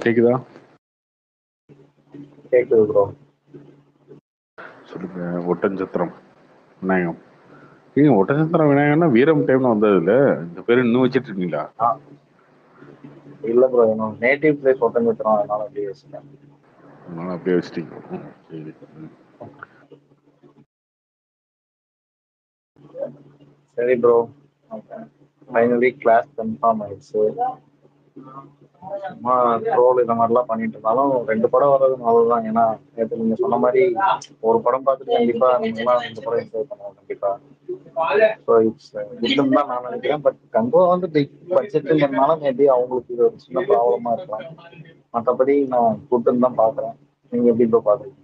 கேக்குதா? கேக்குது ப்ரோ. சொல்லுங்க. ஒட்டஞ்சத்திரம் விநாயகம். ஏங்க ஒட்டஞ்சத்திரம் விநாயகம்னா வீரம் டைம்ல வந்தது இல்ல? இந்த பேர் இன்னும் வச்சிட்டு இருக்கீங்களா? இல்ல ப்ரோ, என்னோட நேட்டிவ் பிளேஸ் ஒட்டஞ்சத்திரம், அதனால அப்படியே வச்சுட்டேன். அதனால அப்படியே வச்சிட்டீங்க. சரி. சரி ப்ரோ, ஃபைனலி கிளாஸ் கன்ஃபார்ம் ஆயிடுச்சு. சும்மா ட்ரோல் இந்த மாதிரிலாம் பண்ணிட்டு இருந்தாலும் 2 படம் வர்றது நல்லதுதான். ஏன்னா நேற்று நீங்க சொன்ன மாதிரி ஒரு படம் பார்த்துட்டு கண்டிப்பா நம்மளாம் 2 படம் என்ஜாய் பண்ணுவோம் கண்டிப்பா. ஸோ இட்ஸ் குட்னு தான் நான் நினைக்கிறேன். பட் கங்கோ வந்து பிக் பட்ஜெட்டுங்கிறதுனால மேபி அவங்களுக்கு இது ஒரு சின்ன ப்ராப்ளமா இருக்கலாம். மற்றபடி நான் குட்னு தான் பார்க்குறேன். நீங்க எப்படி ப்ரோ பார்க்குறீங்க?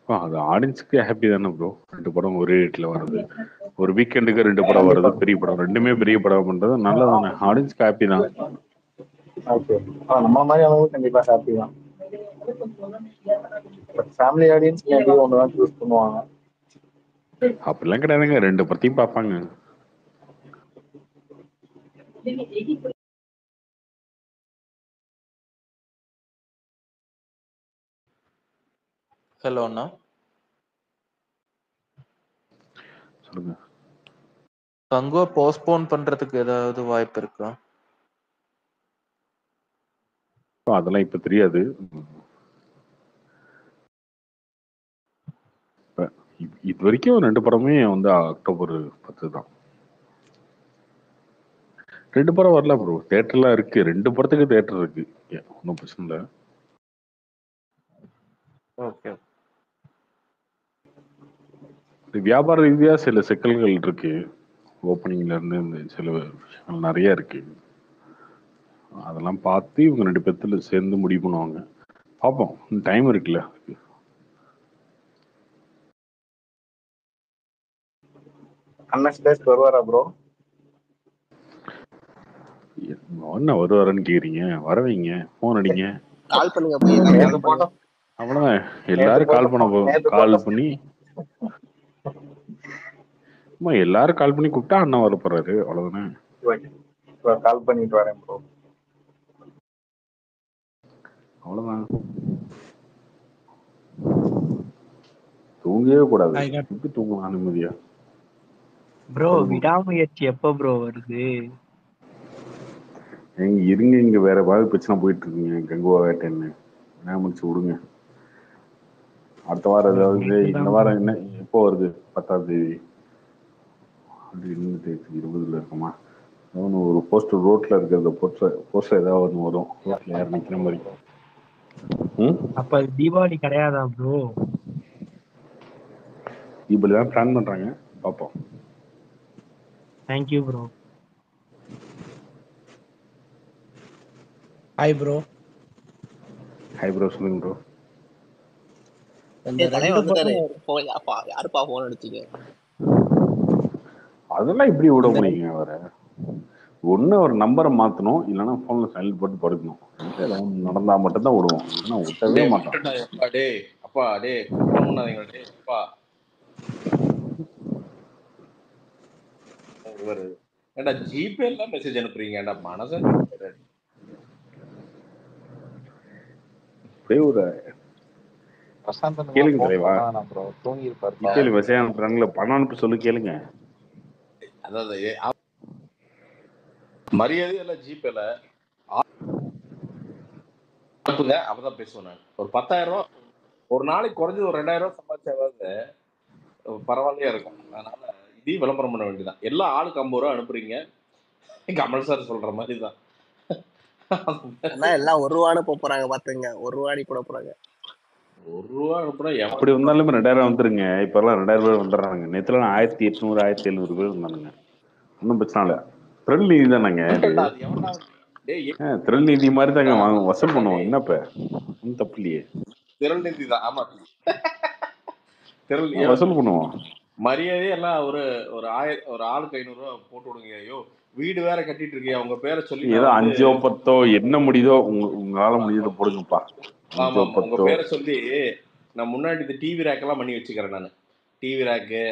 அது ஆடியன்ஸுக்கு ஹாப்பி தானே ப்ரோ. 2 படம் ஒரே ரேட்ல வருது, ஒரு வீக்கெண்டுக்கு 2 படம் வருது, பெரிய படம், ரெண்டுமே பெரிய படம் பண்றது நல்லதானே. ஆடியன்ஸ்க்கு ஹாப்பி தான். ஓகே, நம்ம மாதிரி அளவுக்கு கண்டிப்பா ஹாப்பி தான். பட் ஃபேமிலி ஆடியன்ஸ் மேபி ஒன்று தான் சூஸ் பண்ணுவாங்க. அப்படிலாம் கிடையாதுங்க, 2 படத்தையும் பார்ப்பாங்க. ஹலோ அண்ணா, சொல்லுங்க. கங்கோ போஸ்ட்போன் பண்றதுக்கு ஏதாவது வாய்ப்பு இருக்கா? அதெல்லாம் இப்ப தெரியாது. இது வரைக்கும் 2 படமே வந்து அக்டோபர் 10 தான். 2 படம் வரல ப்ரோ. தேட்டர்லாம் இருக்கு, 2 படத்துக்கு தேட்டர் இருக்கு, ஒன்றும் பிரச்சனை இல்லை. ஓகே. வியாபார ரீதியா சில சிக்கல்கள் இருக்கு. ஓப்பனிங்ல இருந்து இந்த சில விஷயங்கள் நிறைய இருக்கு. அதெல்லாம் பார்த்து இவங்க 2 பேர்த்துல சேர்ந்து முடிவு பண்ணுவாங்க. பார்ப்போம், டைம் இருக்குல்ல. அண்ணன் ஸ்பேஸ் வருவாரா ப்ரோ? என்ன வருவாரன்னு கேக்குறீங்க? வரவைங்க, போன் அடிங்க, கால் பண்ணுங்க போய். நேத்து போட்டோம், அவ்வளவுதான். எல்லாரும் கால் பண்ணி எல்லாரும் கால் பண்ணி கூப்பிட்டா அண்ணா வர போறாரு, அவ்வளவுதானே. கால் பண்ணிட்டு வரேன் ப்ரோ. அவ்வளவுதான். தூங்கவே கூடாது. எப்படி தூங்கலாம் நிம்மதியா? ப்ரோ விடாமுயற்சி எப்ப ப்ரோ வருது? எங்க இருங்க, இங்க வேற பாதி பிரச்சனை போயிட்டு இருக்குங்க. கங்குவா வேட்டைன்னு என்ன முடிச்சு விடுங்க. அடுத்த வாரம் ஏதாவது, இந்த வாரம் என்ன எப்போ வருது? 10ஆம் தேதி. அது என்ன தேதி? 20ல இருக்குமா? ஒரு போஸ்டர் ரோட்ல இருக்கிறத போஸ்டர் ஏதாவது ஒன்று வரும், ரோட்ல யார் நிக்கிற மாதிரி. அப்ப தீபாவளி கிடையாதா ப்ரோ? தீபாவளி தான் பிளான் பண்றாங்க, பார்ப்போம். Thank you bro. Hi bro. Hi bro, சொல்லுங்க ப்ரோ. யாருப்பா போன் அடிச்சீங்க? அதெல்லாம் இப்படி விட முடியுங்க? வர ஒண்ணு ஒரு நம்பரை மாத்தணும், இல்லைன்னா போன்ல சைலண்ட் போட்டு படுக்கணும். நடந்தா மட்டும்தான் விடுவோம், இல்லைன்னா விட்டவே மாட்டோம். அப்பா டே போன் பண்ணாதீங்க டே அப்பா. ஏண்டா ஜிபே எல்லாம் மெசேஜ் அனுப்புறீங்கடா மனசன். கேளுங்க தலைவா, ஜிபேல மெசேஜ் அனுப்புறாங்களே, பணம் அனுப்ப சொல்லு, கேளுங்க. அதாவது மரியாதை எல்லாம் ஜிபேல அனுப்புங்க, அப்பதான் பேசுவேன் நான். ஒரு 10,000 ரூபா ஒரு நாளைக்கு குறைஞ்சது ஒரு 2,000 ரூபாய் சம்பாதிச்சாவது பரவாயில்லையா இருக்கும். அதனால இதையும் விளம்பரம் பண்ண வேண்டியதான். எல்லா ஆளுக்கு 50 ரூபா அனுப்புறீங்க, கமல் சார் சொல்ற மாதிரி தான். எல்லாம் 1 ரூபான்னு போறாங்க பாத்துங்க. 1 ரூபா கூட போறாங்க. 1 ரூபா அனுப்புனா அப்படி வந்தாலுமே 2,000 வந்துருங்க. இப்ப எல்லாம் 2,000 பேர் வந்துடுறாங்க. நேற்றுலாம் 1,800 1,700 பேர் இருந்தானுங்க. ஒன்றும் பிரச்சனை இல்லை. திரள் நீதி தானேங்க இது. திரள் நீதி மாதிரி தாங்க வசூல் பண்ணுவோம். என்னப்ப ஒன்றும் தப்பு இல்லையே. திரள் நீதி தான். ஆமா, வசூல் பண்ணுவோம். மரியாதையே எல்லாம் ஒரு ஒரு ஆளுக்கு 500 ரூபா போட்டு விடுங்க. ஐயோ வீடு வேற கட்டிட்டு இருக்கியா, உங்க பேரை சொல்லி ஏதோ நான் வந்து 5 10 என்ன முடியுதோ உங்களால முடியுதோ போடுங்கப்பா. ஆமா 5 உங்க 10 பேரை சொல்லி நான் முன்னாடி இந்த டிவி ரேக் எல்லாம் பண்ணி வச்சுக்கிறேன். நான் டிவி ரேக்கு,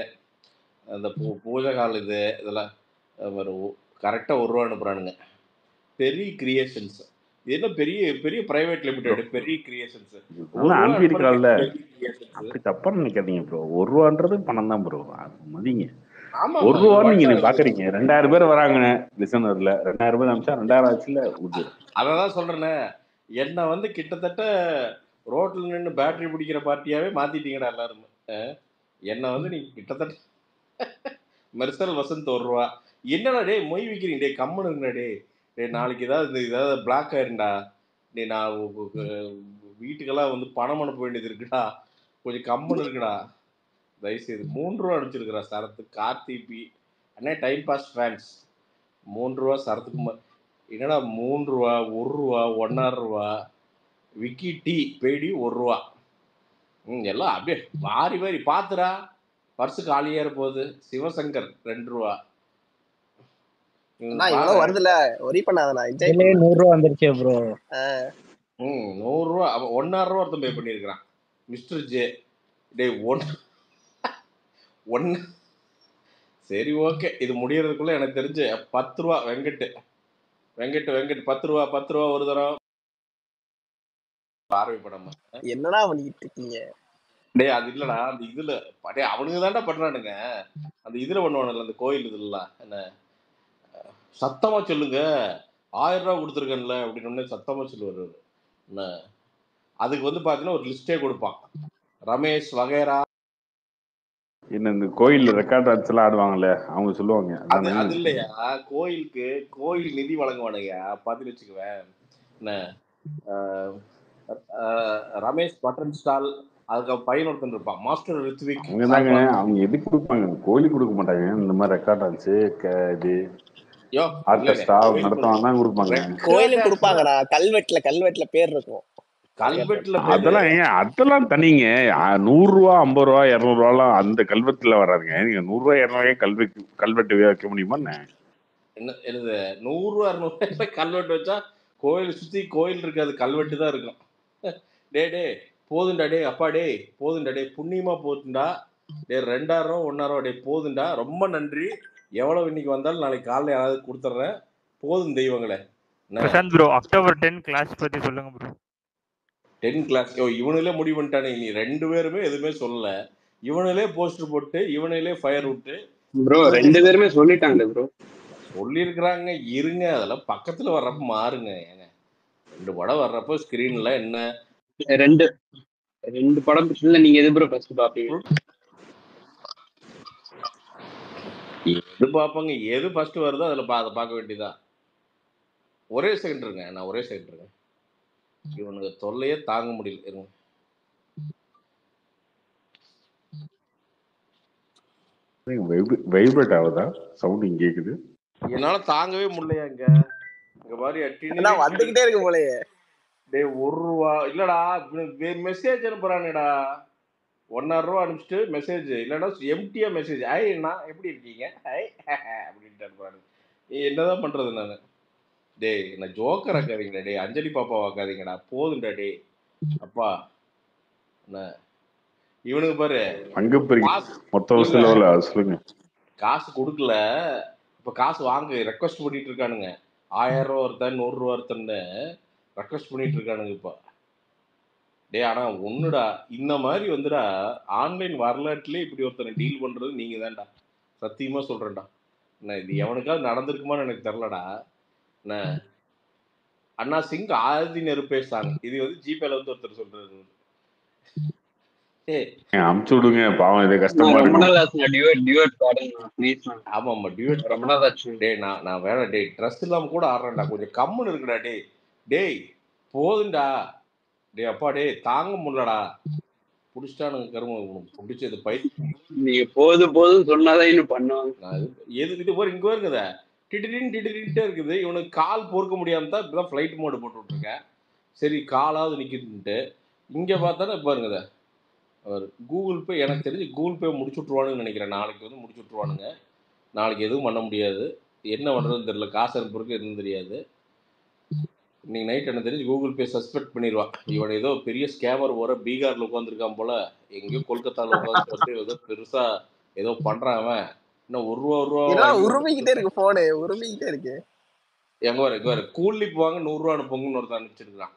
அந்த பூஜை ஹால், இதெல்லாம் கரெக்டா 1 ரூபா அனுப்புறானுங்க. பெரிய கிரியேஷன்ஸ் என்ன, பெரிய பெரிய பிரைவேட் லிமிடெட், பெரிய கிரியேஷன்ஸ் 1 ரூபா அனுப்பியிருக்கால. கிரியேஷன்ஸ். அப்படி தப்பா நினைக்காதீங்க ப்ரோ. 1 ரூபான்றது பணம் தான் ப்ரோ. மதிங்க. ஆமா 1 ரூபா நீங்க பாக்குறீங்க. 2000 பேர் வராங்க லிசனர்ல. 2000 பேர் அனுப்பிச்சா 2000 ஆச்சுல. அததான் சொல்றேன்னு, என்ன வந்து கிட்டத்தட்ட ரோட்ல நின்று பேட்டரி பிடிக்கிற பார்ட்டியாவே மாத்திட்டீங்கடா எல்லாருமே. என்ன வந்து நீங்க கிட்டத்தட்ட மெர்சல் வசந்த் 1 ரூபா. என்னடா டே மொய் விக்கிறீங்க டே, கம்மனு இருக்குடா டே. டே நாளைக்கு ஏதாவது பிளாக் ஆயிருண்டா டே, நான் வீட்டுக்கெல்லாம் வந்து பணம் அனுப்ப வேண்டியது இருக்குடா, கொஞ்சம் கம்மனு இருக்குடா தயவுசெய்து. 3 ரூபா அனுப்பிச்சிருக்கிறா சரத்து கார்த்தி பி அண்ணே. டைம் பாஸ் ஃபேன்ஸ் 3 ரூபா சரத்துக்கு. என்னடா 3 ரூபா, 1 ரூபா, 1.5 ரூபா. விக்கி டீ பேடி 1 ரூபா. எல்லாம் அப்படியே வாரி வாரி பாத்துரா. பர்சு காலியார போகுது. சிவசங்கர் 2 ரூபா. இவ்வளவு வருதுல, ஒரி பண்ணாதண்ணா. 100 ரூபா வந்துருச்சு ப்ரோ. 100 ரூபா. 1.5 ரூபா ஒருத்தன் பே பண்ணியிருக்கிறான். மிஸ்டர் ஜே டே 1 சரி ஓகே, இது முடியறதுக்குள்ள எனக்கு தெரிஞ்சு 10 ரூபா. வெங்கட் 10 ரூபா 10 ரூபா ஒரு தரம் பார்வை படம். என்னடா பண்ணிட்டு இருக்கீங்க டே? அது இல்லடா, அந்த இதுல அவனுங்க தான்டா பண்றானுங்க. அந்த இதுல பண்ணுவானுங்க, அந்த கோயில் இதுலாம் என்ன சத்தமா சொல்லுங்க 1000 ரூபா கொடுத்துருக்கேன்ல அப்படின்னு சத்தமா சொல்லுவாரு. என்ன அதுக்கு வந்து பாத்தீங்கன்னா ஒரு லிஸ்டே கொடுப்பான். ரமேஷ் வகைரா என்ன இந்த கோயில் ரெக்கார்ட் எல்லாம் ஆடுவாங்கல்ல, அவங்க சொல்லுவாங்க. அது இல்லையா, கோயிலுக்கு கோயில் நிதி வழங்குவானுங்க பாத்துட்டு வச்சுக்குவேன். என்ன ரமேஷ் பட்டன் ஸ்டால், அதுக்கு பையன் ஒருத்தன் இருப்பான் மாஸ்டர் ரித்விக். அவங்க எதுக்கு கொடுப்பாங்க? கோயிலுக்கு கொடுக்க மாட்டாங்க. இந்த மாதிரி ரெக்கார்ட் ஆச்சு இது ஆர்கெஸ்ட்ரா நடத்துவாங்க தான் கொடுப்பாங்க. கோயிலுக்கு கொடுப்பாங்கடா. கல்வெட்டுல பேர் இருக்கும். கல்வெட்டுல அதெல்லாம் தனிங்க. 100 ரூபா 50 ரூபா 200 ரூபாலாம் அந்த கல்வெட்டுல வராதுங்க. நீங்க 100 ரூபாய் 200 ரூபாய் கல்வெட்டு வைக்க முடியுமா? என்ன 100 ரூபா 200 கல்வெட்டு வச்சா கோயில் சுத்தி கோயில் இருக்காது, கல்வெட்டு தான் இருக்கும். டே போதுண்டா டே, அப்பா டே போதுண்டா டே, புண்ணியமா போதுண்டா டே. 2000 ரூபா 1.5 ரூபா டே போதுண்டா, ரொம்ப நன்றி. எவ்வளவு இன்னைக்கு வந்தாலும் நாளைக்கு காலைல யாராவது கொடுத்துட்றேன், போதும் தெய்வங்களே. பிரசாந்த் ப்ரோ, அக்டோபர் 10 கிளாஸ் பத்தி சொல்லுங்க ப்ரோ. 10 கிளாஸ் இவனுங்களே முடிவு பண்ணிட்டானே. நீ 2 பேருமே எதுவுமே சொல்லல. இவனுங்களே போஸ்டர் போட்டு, இவனுங்களே ஃபயர் விட்டு ப்ரோ 2 பேருமே சொல்லிட்டாங்க ப்ரோ. சொல்லியிருக்கிறாங்க. இருங்க, அதெல்லாம் பக்கத்துல வர்றப்ப மாறுங்க. ஏங்க 2 படம் வர்றப்போ ஸ்கிரீன்ல என்ன 2 படம் இல்ல, நீங்க எது ப்ரோ ஃபர்ஸ்ட் பாப்பீங்க? எது பாப்பாங்க, எது ஃபர்ஸ்ட் வருதோ அதுல அதை பார்க்க வேண்டியதா. ஒரே செகண்ட் இருங்க, நான் ஒரே செகண்ட் இருங்க. இவனுக்கு தொல்லையே தாங்க முடியல. இருங்க. வைப்ரேட் ஆகுதா? சவுண்ட் இங்க கேக்குது. என்னால தாங்கவே முடியலையா? இங்க மாதிரி வந்துகிட்டே இருக்கு போலயே. டேய் 1 ரூபா இல்லடா, மெசேஜ் அனுப்புறானேடா. 1.5 ரூபா அனுப்பிச்சிட்டு மெசேஜ் இல்லைன்னா எம்டியா மெசேஜ். நான் எப்படி இருக்கீங்க அப்படின்ட்டு அனுப்புறானு. என்னதான் பண்றது நான்? டேய் நான் ஜோக்கர் ஆக்காதீங்கடா டே, அஞ்சலி பாப்பா ஆக்காதீங்கடா, போதுண்டா டே அப்பா. இவனுக்கு பாரு சொல்லுங்க, காசு கொடுக்கல, இப்ப காசு வாங்க ரெக்வஸ்ட் பண்ணிட்டு இருக்கானுங்க. 1000 ரூபா ஒருத்தன் 100 ரூபா ஒருத்தன்னு ரெக்வஸ்ட் பண்ணிட்டு இருக்கானுங்க இப்ப. டே ஆனா ஒண்ணுடா, இந்த மாதிரி வந்துடா ஆன்லைன் வரலாற்றுலயே இப்படி ஒருத்தனை டீல் பண்றது நீங்க தான்டா. சத்தியமா சொல்றேன்டா. இது எவனுக்காவது நடந்திருக்குமான்னு எனக்கு தெரியலடா. அண்ணா சிங் ஆதி நெருப்பே சாங், இது வந்து ஜிபேல வந்து ஒருத்தர் சொல்றாரு. அமுச்சு விடுங்க பாவம், இது கஷ்டமா இருக்கு. ஆமா டியூட் ரொம்ப நாள் ஆச்சு. டேய் நான் வேற டேய் ட்ரெஸ் இல்லாம கூட ஆடுறேன்டா, கொஞ்சம் கம்முன்னு இருக்குடா டேய். டேய் போதுண்டா டே அப்பா, டே தாங்க முடியலடா. புடிச்சிட்டானுங்க கரும, புடிச்சது நீங்க போதும் சொன்னாதான் இன்னும் பண்ணுவாங்க. எதுக்கிட்டு போற இங்க இருக்குத டிடிரின்ட்டே இருக்குது. இவனுக்கு கால் பொறுக்க முடியாம தான் இப்பதான் ஃபிளைட் மோடு போட்டு விட்டுருக்கேன். சரி காலாவது நிக்குதுன்ட்டு இங்க பார்த்தானே பாருங்க அவர் கூகுள் பே எனக்கு தெரிஞ்சு கூகுள் பே முடிச்சு விட்ருவானுன்னு நினைக்கிறேன். நாளைக்கு வந்து முடிச்சு விட்ருவானுங்க. நாளைக்கு எதுவும் பண்ண முடியாது. என்ன பண்ணுறதுன்னு தெரியல. காசு அனுப்புறதுக்கு எதுவும் தெரியாது. இன்னைக்கு நைட் எனக்கு தெரிஞ்சு கூகுள் பே சஸ்பெக்ட் பண்ணிடுவான். இவன் ஏதோ பெரிய ஸ்கேமர் போற பீகாரில் உட்காந்துருக்கான் போல, எங்கேயோ கொல்கத்தாவில் உட்காந்துட்டு வந்து ஏதோ பெருசா ஏதோ பண்றான் அவன். இன்னும் ஒரு ரூபா ஏன்னா வாங்கி உருமிக்கிட்டே இருக்கு போனு, உருமிக்கிட்டே இருக்கு. எங்க வர கூலி போவாங்க 100 ரூபா அனுப்புங்கன்னு ஒருத்தன் அனுப்பிச்சிருக்கான்.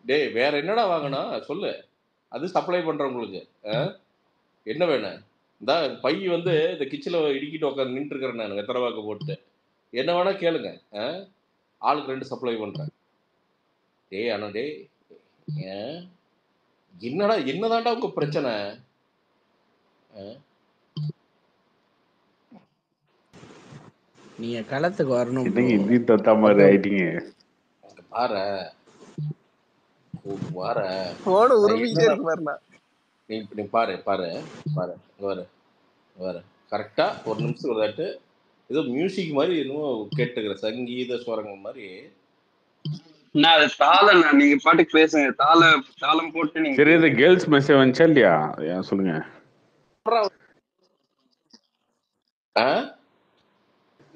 டேய் வேற என்னடா வாங்கணும் சொல்லு, அது சப்ளை பண்றவங்களுக்கு என்ன வேணும்? இந்த பை வந்து இந்த கிச்சல இடிக்கிட்டு உட்காந்து நின்று இருக்கிறேன் நான் வெத்தலை வாக்கு போட்டு. என்ன வேணா கேளுங்க, ஆளுக்கு 2 சப்ளை பண்றேன். டேய் ஆனா டேய் என்னடா என்னதான்டா உங்க பிரச்சனை? நீங்க களத்துக்கு வரணும். இது தத்தா மாதிரி ஆயிட்டீங்க பாரு வார போன உருமிக்கிட்டே இருக்கு பாருண்ணா. நீ பாரு பாரு பாரு வர வர கரெக்டா ஒரு நிமிஷம் விளையாட்டு ஏதோ மியூசிக் மாதிரி என்னமோ கேட்டுக்கிற சங்கீத ஸ்வரங்கள் மாதிரி. நான் அது தாளம், நீங்க பாட்டுக்கு பேசுங்க. தாளம் போட்டு நீங்க சரி. இந்த கேர்ள்ஸ் மெசேஜ் வந்துச்சா இல்லையா? சொல்லுங்க.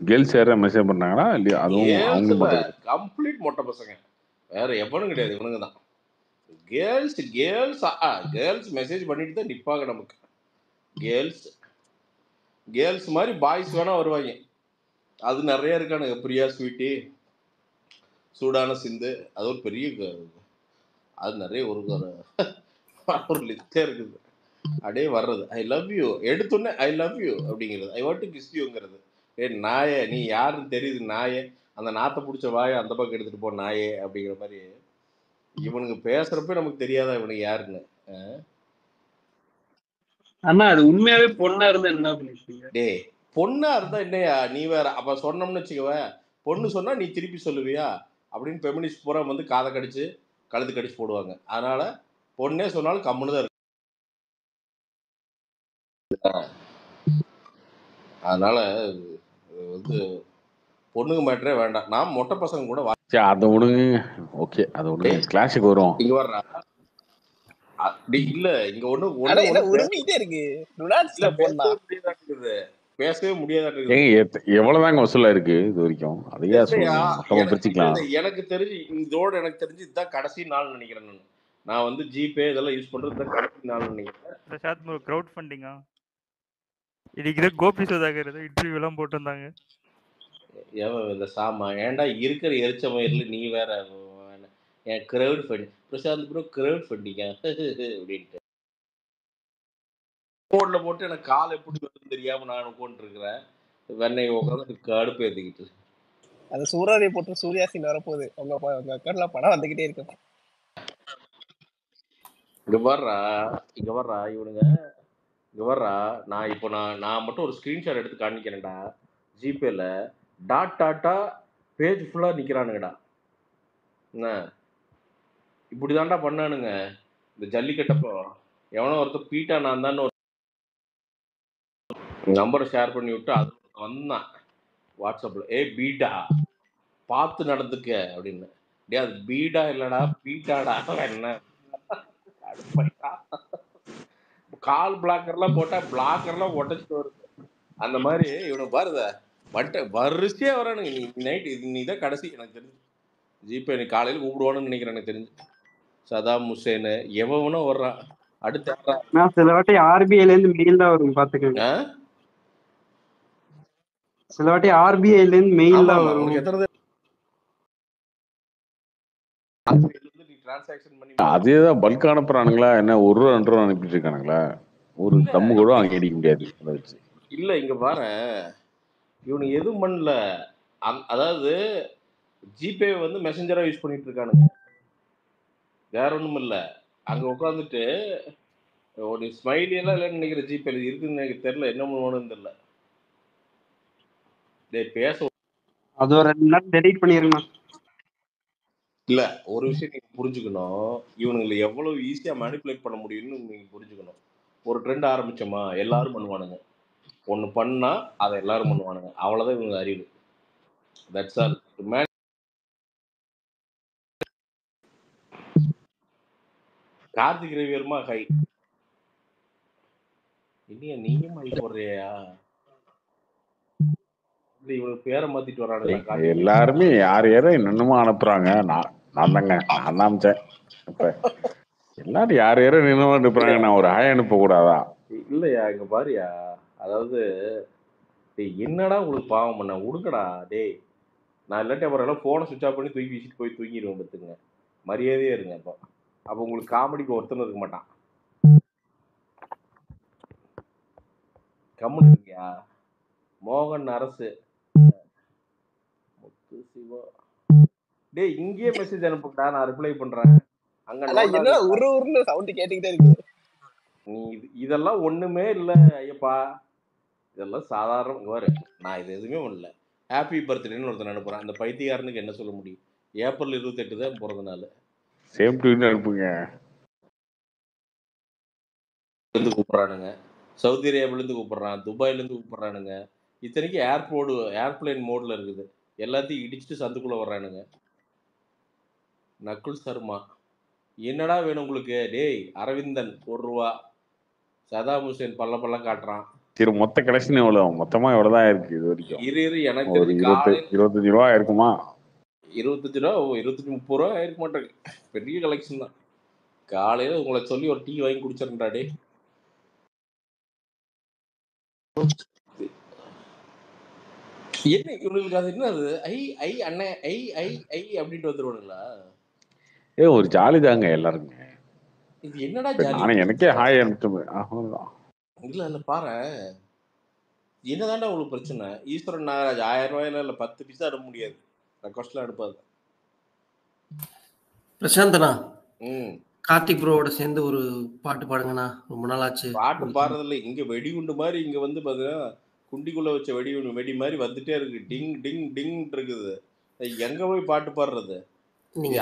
கேர்ள்ஸ் யாரும் மெசேஜ் பண்ணாங்களா இல்லையா? அதுவும் அவங்க கம்ப்ளீட் மொட்டை பசங்க, வேற எவனும் கிடையாது, இவனுங்க தான். கேர்ள்ஸ் கேர்ள்ஸ் கேர்ள்ஸ் மெசேஜ் பண்ணிட்டு தான் நிப்பாங்க நமக்கு. கேர்ள்ஸ் மாதிரி பாய்ஸ் வேணா வருவாங்க, அது நிறைய இருக்கானுங்க. பிரியா ஸ்வீட்டி, சூடான சிந்து, அது ஒரு பெரிய அது நிறைய ஒரு லிஸ்டே இருக்குது. அப்படியே வர்றது ஐ லவ் யூ, எடுத்தோன்னே ஐ லவ் யூ அப்படிங்கிறது, ஐ வாண்ட் டு கிஸ் யூங்கிறது. நாயே நீ யாருன்னு தெரியுது நாயே, அந்த நாத்தை பிடிச்ச வாயை அந்த பக்கம் எடுத்துட்டு போ நாயே அப்படிங்கிற மாதிரி. இவனுக்கு பேசுறப்ப நமக்கு தெரியாதா இவனுக்கு யாருன்னு? ஆனா அது உண்மையாவே பொண்ணா இருந்தா என்ன பண்ணிருப்பீங்க? டேய் பொண்ணா இருந்தா என்னையா நீ வேற? அப்ப சொன்னோம்னு வச்சுக்கவ, பொண்ணு சொன்னா நீ திருப்பி சொல்லுவியா அப்படின்னு ஃபெமினிஸ்ட் பூரா வந்து காதை கடிச்சு கழுத்து கடிச்சு போடுவாங்க. அதனால பொண்ணே சொன்னாலும் கம்முன்னு தான் இருக்கு. அதனால வந்து பொண்ணுங்க மேட்டரே வேண்டாம். நான் மொட்டை பசங்க கூட அதை விடுங்க. ஓகே அதை விடுங்க, கிளாஸுக்கு வரும். இங்க வர்றா இல்ல இங்க ஒண்ணு உருமிக்கிட்டே இருக்கு. பேசவே முடியாத. எவ்வளவுதாங்க வசூலா இருக்கு இது வரைக்கும்? அதையா மொத்தமா பிரிச்சுக்கலாம். எனக்கு தெரிஞ்சு இதோட எனக்கு தெரிஞ்சு இதுதான் கடைசி நாள் நினைக்கிறேன். நான் வந்து ஜிபே இதெல்லாம் யூஸ் பண்றது கடைசி நாள் நினைக்கிறேன். பிரசாத் ப்ரோ கிரவுட் ஃபண்டிங்கா இன்னைக்கு கோபி சுதாகர் இன்டர்வியூ எல்லாம் போட்டு வந்தாங்க. இந்த சாமா ஏன்டா இருக்கிற எரிச்ச மயிர்ல நீ வேற என் crowd funding Prashanth bro crowd ஃபண்டிங்கா அப்படின்ட்டு போர்டில் போட்டு எனக்கு கால் எப்படி வருதுன்னு தெரியாம நான் உட்காந்து இருக்கிறேன். வெண்ணெய் உட்காந்து கடுப்பு ஏற்றிக்கிட்டு அது சூரிய போட்டு சூர்யாசின் வரப்போகுது. உங்க அக்கௌண்ட்ல பணம் வந்துகிட்டே இருக்கு. இங்க வர்றா இவனுங்க இங்க வர்றா. நான் இப்போ நான் மட்டும் ஒரு ஸ்கிரீன்ஷாட் எடுத்து காணிக்கிறேன்டா. ஜிபேல டாட்டா பேஜ் ஃபுல்லா நிக்கிறானுங்கடா. என்ன இப்படிதான்டா பண்ணானுங்க இந்த ஜல்லிக்கட்டப்போ. எவனோ ஒருத்தர் பீட்டா நான் தான் ஒரு நம்பரை ஷேர் பண்ணி விட்டு அது வந்தான் வாட்ஸ்அப்ல, பீட்டா பார்த்து நடந்துக்க அப்படின்னு. டே அது பீடா இல்லடா பீட்டாடா. என்ன கால் பிளாக்கர்லாம் போட்டா பிளாக்கர்லாம் உடச்சிட்டு வருது. அந்த மாதிரி இவனுக்கு பாருத வரிசையா வரானுங்க. நீ நைட் நீ தான் கடைசி எனக்கு தெரிஞ்சு ஜிபே நீ காலையில் கூப்பிடுவான்னு நினைக்கிறேன். எனக்கு தெரிஞ்சு சதாம் ஹுசேனு எவனும் வர்றான். அடுத்த சில வாட்டி ஆர்பிஐல இருந்து மெயில் தான் வரும் பாத்துக்கங்க. சில வாட்டி ஆர்பிஐல இருந்து மெயில் தான் வரும். அதேதான் பல்க் அனுப்புறானுங்களா என்ன? 1 ரூபா 2 ரூபா அனுப்பிட்டு இருக்கானுங்களா? ஒரு தம்மு கூட அங்கே அடிக்க முடியாது அதை வச்சு. இல்ல இங்க பாரு இவனுக்கு எதுவும் பண்ணல. அதாவது ஜிபே வந்து மெசஞ்சரா யூஸ் பண்ணிட்டு இருக்கானுங்க, வேற ஒண்ணும் இல்ல. அங்க உட்காந்துட்டு ஒரு ஸ்மைலி எல்லாம் இல்லைன்னு நினைக்கிற ஜிபேல இருக்குன்னு எனக்கு தெரியல. என்ன பண்ணுவானு தெரியல. பேச அது ஒரு 2 நாள் டெலீட் பண்ணிருங்க. இல்ல ஒரு விஷயம் நீங்க புரிஞ்சுக்கணும், இவனுங்களை எவ்வளவு ஈஸியா மேனிபுலேட் பண்ண முடியும்னு நீங்க புரிஞ்சுக்கணும். ஒரு ட்ரெண்ட் ஆரம்பிச்சோமா எல்லாரும் பண்ணுவானுங்க, ஒண்ணு பண்ணா அதை எல்லாரும் பண்ணுவானுங்க, அவ்வளவுதான் இவங்க அறிவு. That's all. Karthik Ravivarma hi. இல்லையா நீயும் ஹை போடுறியா? இல்ல இவனுக்கு பேரை மாத்திட்டு வரானுங்களா? எல்லாருமே யார் யாரும் என்னென்னமோ அனுப்புறாங்க. நான் தாங்க நான் தான் அனுப்பிச்சேன். இப்ப எல்லாரும் யார் யாரும் என்னென்னமோ அனுப்புறாங்க. நான் ஒரு ஹாய் அனுப்ப கூடாதா? இல்லையா இங்க பாரியா, அதாவது என்னடா உங்களுக்கு பாவம் பண்ண விடுங்கடா டேய். நான் இல்லாட்டி அப்புறம் போனை சுவிட்ச் ஆஃப் பண்ணி தூக்கி வீசிட்டு போய் தூங்கிடுவேன் பார்த்துங்க. மரியாதையே இருங்க. அப்போ உங்களுக்கு காமெடிக்கு ஒருத்தனும் இருக்க மாட்டான். கம்முன்னு இருக்கியா? மோகன் அரசு முத்து சிவா டேய் இங்கேயே மெசேஜ் அனுப்புடா, நான் ரிப்ளை பண்றேன். அங்க உருன்னு சவுண்ட் கேட்டுக்கிட்டே இருக்கு. நீ இதெல்லாம் ஒண்ணுமே இல்ல ஐயப்பா, இதெல்லாம் சாதாரண வரு. நான் இது எதுவுமே பண்ணல. ஹாப்பி பர்த்டேன்னு ஒருத்தன் அனுப்புறான். அந்த பைத்தியக்காரனுக்கு என்ன சொல்ல முடியும்? ஏப்ரல் 28 தான் பிறந்த நாள். சேம் டு அனுப்புங்க. இருந்து கூப்பிடுறானுங்க, சவுதி அரேபியாவிலேருந்து கூப்பிடுறான், துபாயிலேருந்து கூப்பிடுறானுங்க. இத்தனைக்கு ஏர்பிளைன் மோட்ல இருக்குது. எல்லாத்தையும் இடிச்சுட்டு சந்துக்குள்ள வர்றானுங்க. நக்குல் சர்மா என்னடா வேணும் உங்களுக்கு? டேய் அரவிந்தன் 1 ரூபா. சதாம் ஹுசேன் பல்ல காட்டுறான். சரி மொத்த கலெக்ஷன் எவ்வளவு? மொத்தமா எவ்வளவுதான் இருக்கு இது வரைக்கும்? இரு எனக்கு ஒரு 25 ரூபா இருக்குமா? 25 ரூபா 25-30 ரூபா ஆயிருக்க மாட்டேங்க. பெரிய கலெக்ஷன் தான். காலையில உங்களை சொல்லி ஒரு டீ வாங்கி குடிச்சிருந்தா டே. என்ன இவங்களுக்கு அது என்ன? அது ஐ அண்ணே ஐ அப்படின்ட்டு வந்துருவானுங்களா? ஒரு ஜாலி தாங்க எல்லாருமே. இது என்னடா ஜாலி? நானே எனக்கே ஹாய் அனுப்பிச்சு. இல்ல பாரு, என்னதான்டா உங்களுக்கு பிரச்சனை? ஈஸ்வரன் நாகராஜ் 1000 ரூபாயில இல்ல 10 பைசா அனுப்ப முடியாது. ரெக்வஸ்ட்ல அனுப்பாது. பிரசாந்தனா, கார்த்திக் ப்ரோவோட சேர்ந்து ஒரு பாட்டு பாடுங்கண்ணா. ரொம்ப நாள் ஆச்சு. பாட்டு பாடுறதில்ல. இங்க வெடிகுண்டு மாதிரி இங்க வந்து பாத்தீங்கன்னா குண்டிக்குள்ள வச்ச வெடி மாதிரி வந்துட்டே இருக்கு. டிங் டிங் டிங் இருக்குது. எங்க போய் பாட்டு பாடுறது? நீங்க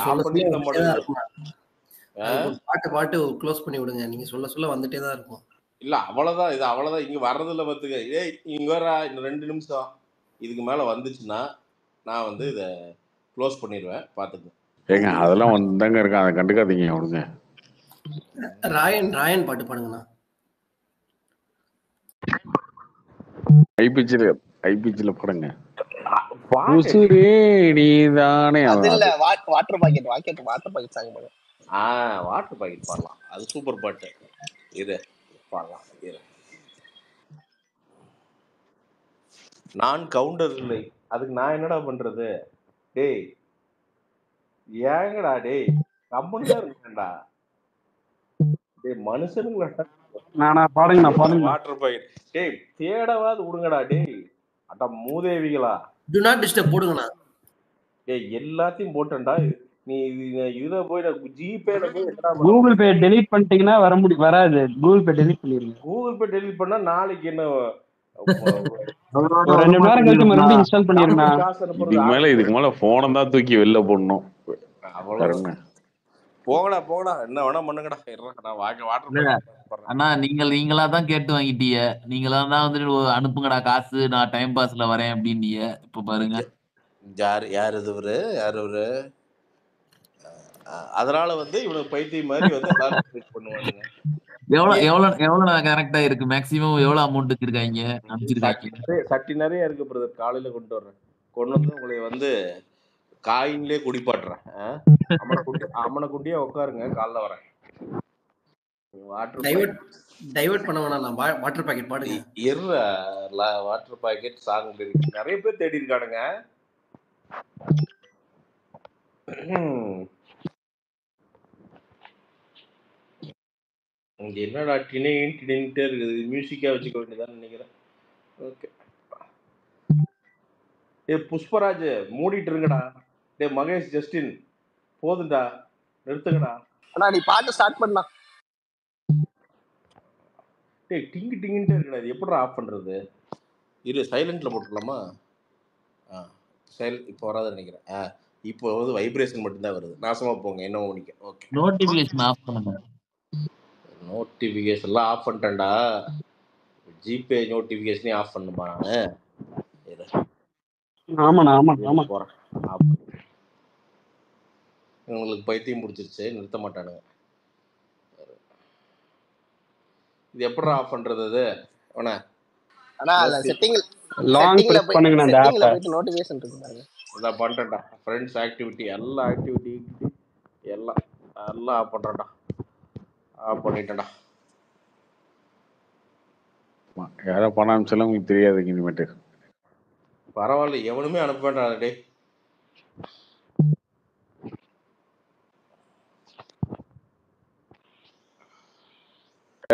பாட்டு க்ளோஸ் பண்ணி விடுங்க. நீங்க சொல்ல வந்துட்டே தான் இருக்கும். இல்ல அவ்வளவுதான். இது அவ்வளவுதான். இங்க வர்றதில்ல பாத்துக்க. இங்க வர இன்னும் 2 நிமிஷம் இதுக்கு மேல வந்துச்சுன்னா நான் வந்து இத க்ளோஸ் பண்ணிடுவேன். பாத்துக்க. ஏங்க அதெல்லாம் வந்துதாங்க இருக்கான். அதை கண்டுக்காதீங்க விடுங்க. ராயன் பாட்டு பாடுங்கண்ணா. ஐபிஜில பாடுங்க. உசுரே நீதானே. அது இல்ல வாட்டர் பாக்கெட் சாங் பாடுங்க. வாட்டர் பாக்கெட் பாடலாம். அது சூப்பர் பாட்டு. இது பாடலாம். நான் கவுண்டர் இல்லை. அதுக்கு நான் என்னடா பண்றது? டேய் ஏங்கடா டேய் கம்பெனி தான் இருக்கேன்டா. டேய் மனுஷனுங்களா? நானா பாடுங்க வாட்டர் பாக்கெட். டேய் தேடவாது விடுங்கடா. டேய் அட மூதேவிகளா. டு நாட் டிஸ்டர்ப் போடுங்கண்ணா. டேய் எல்லாத்தையும் போட்டேன்டா. நீ இத போய் ஜிபேல போய் கூகுள் பே டெலீட் பண்ணிட்டீங்கன்னா வராது. கூகுள் பே டெலீட் பண்ணிருங்க. கூகுள் பே டெலீட் பண்ணா நாளைக்கு என்ன 2 மணி நேரம் கழிச்சு மறுபடியும் இன்ஸ்டால் பண்ணிருங்க. இதுக்கு மேல போனை தான் தூக்கி வெளில போடணும். போங்கடா என்ன வேணா பண்ணுங்கடா. அண்ணா நீங்களா தான் கேட்டு வாங்கிட்டீங்க. நீங்களா தான் வந்துட்டு அனுப்புங்கடா காசு, நான் டைம் பாஸ்ல வரேன் அப்படின்னீங்க. இப்ப பாருங்க யார் இவரு. அதனால வந்து இவனுக்கு பைத்தியம் மாதிரி வந்து எல்லாரும் ட்ரீட் பண்ணுவாங்க. எவ்வளவு கரெக்டா இருக்கு? மேக்ஸிமம் எவ்வளவு அமௌண்ட் வச்சிருக்காங்க அனுப்பிச்சிருக்காங்க? சட்டி நிறைய இருக்கு பிரதர். காலையில கொண்டு வந்து உங்களை வந்து காயின்லயே குடிப்பாட்டுறேன். அம்மனை குண்டியா உட்காருங்க. காலைல வரேன். டைவர்ட் பண்ண வேணாம். நான் வாட்டர் பாக்கெட் பாடுங்க. வாட்டர் பாக்கெட் சாங் நிறைய பேர் தேடி இருக்கானுங்க. இங்க என்னடா டினின்ட்டே இருக்குது. மியூசிக்கா வச்சுக்க வேண்டியதான்னு நினைக்கிறேன். ஓகே. புஷ்பராஜ் மூடிட்டு இருங்கடா. மகேஷ் ஜஸ்டின் போதுண்டா, நிறுத்துங்கடா. அண்ணா நீ பாட்டு ஸ்டார்ட் பண்ணலாம். டிங்கிட்டே இருக்குடா. இது எப்படிடா ஆஃப் பண்றது? சைலண்ட்ல போட்டுக்கலாமா? இப்போ வராது நினைக்கிறேன். இப்போ வந்து வைப்ரேஷன் மட்டும்தான் வருது. நாசமா போங்க. என்ன பண்ணிக்க. ஓகே. நோட்டிபிகேஷன் ஆஃப் பண்ணுங்க. நோட்டிபிகேஷன் எல்லாம் ஆஃப் பண்ணிட்டேன்டா. ஜிபே நோட்டிபிகேஷனே ஆஃப் பண்ணுமா நானு? போறேன். உங்களுக்கு பைத்தியம் பிடிச்சிருச்சு. நிறுத்த மாட்டானுங்க. இது எப்படி ஆஃப் பண்றது? அது அவனா ஆனா அதுல செட்டிங்ல லாங் பிரஸ் பண்ணுங்க அந்த ஆப்பை. போயிட்டு நோட்டிபிகேஷன் இருக்கு பாருங்க. இதான் பண்றேன்டா. ஃப்ரெண்ட்ஸ் ஆக்டிவிட்டி எல்லா ஆக்டிவிட்டி எல்லாம் எல்லாம் ஆஃப் பண்றேன்டா. ஆஃப் பண்ணிட்டேன்டா. யாரோ பணம் அனுப்பிச்சாலும் உங்களுக்கு தெரியாது இனிமேட்டு. பரவாயில்ல, எவனுமே அனுப்ப வேண்டாம். டே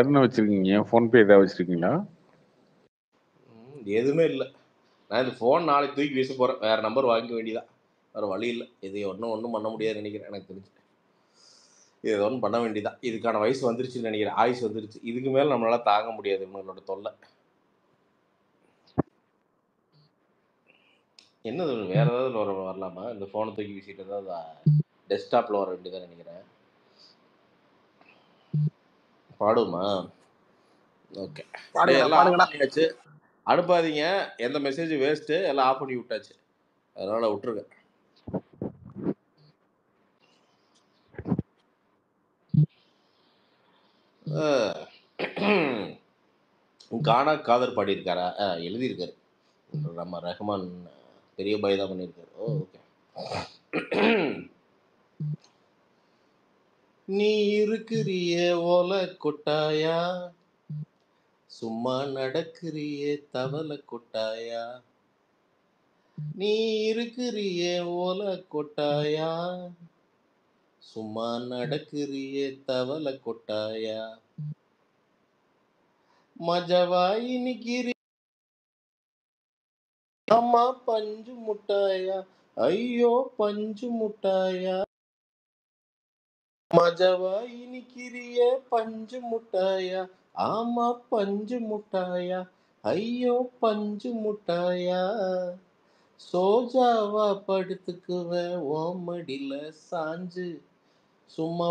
என்ன வச்சிருக்கீங்க? ஃபோன்பே ஏதாவது வச்சிருக்கீங்களா? எதுவுமே இல்லை. நான் இந்த ஃபோன் நாளைக்கு தூக்கி வீச போறேன். வேற நம்பர் வாங்கிக்க வேண்டியதான். வேற வழி இல்லை. இது ஒன்றும் பண்ண முடியாதுன்னு நினைக்கிறேன். எனக்கு தெரிஞ்சு இது ஒன்றும் பண்ண வேண்டியதான். இதுக்கான வயசு வந்துருச்சுன்னு நினைக்கிறேன். ஆயுசு வந்துருச்சு. இதுக்கு மேலே நம்மளால தாங்க முடியாது இவங்களோட தொல்லை. என்னது வேற ஏதாவது வரலாமா? இந்த ஃபோனை தூக்கி வீசிட்டு ஏதாவது டெஸ்க்டாப்ல வர வேண்டியதான் நினைக்கிறேன். பாடுமா? ஓகே, எல்லாம் ஆஃப் பண்ணியாச்சு. அனுப்பாதீங்க. எந்த மெசேஜ் வேஸ்ட்டு, எல்லாம் ஆஃப் பண்ணி விட்டாச்சு. அதனால விட்டுருங்க. கானா காதர் பாடியிருக்காரா? எழுதியிருக்காரு. நம்ம ரஹ்மான் பெரிய பாய் தான் பண்ணியிருக்காரு. ஓகே. நீ இருக்கிறிய ஓலை கொட்டாயா, சும்மா நடக்கிறிய தவளை கொட்டாயா. நீ இருக்கிறிய ஓலை கொட்டாயா, சும்மா நடக்கிறிய தவளை கொட்டாயா. மஜவாயி நிக்கிரி அம்மா பஞ்சு முட்டாயா, ஐயோ பஞ்சு முட்டாயா. மஜவாயி நிக்கிறிய பஞ்சு முட்டாயா, ஆமா பஞ்சு முட்டாயா, ஐயோ பஞ்சு முட்டாயா. சோஜாவா படுத்துக்குவேன் ஓமடியில சாஞ்சு, சும்மா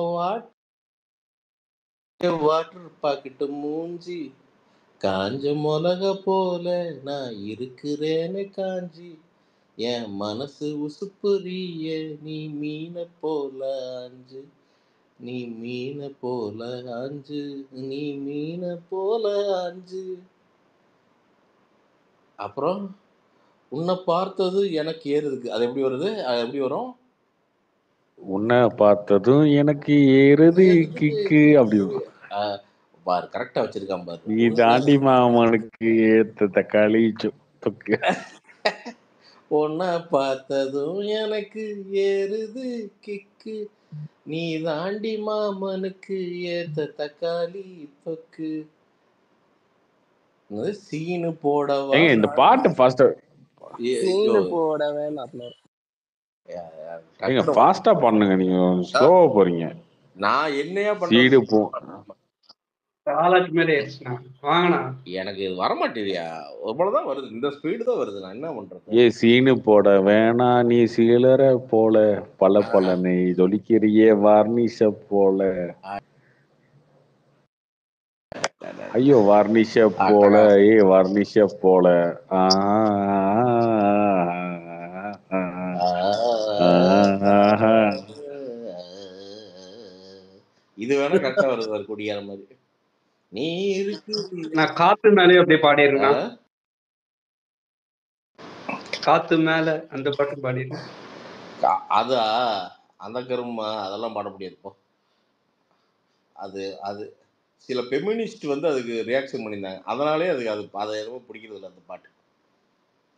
வாட்டர் பாக்கெட்டு மூஞ்சி, காஞ்ச மிளக போல நான் இருக்கிறேன்னு காஞ்சி. என் மனசு உசுப்புரிய நீ மீன போல ஆஞ்சு, நீ மீன போல ஆஞ்சு, நீ மீன போல ஆஞ்சு. அப்புறம் உன்னை பார்த்தது எனக்கு ஏறுதுக்கு. அது எப்படி வருது? அது எப்படி வரும்? உன்னை பார்த்ததும் எனக்கு ஏறுது கிக்கு அப்படி பாரு, கரெக்டா வச்சிருக்கான் பாரு. நீ தாண்டி மாமனுக்கு ஏத்த தக்காளி தொக்கு. உன்னை பார்த்ததும் எனக்கு ஏறுது கிக்கு, நீ தாண்டி மாமனுக்கு ஏத்த தக்காளி தொக்கு. சீனு போடவா இந்த பாட்டு ஃபாஸ்டா போடவே ஃபாஸ்டா பண்ணுங்க. நீங்க ஸ்லோவா போறீங்க. நான் என்னையா சீடு போ எனக்கு இது வர மாட்டேதியா. அவ்வளவுதான் வருது. இந்த ஸ்பீடு தான் வருது. நான் என்ன பண்றது? ஏ சீனு போட வேணா நீ சீலர போல, பல பலனை ஜொலிக்கிறியே வார்னிஷ போல. ஐயோ வார்னிஷ போல, ஏ வார்னிஷ போல. இது வேணா கரெக்டா வருது குடியார மாதிரி. நீ இருக்கு நான் காத்து மேலே அப்படியே பாடிருக்கேன். காத்து மேல அந்த பாட்டு பாடிருக்கேன். அதா அந்த கருமா அதெல்லாம் பாட முடியாது. அது அது சில பெமினிஸ்ட் வந்து அதுக்கு ரியாக்ஷன் பண்ணியிருந்தாங்க. அதனாலே அதுக்கு அதை எதுவும் பிடிக்கிறது இல்லை அந்த பாட்டு.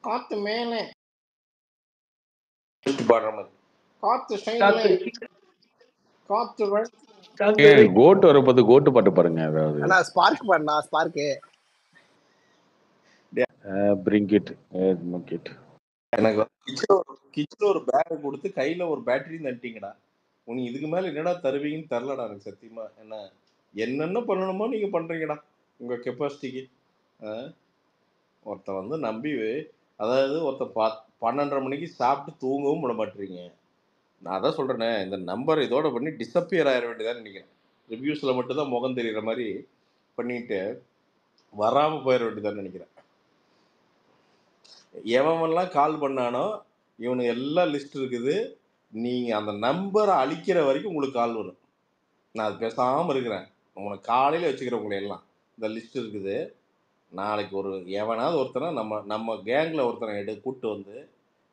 காத்து மேலே பாடுற மாதிரி. காத்து கோட்டு வரப்போது கோட்டு பாட்டு பாருங்க. அதாவது ஸ்பார்க் பண்ணா spark bring it make it. எனக்கு கிச்சன்ல ஒரு பேக் கொடுத்து கையில ஒரு பேட்டரி நட்டிங்கடா. உனக்கு இதுக்கு மேல என்னடா தருவீங்கன்னு தரலடா எனக்கு சத்தியமா. என்னென்ன பண்ணணுமோ நீங்க பண்றீங்கடா உங்க கெப்பாசிட்டிக்கு. ஒருத்த வந்து நம்பி, அதாவது ஒருத்த 12:30 மணிக்கு சாப்பிட்டு தூங்கவும் விட மாட்டீங்க. நான் அதான் சொல்றேனே, இந்த நம்பர் இதோட பண்ணி டிஸப்பியர் ஆயிட வேண்டியதான் நினைக்கிறேன். ரிவ்யூஸ்ல மட்டும்தான் முகம் தெரியுற மாதிரி பண்ணிட்டு வராம போயிட வேண்டியதான் நினைக்கிறேன். எவன்லாம் கால் பண்ணானோ இவனு எல்லாம் லிஸ்ட் இருக்குது. நீங்க அந்த நம்பரை அழிக்கிற வரைக்கும் உங்களுக்கு கால் வரும். நான் அது பேசாம இருக்கிறேன். உங்களை காலையில வச்சுக்கிறேன் உங்களை எல்லாம். இந்த லிஸ்ட் இருக்குது. நாளைக்கு ஒரு எவனாவது ஒருத்தனை நம்ம கேங்கில் ஒருத்தனை கூப்பிட்டு வந்து,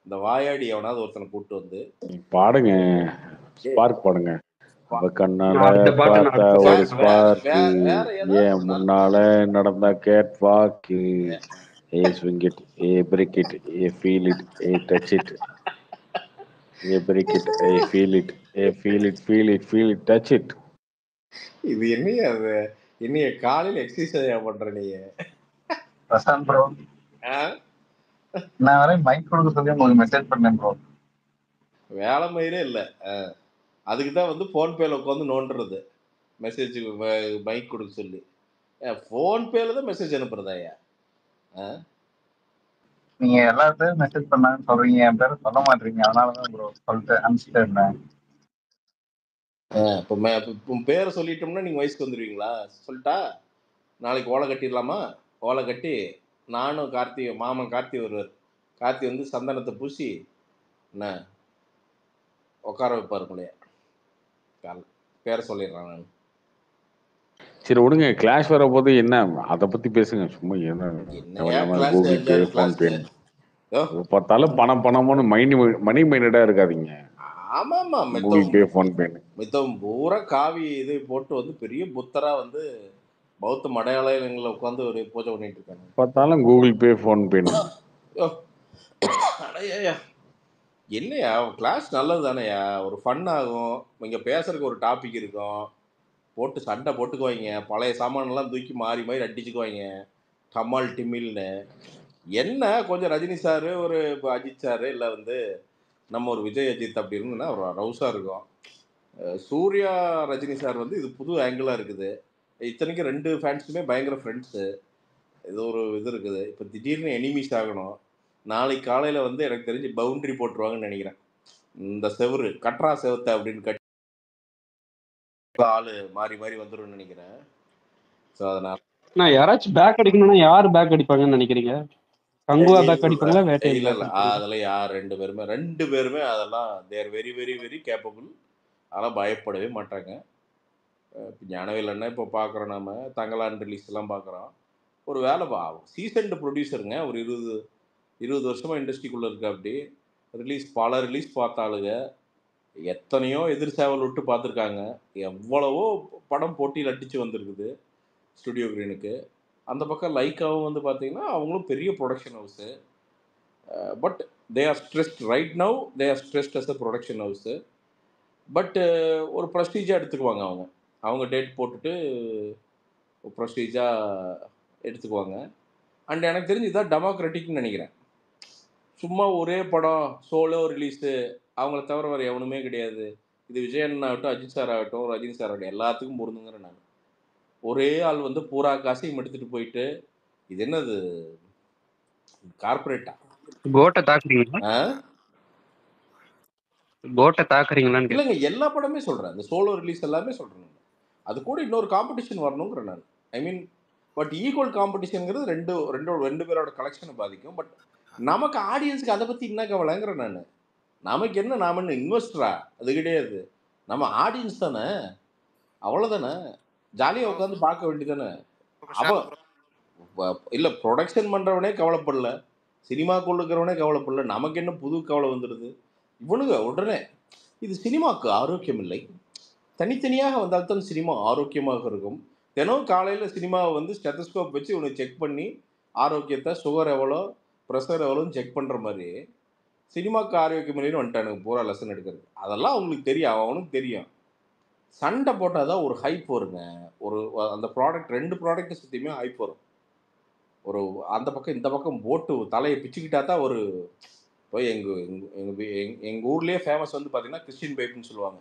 இந்த வாயாடி எவனாவது ஒருத்தனை கூப்பிட்டு வந்து பாடுங்க, ஸ்பார்க் பாடுங்க. அவ கண்ணால அடுத்த பாட்டு நான் பார்த்தா அடுத்த ஒரு பாட்டு ஸ்பார்க்கு, வேற ஏதாவது ஏன் ஒரு முன்னால நடந்தா கேட் வாக்கு, ஏ ஸ்விங் இட், ஏ பிரேக் இட், ஏ ஃபீல் இட், ஏ டச் இட், ஏ பிரேக் இட், ஏ ஃபீல் இட், ஏ feel it, feel it, feel it, touch it. இது என்னைய அது என்னைய காலையில் எக்ஸசைஸ் பண்ற நீ பிரசாந்த் ப்ரோ, நான் வரை மைக் கொடுக்க சொல்லி உங்களுக்கு மெசேஜ் பண்ணேன் ப்ரோ. வேலை மயிரே இல்லை. அதுக்கு தான் வந்து ஃபோன்பேல உட்காந்து நோண்டுறது, மெசேஜ் மைக் கொடுக்க சொல்லி. ஃபோன்பேல தான் மெசேஜ் அனுப்புறதாயா? நீங்க எல்லாத்தையும் மெசேஜ் பண்ணாங்கன்னு சொல்றீங்க, என் பேரை சொல்ல மாட்டீங்க. அதனாலதான் ப்ரோ சொல்லிட்டு அனுப்பிச்சிட்டு இருந்தேன். இப்போ உன் பேரை சொல்லிட்டோம்னா நீங்கள் வயசுக்கு வந்துடுவீங்களா? சொல்லிட்டா நாளைக்கு ஓலை கட்டிடலாமா? ஓலை கட்டி நானும் கார்த்தி, மாமன் கார்த்தி வருவார். கார்த்தி வந்து சந்தனத்தை பூசி என்ன உட்கார வைப்பார் பிள்ளைய. காலைல பேரை சொல்லிடுறான் நான். சரி விடுங்க, கிளாஷ் வர போது என்ன அதை பத்தி பேசுங்க. சும்மா என்னையா என்ன class Google Pay, PhonePe பார்த்தாலும் பணம் பணம்னு மணி மைண்டடா இருக்காதீங்க. ஆமாம்மா, கூகுள் பே, ஃபோன் பே மித்தம் பூரா காவி இது போட்டு வந்து பெரிய புத்தரா வந்து பௌத்த மடையாளங்களை உட்காந்து ஒரு பூஜை பண்ணிட்டு இருக்காங்க. பார்த்தாலும் கூகுள் பே, ஃபோன் பே. என்னையா கிளாஸ் நல்லது தானேயா, ஒரு ஃபன் ஆகும், இங்கே பேசுறதுக்கு ஒரு டாபிக் இருக்கும், போட்டு சண்டை போட்டுக்குவாங்க, பழைய சாமானெல்லாம் தூக்கி மாறி மாறி அடிச்சுக்குவாங்க, டமால் டிமில்னு. என்ன கொஞ்சம் ரஜினி சாரு, ஒரு அஜித் சாரு, இல்லை வந்து நம்ம ஒரு விஜய் அஜித் அப்படி இருந்துன்னா ஒரு ரவுஸாக இருக்கும். சூர்யா ரஜினி சார் வந்து இது புது ஆங்கிளாக இருக்குது. இத்தனைக்கும் ரெண்டு ஃபேன்ஸுமே பயங்கர ஃப்ரெண்ட்ஸு. இது ஒரு இது இருக்குது. இப்போ திடீர்னு எனிமீஸ் ஆகணும். நாளைக்கு காலையில் வந்து எனக்கு தெரிஞ்சு பவுண்ட்ரி போட்டுருவாங்கன்னு நினைக்கிறேன். இந்த செவரு கட்ரா செவத்தை அப்படின்னு கட்டி ஆளு மாறி மாறி வந்துடும் நினைக்கிறேன். ஸோ அதனால யாராச்சும் பேக் அடிக்கணும்னா யார் பேக் அடிப்பாங்கன்னு நினைக்கிறீங்க? கங்குவா பேக் அடிப்பாங்களா, வேட்டையன்? இல்லை அதெல்லாம் யார் ரெண்டு பேருமே அதெல்லாம் தேர் வெரி வெரி வெரி கேப்பபிள். அதெல்லாம் பயப்படவே மாட்டாங்க. இப்போ ஞானவேல் இப்போ பார்க்குறோம், நம்ம தங்கலான் ரிலீஸ் எல்லாம் பார்க்குறோம். ஒரு வேலை சீசன்டு ப்ரொடியூசருங்க, ஒரு 20 வருஷமாக இண்டஸ்ட்ரிக்குள்ளே இருக்கு. அப்படி பல ரிலீஸ் பார்த்தாளுங்க, எத்தனையோ எதிர் சேவல் விட்டு பார்த்துருக்காங்க, எவ்வளவோ படம் போட்டியில் அடித்து வந்திருக்குது ஸ்டுடியோ கிரீனுக்கு. அந்த பக்கம் லைக்காவும் வந்து பார்த்தீங்கன்னா அவங்களும் பெரிய production house. But they are stressed right now, they are stressed as a production house. But ஒரு ப்ரெஸ்டீஜாக எடுத்துக்குவாங்க. அவங்க டேட் போட்டுட்டு ப்ரெஸ்டீஜாக எடுத்துக்குவாங்க. அண்ட் எனக்கு தெரிஞ்சு இதுதான் டெமோக்ராட்டிக்னு நினைக்கிறேன். சும்மா ஒரே படம் சோலோ ரிலீஸு, அவங்கள தவிர வேறு எவனுமே கிடையாது. இது விஜயன் ஆகட்டும், அஜித் சார் ஆகட்டும், ரஜினி சார் ஆகட்டும், எல்லாத்துக்கும் பொருந்துங்கிறேன் நான். ஒரே ஆள் வந்து பூரா காசையும் எடுத்துகிட்டு போயிட்டு, இது என்னது கார்பரேட்டா? கோட்டை தாக்குறீங்களா? கோட்டை தாக்குறீங்களான்னு இல்லைங்க, எல்லா படமே சொல்கிறேன், இந்த சோலோ ரிலீஸ் எல்லாமே சொல்கிறேன். அது கூட இன்னொரு காம்படிஷன் வரணுங்கிறேன் நான். ஐ மீன், பட் ஈக்குவல் காம்படிஷனுங்கிறது ரெண்டு பேரோட கலெக்ஷனை பாதிக்கும். பட் நமக்கு ஆடியன்ஸுக்கு அதை பற்றி என்ன கவலைங்கிறேன் நான். நமக்கு என்ன, நாம் என்ன இன்வெஸ்டரா? அது கிடையாது, நம்ம ஆடியன்ஸ் தானே, அவ்வளோதானே. ஜாலியாக உட்காந்து பார்க்க வேண்டியதானே. அவன் இல்லை, ப்ரொடக்ஷன் பண்ணுறவனே கவலைப்படல, சினிமாக்குள்ள இருக்கிறவனே கவலைப்படல, நமக்கு என்ன புது கவலை வந்துடுது? இவனுங்க உடனே இது சினிமாவுக்கு ஆரோக்கியம் இல்லை, தனித்தனியாக வந்தால்தான் சினிமா ஆரோக்கியமாக இருக்கும். தினம் காலையில் சினிமாவை வந்து ஸ்டெத்தஸ்கோப் வச்சு இவனுக்கு செக் பண்ணி ஆரோக்கியத்தை, சுகர் எவ்வளோ, ப்ரெஷர் எவ்வளோன்னு செக் பண்ணுற மாதிரி சினிமாவுக்கு ஆரோக்கியம் இல்லைன்னு வந்துட்டானுங்க பூரா லெசன் எடுக்கிறது. அதெல்லாம் அவங்களுக்கு தெரியும், அவனுக்கு தெரியும். சண்டை போட்டால் தான் ஒரு ஹைப் வருங்க. ஒரு அந்த ப்ராடக்ட், 2 ப்ராடக்ட்டை சுற்றியுமே ஹைப் வரும். ஒரு அந்த பக்கம் இந்த பக்கம் போட்டு தலையை பிச்சுக்கிட்டா தான் ஒரு இப்போ எங்கள் ஊர்லேயே ஃபேமஸ் வந்து பார்த்தீங்கன்னா கிறிஸ்டின் பைப்புன்னு சொல்லுவாங்க.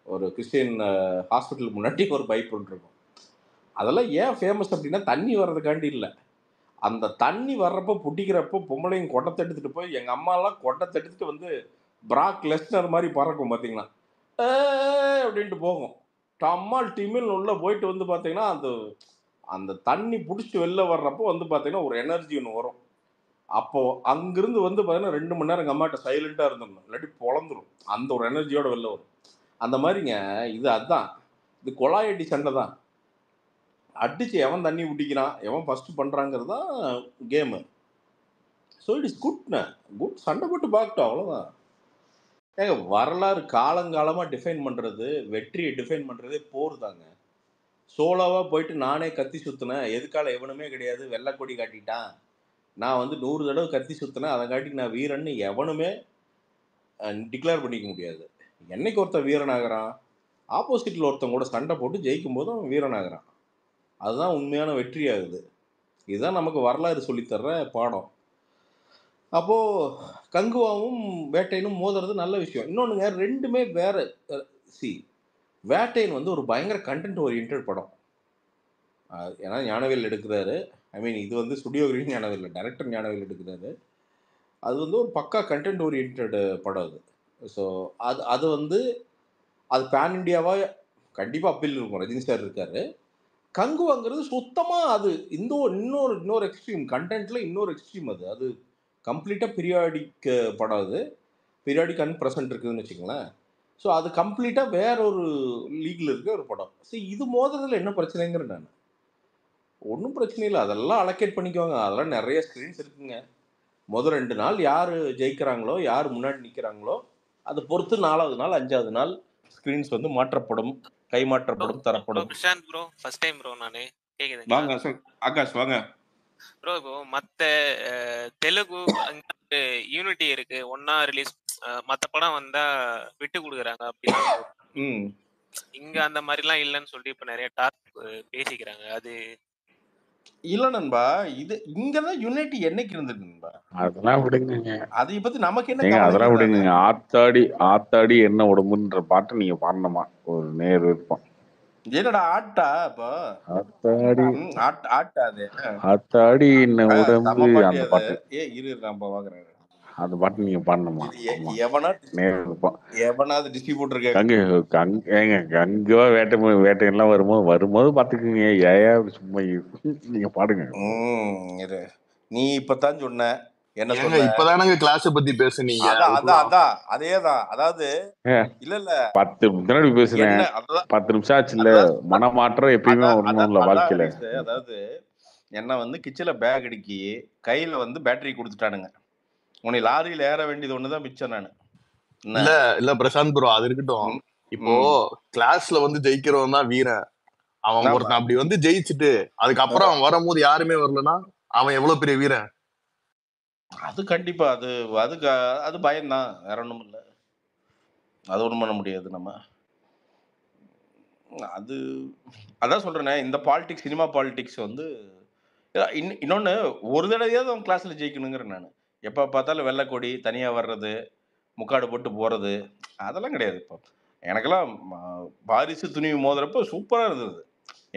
ஒரு கிறிஸ்டின் ஹாஸ்பிட்டலுக்கு முன்னாடி ஒரு பைப் ஒன்று இருக்கும். அதெல்லாம் ஏன் ஃபேமஸ் அப்படின்னா தண்ணி வர்றதுக்காண்டி இல்லை, அந்த தண்ணி வர்றப்போ பிடிக்கிறப்போ பொம்பளைங்க கொட்டத்தை எடுத்துகிட்டு போய், எங்கள் அம்மாலாம் கொட்டத்தை எடுத்துகிட்டு வந்து பிராக் லெஸ்னர் மாதிரி பறக்கும் பார்த்தீங்கன்னா, அப்படின்ட்டு போகும். டம்மால் டிமில் உள்ளே போயிட்டு வந்து பார்த்தீங்கன்னா அந்த தண்ணி பிடிச்சிட்டு வெளில வர்றப்போ வந்து பார்த்தீங்கன்னா ஒரு எனர்ஜி ஒன்று வரும். அப்போது அங்கேருந்து வந்து பார்த்தீங்கன்னா 2 மணி நேரம் எங்கள் அம்மாட்ட சைலண்ட்டாக இருந்துடணும், இல்லாட்டி பொழந்துடும். அந்த ஒரு எனர்ஜியோட வெளில வரும். அந்த மாதிரிங்க இது, அதுதான் இது கொலாயடி சண்டை தான். அடிச்சு எவன் தண்ணி ஊட்டிக்கிறான், எவன் ஃபர்ஸ்ட் பண்றாங்கிறது தான் game. So it is good சண்டை போட்டு பார்க்கட்டும், அவ்வளோதான். ஏங்க வரலாறு காலங்காலமாக டிஃபைன் பண்ணுறது, வெற்றியை டிஃபைன் பண்ணுறதே போர் தாங்க. சோலோவாக போயிட்டு நானே கத்தி சுற்றினேன், எதுக்கால எவனுமே கிடையாது, வெள்ளை கொடி காட்டிட்டான், நான் வந்து 100 தடவை கத்தி சுற்றினேன், அதை காட்டி நான் வீரன்னு எவனுமே டிக்ளேர் பண்ணிக்க முடியாது. என்னைக்கு ஒருத்தன் வீரனாகிறான், ஆப்போசிட்டில் ஒருத்தன் கூட சண்டை போட்டு ஜெயிக்கும் போது அவன் வீரனாகிறான். அதுதான் உண்மையான வெற்றி ஆகுது. இதுதான் நமக்கு வரலாறு சொல்லித்தர்ற பாடம். அப்போது கங்குவாவும் வேட்டையனும் மோதுறது நல்ல விஷயம். இன்னொன்றுங்க, ரெண்டுமே வேற. வேட்டையன் வந்து ஒரு பயங்கர கண்டென்ட் ஓரியன்ட் படம். ஏன்னா ஞானவேல் எடுக்கிறாரு, ஐ மீன் இது வந்து studio green Gnanavel, director Gnanavel எடுக்கிறாரு. அது வந்து ஒரு பக்கா கண்டென்ட் ஓரியன்ட் படம் அது. ஸோ அது வந்து அது பேன் இண்டியாவாக கண்டிப்பாக அப்பீல் இருக்கும். ரஜினி சார் இருக்காரு. கங்குவாங்கிறது சுத்தமாக அது இன்னொரு எக்ஸ்ட்ரீம் கண்டென்ட்டில் இன்னொரு எக்ஸ்ட்ரீம். அது கம்ப்ளீட்டாக பீரியாடிக் படம். அது பீரியாடிக் அண்ட் ப்ரெசன்ட் இருக்குதுன்னு வச்சுக்கோங்களேன். ஸோ அது கம்ப்ளீட்டாக வேற ஒரு லீகில் இருக்க ஒரு படம். சரி, இது மோதுறதுல என்ன பிரச்சனைங்கிற நான் ஒன்றும் பிரச்சனை இல்லை, அதெல்லாம் அலோகேட் பண்ணிக்குவாங்க. அதெல்லாம் நிறைய ஸ்க்ரீன்ஸ் இருக்குங்க. முதல் 2 நாள் யார் ஜெயிக்கிறாங்களோ, யார் முன்னாடி நிற்கிறாங்களோ, அதை பொறுத்து 4வது நாள் 5வது நாள் ஸ்க்ரீன்ஸ் வந்து மாற்றப்படும், கைமாற்றப்படும், தரப்படும். Prashanth bro, first time bro நானு. கேக்குதுங்களா? வாங்க சார், ஆகாஷ் வாங்க ப்ரோ. இப்போ மத்த தெலுங்கு யூனிட்டி இருக்கு, ஒன்னா ரிலீஸ், மத்த படம் வந்தா விட்டு கொடுக்குறாங்க அப்படிலாம். இங்க அந்த மாதிரிலாம் இல்லைன்னு சொல்லி இப்ப நிறைய டாக் பேசிக்கிறாங்க. அது இல்ல நண்பா, இது இங்கதான் யூனிட்டி என்னைக்கு இருந்திருக்கு நண்பா? அதெல்லாம் விடுங்க. அதை பத்தி நமக்கு என்ன ஏங்க கவலை அதெல்லாம் இல்லை விடுங்க. தானே? ஆத்தாடி என்ன உடம்புன்ற பாட்டு நீங்க பாடணுமா? ஒரு நேர் விருப்பம். என்னடா ஆட்டா? இப்போ ஆத்தாடி ஆட்டா அது ஆத்தாடி என்ன தம்ம உடம்பு, பாட்டி அந்த அது. பாட்டு, இரு நான் பாக்குறேன். அந்த பாட்டு நீங்க பாடணுமா? இது ஆமா, எவனா நேர் விருப்பம். எவனாவது டிஸ்ட்ரிபியூட்டர் ஏங்க கங்குவா வேட்டையெல்லாம் வரும்போது பாத்துக்குங்க. ஏயா அப்படி சும்மா நீங்க பாடுங்க. இரு, நீ இப்பதான் சொன்ன என்ன ஏங்க சொன்ன? இப்பதானங்க கிளாஸ் பத்தி பேசுனீங்க. அதான் அதேதான். அதாவது இல்ல 10 முன்னாடி பேசுறேன், என்ன அதான் 10 நிமிஷம் ஆச்சு இல்ல. மனமாற்றம் எப்பயுமே வரணும்ல வாழ்க்கையில. அதாவது என்ன வந்து கிச்சன்ல பேக் அடிக்கி கையில வந்து பேட்டரி கொடுத்துட்டானுங்க. உன்னை லாரியில ஏற வேண்டியது ஒண்ணுதான் மிச்சம். நானு இல்ல பிரசாந்த் ப்ரோ, அது இருக்கட்டும். இப்போ கிளாஸ்ல வந்து ஜெயிக்கிறவன் தான் வீரன். அவன் ஒருத்தன் அப்படி வந்து ஜெயிச்சுட்டு அதுக்கப்புறம் அவன் வரும்போது யாருமே வரலன்னா அவன் எவ்வளவு பெரிய வீரன்? அது கண்டிப்பா அது பயம்தான், வேற ஒண்ணும் இல்லை. அது ஒண்ணும் பண்ண முடியாது நம்ம. அது அதான் சொல்றேனே, இந்த பாலிடிக்ஸ், சினிமா பாலிடிக்ஸ் வந்து இன்னொன்னு, ஒரு தடவையாவது அவன் கிளாஸ்ல ஜெயிக்கணுங்கிறேன் நான். எப்ப பார்த்தாலும் வெள்ளைக்கொடி தனியா வர்றது, முக்காடு போட்டு போறது, அதெல்லாம் கிடையாது. இப்போ எனக்கெல்லாம் வாரிசு துணிவு மோதுறப்ப சூப்பரா இருந்தது.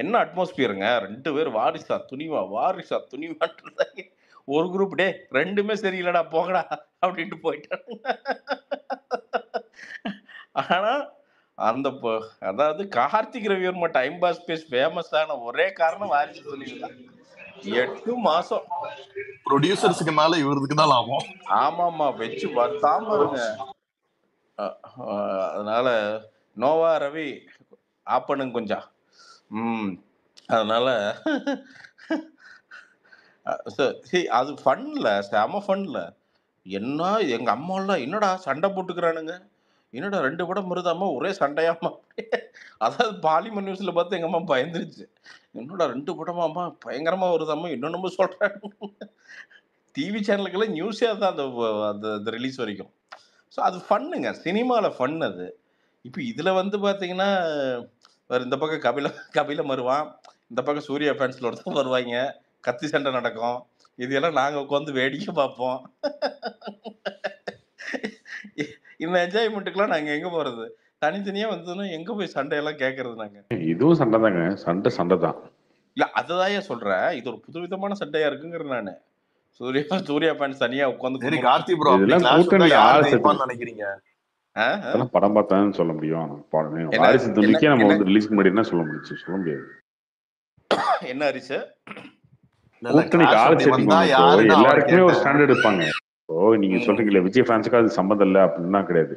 என்ன அட்மாஸ்பியருங்க. 2 பேர் வாரிசா துணிவாட்டு இருந்தாங்க. ஒரு குரூப் டே 2மே சரியில்லடா போகடா அப்படின்ட்டு போயிட்டாங்க. ஆனா அந்த அதாவது கார்த்திக் ரவிவர்மா டைம் பாஸ் பேஸ் ஃபேமஸ் ஆன ஒரே காரணம் வாரிசு துணிவு தான். 8 மாசம் ப்ரொடியூசர்ஸுக்கு மேல இவருக்கு தான் லாபம். ஆமாமா, வச்சு வர்த்தாம பாருங்க. அதனால நோவா ரவி ஆப்பனுங்க கொஞ்சம். அதனால அது ஃபன்ல, செம ஃபன்ல. என்ன எங்க அம்மா எல்லாம் என்னடா சண்டை போட்டுக்கிறானுங்க, என்னடா 2 படம் வருதாமா ஒரே சண்டையாமா. அதாவது பாலிமர் நியூஸ்ல பார்த்து எங்க அம்மா பயந்துருச்சு. என்னடா 2 படமாமா பயங்கரமா வருதாமா, என்னென்னமோ சொல்றாங்க. டிவி சேனலுக்கெல்லாம் நியூஸே தான் அந்த ரிலீஸ் வரைக்கும். ஸோ அது ஃபன்னுங்க, சினிமாவில் ஃபன் அது. இப்போ இதில் வந்து பார்த்தீங்கன்னா வேறு இந்த பக்கம் கபில வருவான், இந்த பக்கம் சூர்யா ஃபேன்ஸில் ஒருத்தர் வருவாங்க, கத்தி சண்டை நடக்கும். இதெல்லாம் நாங்கள் உட்காந்து வேடிக்கை பார்ப்போம். இந்த என்ஜாய்மெண்ட்டுக்கெல்லாம் நாங்கள் எங்கே போகிறது? தனித்தனியாக வந்ததுன்னா எங்கே போய் சண்டையெல்லாம் கேட்கறது நாங்கள்? இதுவும் சண்டை தாங்க, சண்டை தான். இல்லை அதுதான் சொல்கிறேன், இது ஒரு புதுவிதமான சண்டையாக இருக்குங்கிறேன் நான். சூர்யா ஃபேன்ஸ் தனியா உட்கார்ந்து கார்த்தி ப்ரோ நினைக்கிறீங்க? படம் பார்த்தான்னு சொல்ல முடியும். வாரிசு துணிக்கே நம்ம வந்து ரிலீஸ் முன்னாடி என்ன சொல்ல முடியாது. என்ன அரிசு கூட்டணிக்கு ஆள் சேர்த்து எல்லாருக்குமே ஒரு ஸ்டாண்டர்ட் இருப்பாங்க. இப்போ நீங்க சொல்றீங்களா விஜய் ஃபேன்ஸுக்கு அது சம்மந்தம் இல்லை அப்படின்னா கிடையாது.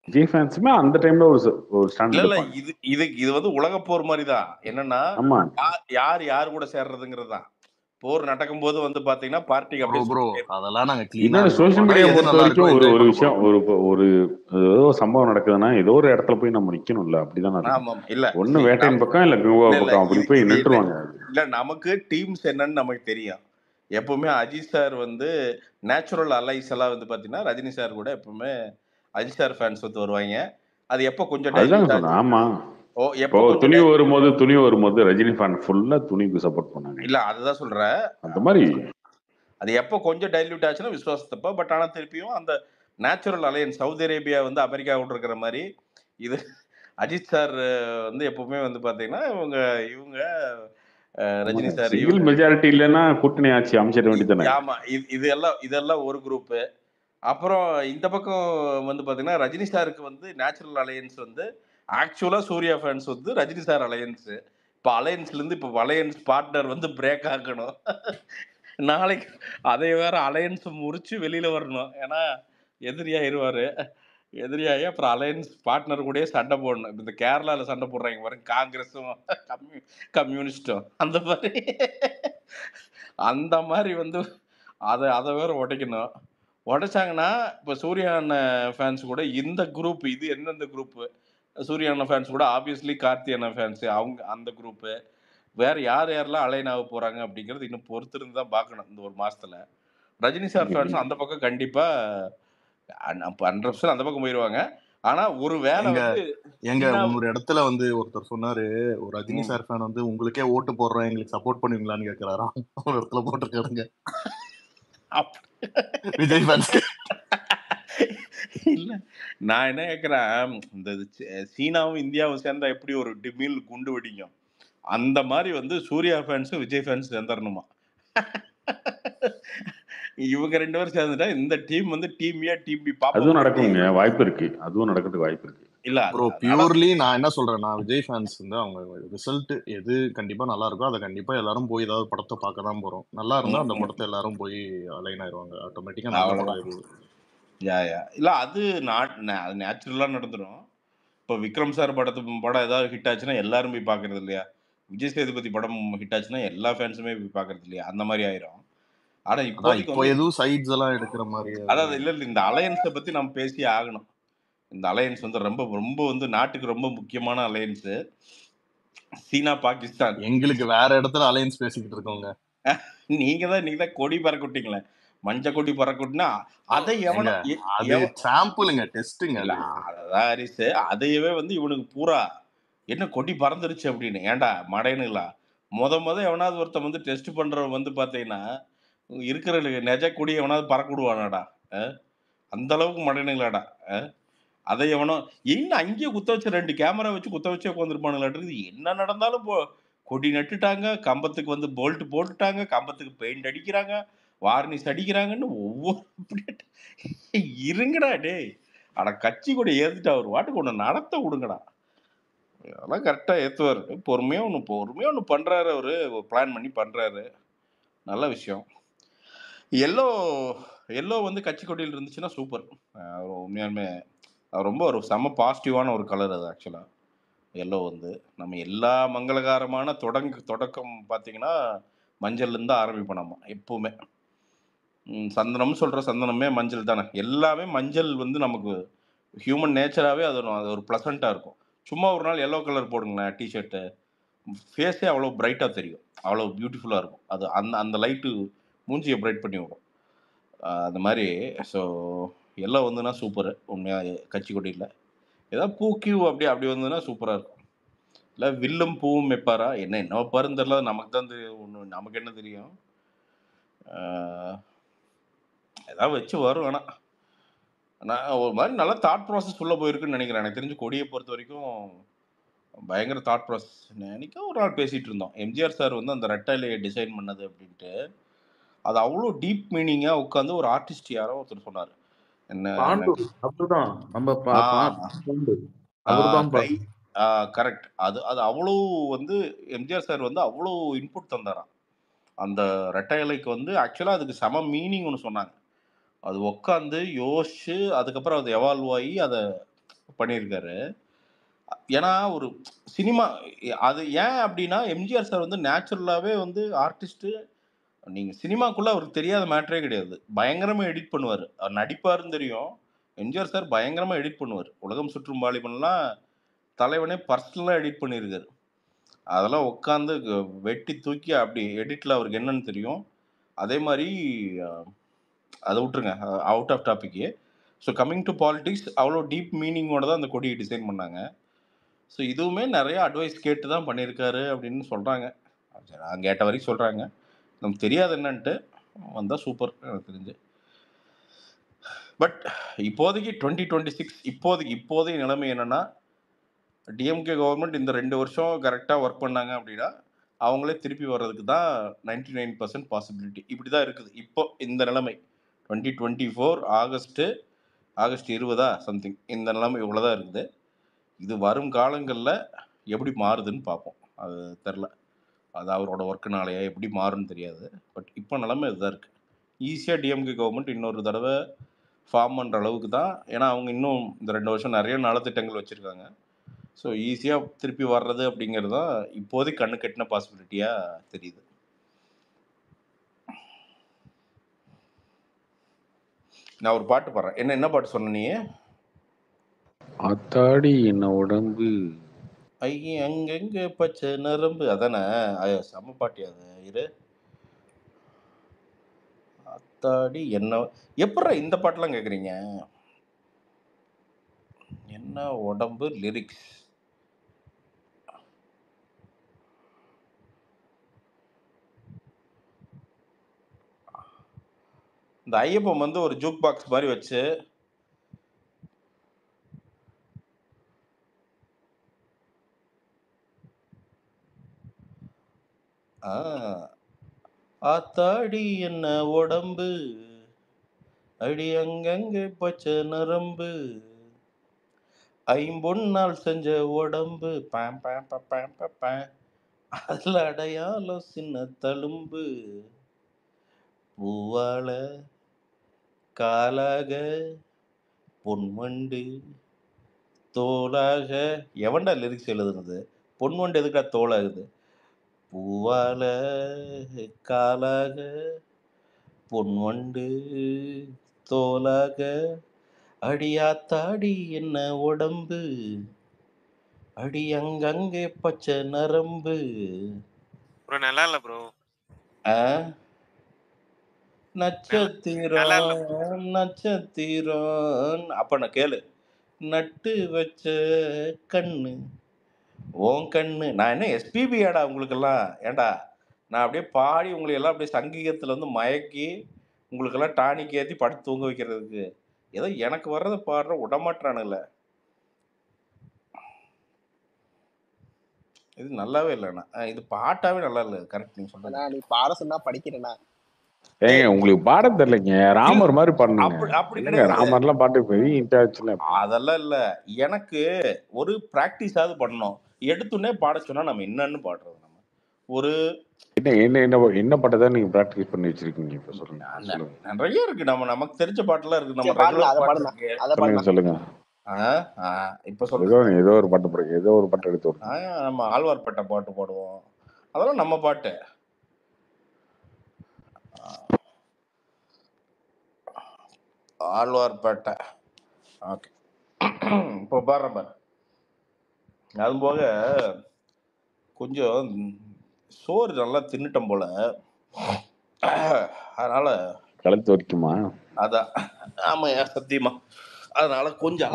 விஜய் ஃபேன்ஸுமே அந்த டைம்ல ஒரு ஸ்டாண்ட் இல்ல எடுப்பாங்க. இது வந்து உலக போர் மாதிரி தான். என்னன்னா ஆமா யார் கூட சேர்றதுங்கிறது தான். போர் நடக்கும் போது வந்து பாத்தீங்கன்னா பார்ட்டிக்கு ப்ரோ அப்படியே அதெல்லாம் நாங்க கிளீனா இன்னொரு இருக்கோம். சோஷியல் படம் மீடியா எது பொறுத்த நல்லா வரைக்கும் இருக்கோ ஒரு என்ஜாய் ஒரு பண்ண விஷயம் போறோம். ஒரு ஏதோ சம்பவம் நடக்குதுன்னா ஏதோ ஒரு இடத்துல போய் நம்ம நிக்கணும்ல, அப்படிதானே இருக்கும். ஆமா இல்ல ஒண்ணு வேட்டையின் பக்கம் இல்ல கங்குவா இல்ல பக்கம் அப்படி போய் நின்றுவாங்க. இல்ல நமக்கு டீம்ஸ் என்னன்னு நமக்கு தெரியும். எப்பவுமே அஜித் சார் வந்து நேச்சுரல் அலைஸ் எல்லாம் வந்து பாத்தீங்கன்னா ரஜினி சார் கூட எப்பவுமே அஜித் சார் ஃபேன்ஸ் வந்து வருவாங்க. அது எப்போ கொஞ்சம் அதுதாங்க டைல்யூட் சொன்னேன். ஆச்சு. ஆமா எப்போ இப்போ கொஞ்சம் துணிவு வரும்போது ரஜினி ஃபேன் ஃபுல்லா துணிவுக்கு சப்போர்ட் பண்ணாங்க. இல்ல அதுதான் சொல்றேன். அந்த மாதிரி அது எப்போ கொஞ்சம் டைல்யூட் ஆச்சுன்னா விசுவாசத்தப்ப. பட் ஆனா திருப்பியும் அந்த நேச்சுரல் அலையன்ஸ் சவுதி அரேபியா வந்து அமெரிக்கா கூட இருக்கிற மாதிரி இது அஜித் சார் வந்து எப்பவுமே வந்து பாத்தீங்கன்னா இவங்க ரஜினி சார் சிங்கிள் மெஜாரிட்டி இல்லைன்னா கூட்டணி ஆட்சி அமைச்சிட வேண்டியதானே. ஆமா இதெல்லாம் ஒரு குரூப். அப்புறம் இந்த பக்கம் வந்து பாத்தீங்கன்னா ரஜினி சாருக்கு வந்து நேச்சுரல் அலையன்ஸ் வந்து ஆக்சுவலா சூர்யா ஃபேன்ஸ் வந்து ரஜினி சார் அலையன்ஸ். இப்போ அலையன்ஸ்ல இருந்து இப்போ அலையன்ஸ் பார்ட்னர் வந்து பிரேக் ஆகணும். நாளைக்கு அதை வேற அலையன்ஸ் முறிச்சு வெளியில வரணும். ஏன்னா எதிரியாயிருவாரு. எதிரியாகி அப்புறம் அலையன்ஸ் பார்ட்னர் கூட சண்டை போடணும். இப்போ இந்த கேரளாவில் சண்டை போடுறாங்க பாருங்க, காங்கிரஸும் கம்யூனிஸ்டும். அந்த மாதிரி வந்து அதை வேற உடைக்கணும். உடைச்சாங்கன்னா இப்போ சூர்யா அண்ணன் ஃபேன்ஸ் கூட இந்த குரூப் இது எந்தெந்த குரூப்பு, சூர்யா அண்ணன் ஃபேன்ஸ் கூட ஆப்வியஸ்லி கார்த்தி அண்ணன் ஃபேன்ஸு அவங்க அந்த குரூப்பு வேற யாரெல்லாம் அலைன் ஆக போறாங்க அப்படிங்கிறது இன்னும் பொறுத்திருந்து தான் பார்க்கணும். இந்த ஒரு மாசத்துல ரஜினி சார் ஃபேன்ஸும் அந்த பக்கம் கண்டிப்பா 100% அந்த பக்கம் போயிருவாங்க. ஆனா ஒரு வேலை வந்து ஒரு இடத்துல வந்து ஒருத்தர் சொன்னாரு, ஒரு ரஜினி சார் ஃபேன் வந்து உங்களுக்கே ஓட்டு போடுறோம் எங்களுக்கு சப்போர்ட் பண்ணுவீங்களான்னு கேட்கிறாராம். ஒரு இடத்துல போட்டிருக்காருங்க விஜய் ஃபேன்ஸ். இல்ல நான் என்ன கேட்கிறேன், இந்த சீனாவும் இந்தியாவும் சேர்ந்தா எப்படி ஒரு டிமில் குண்டு வெடிக்கும், அந்த மாதிரி வந்து சூர்யா ஃபேன்ஸும் விஜய் ஃபேன்ஸ் சேர்ந்துடணுமா. இவங்க 2 பேரும் சேர்ந்துட்டா இந்த டீம் வந்து டீம் ஏ டீம் பி பாப்பா. அதுவும் நடக்குங்க, வாய்ப்பு இருக்கு. அதுவும் நடக்கிறதுக்கு வாய்ப்பு இருக்கு. இல்ல ப்ரோ பியூர்லி நான் என்ன சொல்றேன்னா விஜய் ஃபேன்ஸ் வந்து அவங்க ரிசல்ட் எது கண்டிப்பா நல்லா இருக்கோ அதை கண்டிப்பா எல்லாரும் போய் ஏதாவது படத்தை பார்க்க தான் போறோம். நல்லா இருந்தா அந்த படத்தை எல்லாரும் போய் அலைன் ஆயிடுவாங்க ஆட்டோமேட்டிக்கா. நல்ல படம் இது. இல்ல அது நேச்சுரலா நடந்துடும். இப்போ விக்ரம் சார் படம் ஏதாவது ஹிட் ஆச்சுன்னா எல்லாரும் போய் பாக்குறது இல்லையா, விஜய் சேதுபதி படம் ஹிட் ஆச்சுன்னா எல்லா ஃபேன்ஸுமே போய் பாக்குறது இல்லையா, அந்த மாதிரி ஆயிரும். ஆனா இப்போ எதுவும் சைட்ஸ் எல்லாம் எடுக்கிற மாதிரி அதாவது இல்ல இந்த அலையன்ஸை பத்தி நம்ம பேசியே ஆகணும். இந்த அலையன்ஸ் வந்து ரொம்ப ரொம்ப வந்து நாட்டுக்கு ரொம்ப முக்கியமான அலையன்ஸ். சீனா பாகிஸ்தான் எங்களுக்கு வேற இடத்துல அலையன்ஸ் பேசிக்கிட்டு இருக்கோங்க. நீங்க தான் கொடி பறக்கொட்டிங்களே, மஞ்ச கொடி பறக்கொட்டினா அதை சாம்பிளுங்க டெஸ்ட்டுங்க. அதான் ஹரிசு அதையவே வந்து இவனுக்கு பூரா என்ன கொடி பறந்துருச்சு அப்படின்னு. ஏன்டா மடையனுங்களா, முத எவனாவது ஒருத்தன் வந்து டெஸ்ட் பண்றவன் வந்து பாத்தீங்கன்னா இருக்கிற நெஜ கொடி எவனாவது பறக்கிடுவானாடா, அந்த அளவுக்கு மடையனுங்களாடா. அதை எவனோ இன்னும் அங்கேயே குத்த வச்சு 2 கேமரா வச்சு குத்த வச்சே உட்காந்துருப்பானுங்களாட்டு. என்ன நடந்தாலும் கொடி நட்டுட்டாங்க, கம்பத்துக்கு வந்து போல்ட் போட்டுட்டாங்க, கம்பத்துக்கு பெயிண்ட் அடிக்கிறாங்க, வார்னிஷ் அடிக்கிறாங்கன்னு ஒவ்வொரு இருங்கடா டே. ஆனா கட்சி கூட ஏத்துட்டா ஒரு வாட்டுக்கு ஒண்ணு நடத்த விடுங்கடா. அதெல்லாம் கரெக்டா ஏத்துவாரு. பொறுமையா ஒண்ணு பண்றாரு. அவரு பிளான் பண்ணி பண்றாரு, நல்ல விஷயம். எல்லோ வந்து கட்சி கொடியில் இருந்துச்சுன்னா சூப்பர். உண்மையாலுமே ரொம்ப ஒரு செம்ம பாசிட்டிவான ஒரு கலர் அது. ஆக்சுவலா எல்லோ வந்து நம்ம எல்லா மங்களகரமான தொடக்கம் பார்த்தீங்கன்னா மஞ்சள்லேருந்து ஆரம்பிப்போம். நம்ம எப்பவுமே சந்தனம் சொல்கிற சந்தனமே மஞ்சள் தானே. எல்லாமே மஞ்சள் வந்து நமக்கு ஹியூமன் நேச்சராகவே அது ஒரு ப்ளசண்ட்டாக இருக்கும். சும்மா ஒரு நாள் எல்லோ கலர் போடுங்களேன் டிஷர்ட்டு, ஃபேஸே அவ்வளோ பிரைட்டாக தெரியும், அவ்வளோ பியூட்டிஃபுல்லாக இருக்கும். அது அந்த லைட்டு மூஞ்சியை பிரைட் பண்ணி விடும். அந்த மாதிரி ஸோ எல்லோ வந்துன்னா சூப்பரு. உண்மையாக கட்சி கொடியில் ஏதாவது பூ கியூ அப்படி வந்ததுன்னா சூப்பராக இருக்கும். இல்லை வில்லும் பூவும் வைப்பாரா என்ன வைப்பாருன்னு தெரியல, நமக்கு தான் ஒன்று, நமக்கு என்ன தெரியும். ஏதாவது வச்சு வரும். ஆனால் ஒரு மாதிரி நல்லா தாட் ப்ராசஸ் உள்ளே போயிருக்குன்னு நினைக்கிறேன். எனக்கு தெரிஞ்சு கொடியை பொறுத்த வரைக்கும் பயங்கர தாட் ப்ராசஸ். நினைக்க ஒரு நாள் பேசிகிட்டு இருந்தோம், எம்ஜிஆர் சார் வந்து அந்த ரெட்டை இலையை டிசைன் பண்ணது அப்படின்ட்டு. அது அவ்வளோ டீப் மீனிங்காக உட்காந்து ஒரு ஆர்டிஸ்ட் யாரோ ஒருத்தர் சொன்னார். என்ன கரெக்ட். அது அவ்வளோ வந்து எம்ஜிஆர் சார் வந்து அவ்வளோ இன்புட் தந்தாராம் அந்த ரெட்டை இலைக்கு. வந்து ஆக்சுவலாக அதுக்கு செம மீனிங் ஒன்று சொன்னாங்க. அது உட்காந்து யோசிச்சு அதுக்கப்புறம் அது எவால்வ் ஆகி அதை பண்ணியிருக்காரு. ஏன்னா ஒரு சினிமா அது ஏன் அப்படின்னா எம்ஜிஆர் சார் வந்து நேச்சுரலாகவே வந்து ஆர்டிஸ்ட்டு. நீங்கள் சினிமாக்குள்ளே அவருக்கு தெரியாத மேட்டரே கிடையாது. பயங்கரமாக எடிட் பண்ணுவார். அவர் நடிப்பாருன்னு தெரியும். எம்ஜிஆர் சார் பயங்கரமாக எடிட் பண்ணுவார். உலகம் சுற்றும் வாலிபன்லாம் தலைவனே பர்சனலாக எடிட் பண்ணியிருக்காரு. அதெல்லாம் உட்காந்து வெட்டி தூக்கி அப்படி எடிட்டில் அவருக்கு என்னன்னு தெரியும். அதே மாதிரி அதை விட்டுருங்க, out of topic. So coming to politics அவ்வளோ டீப் மீனிங்கோட தான் அந்த கொடியை டிசைன் பண்ணாங்க. ஸோ இதுவுமே நிறைய அட்வைஸ் கேட்டு தான் பண்ணியிருக்காரு அப்படின்னு சொல்கிறாங்க. நான் கேட்ட வரைக்கும் சொல்கிறாங்க. நமக்கு தெரியாது என்னன்ட்டு. வந்தால் சூப்பர் எனக்கு தெரிஞ்சு. பட் இப்போதைக்கு 2026 இப்போதைய நிலைமை என்னென்னா, டிஎம்கே கவர்மெண்ட் இந்த 2 வருஷம் கரெக்டாக ஒர்க் பண்ணாங்க அப்படின்னா அவங்களே திருப்பி வர்றதுக்கு தான் 99% பாசிபிலிட்டி. இப்படி தான் இருக்குது இப்போ இந்த நிலைமை. 2024 ஆகஸ்ட் 20 சம்திங் இந்த நிலைமை இவ்வளோ தான் இருக்குது. இது வரும் காலங்களில் எப்படி மாறுதுன்னு பார்ப்போம். அது தெரில, அது அவரோட ஒர்க்குனாலேயா எப்படி மாறுன்னு தெரியாது. பட் இப்போ நிலைமை இதுதான் இருக்குது. ஈஸியாக டிஎம்கே கவர்மெண்ட் இன்னொரு தடவை ஃபார்ம் பண்ணுற அளவுக்கு தான். ஏன்னா அவங்க இன்னும் இந்த 2 வருஷம் நிறைய நலத்திட்டங்கள் வச்சுருக்காங்க. ஸோ ஈஸியாக திருப்பி வர்றது அப்படிங்கிறது தான் இப்போதைக்கு கண்ணு கட்டின பாசிபிலிட்டியாக தெரியுது. நான் ஒரு பாட்டு பாடுறேன். என்ன பாட்டு சொன்ன நீ? ஆத்தாடி என்ன உடம்பு ஐயே அங்கங்க பச்சை நரம்பு, அதானே? ஐயோ செம்ம பாட்டியா அது. இரு, ஆத்தாடி என்ன எப்படா இந்த பாட்டெலாம் கேட்குறீங்க? என்ன உடம்பு லிரிக்ஸ். இந்த ஐயப்பன் வந்து ஒரு ஜூக் பாக்ஸ் மாதிரி வச்சு ஆத்தாடி என்ன உடம்பு அடி அங்கங்கே பச்சை நரம்பு ஐம்பொன்னால் செஞ்ச உடம்பு பேம் பேம் பேம் பேம் அதில் அடையாளம் சின்ன தழும்பு பூவால காலாக பொன்வண்டு தோளாக. எவன்டா லிரிக்ஸ் எழுதுனது? பொன்வண்டு எதுக்கா தோளாகுது? பூவால காலாக பொன்வண்டு தோளாக அடியாத்தாடி என்ன உடம்பு அடி அங்கங்கே பச்சை நரம்பு. ப்ரோ நல்லா இல்ல ப்ரோ. நட்சத்திரம் நட்சத்திரம் அப்ப நான் கேளு. நட்டு வச்ச கண்ணு ஓன் கண்ணு. நான் என்ன எஸ்பிபி ஆடா உங்களுக்கெல்லாம்? ஏண்டா நான் அப்படியே பாடி உங்களை எல்லாம் அப்படியே சங்கீதத்துல வந்து மயக்கி உங்களுக்கெல்லாம் டானிக் ஏற்றி படுத்து தூங்க வைக்கிறதுக்கு ஏதோ எனக்கு வர்றதை பாடுற விடமாட்டானுங்கள. இது நல்லாவே இல்லைண்ணா. இது பாட்டாவே நல்லா இல்லை. கரெக்ட் நீங்க சொல்றீங்க. நீ பாட சொன்னா படிக்கிறேன்னா ஏங்க உங்களுக்கு பாட தெரியலங்க. ராமர் மாதிரி பண்ணுங்க. அப்படி கிடையாது. ராமர்லாம் பாட்டு பெரிய ஹிட் ஆச்சுல. அதெல்லாம் இல்ல, எனக்கு ஒரு பிராக்டிஸாவது பண்ணணும். எடுத்துனே பாட சொன்னா நம்ம என்னன்னு பாடுறது? நம்ம ஒரு என்ன பாட்டதான் நீங்க பிராக்டிஸ் பண்ணி வச்சிருக்கீங்க? இப்ப சொல்லுங்க. நிறைய இருக்கு. நமக்கு தெரிஞ்ச பாட்டுலாம் இருக்கு. நம்ம ரெகுலர் பாட்டு இருக்கு. சொல்லுங்க. இப்ப சொல்லுங்க. ஏதோ ஒரு பாட்டு எடுத்து நம்ம ஆழ்வார்பேட்டை பாட்டு பாடுவோம். அதெல்லாம் நம்ம பாட்டு. ஆழ்வார்பேட்டை ஓகே. இப்போ பாடுறேன் பாரு. அது போக கொஞ்சம் சோறு நல்லா தின்னுட்டோம் போல, அதனால கழுத்து வரைக்குமா? அதான் ஆமாயா சத்தியமா. அதனால கொஞ்சம்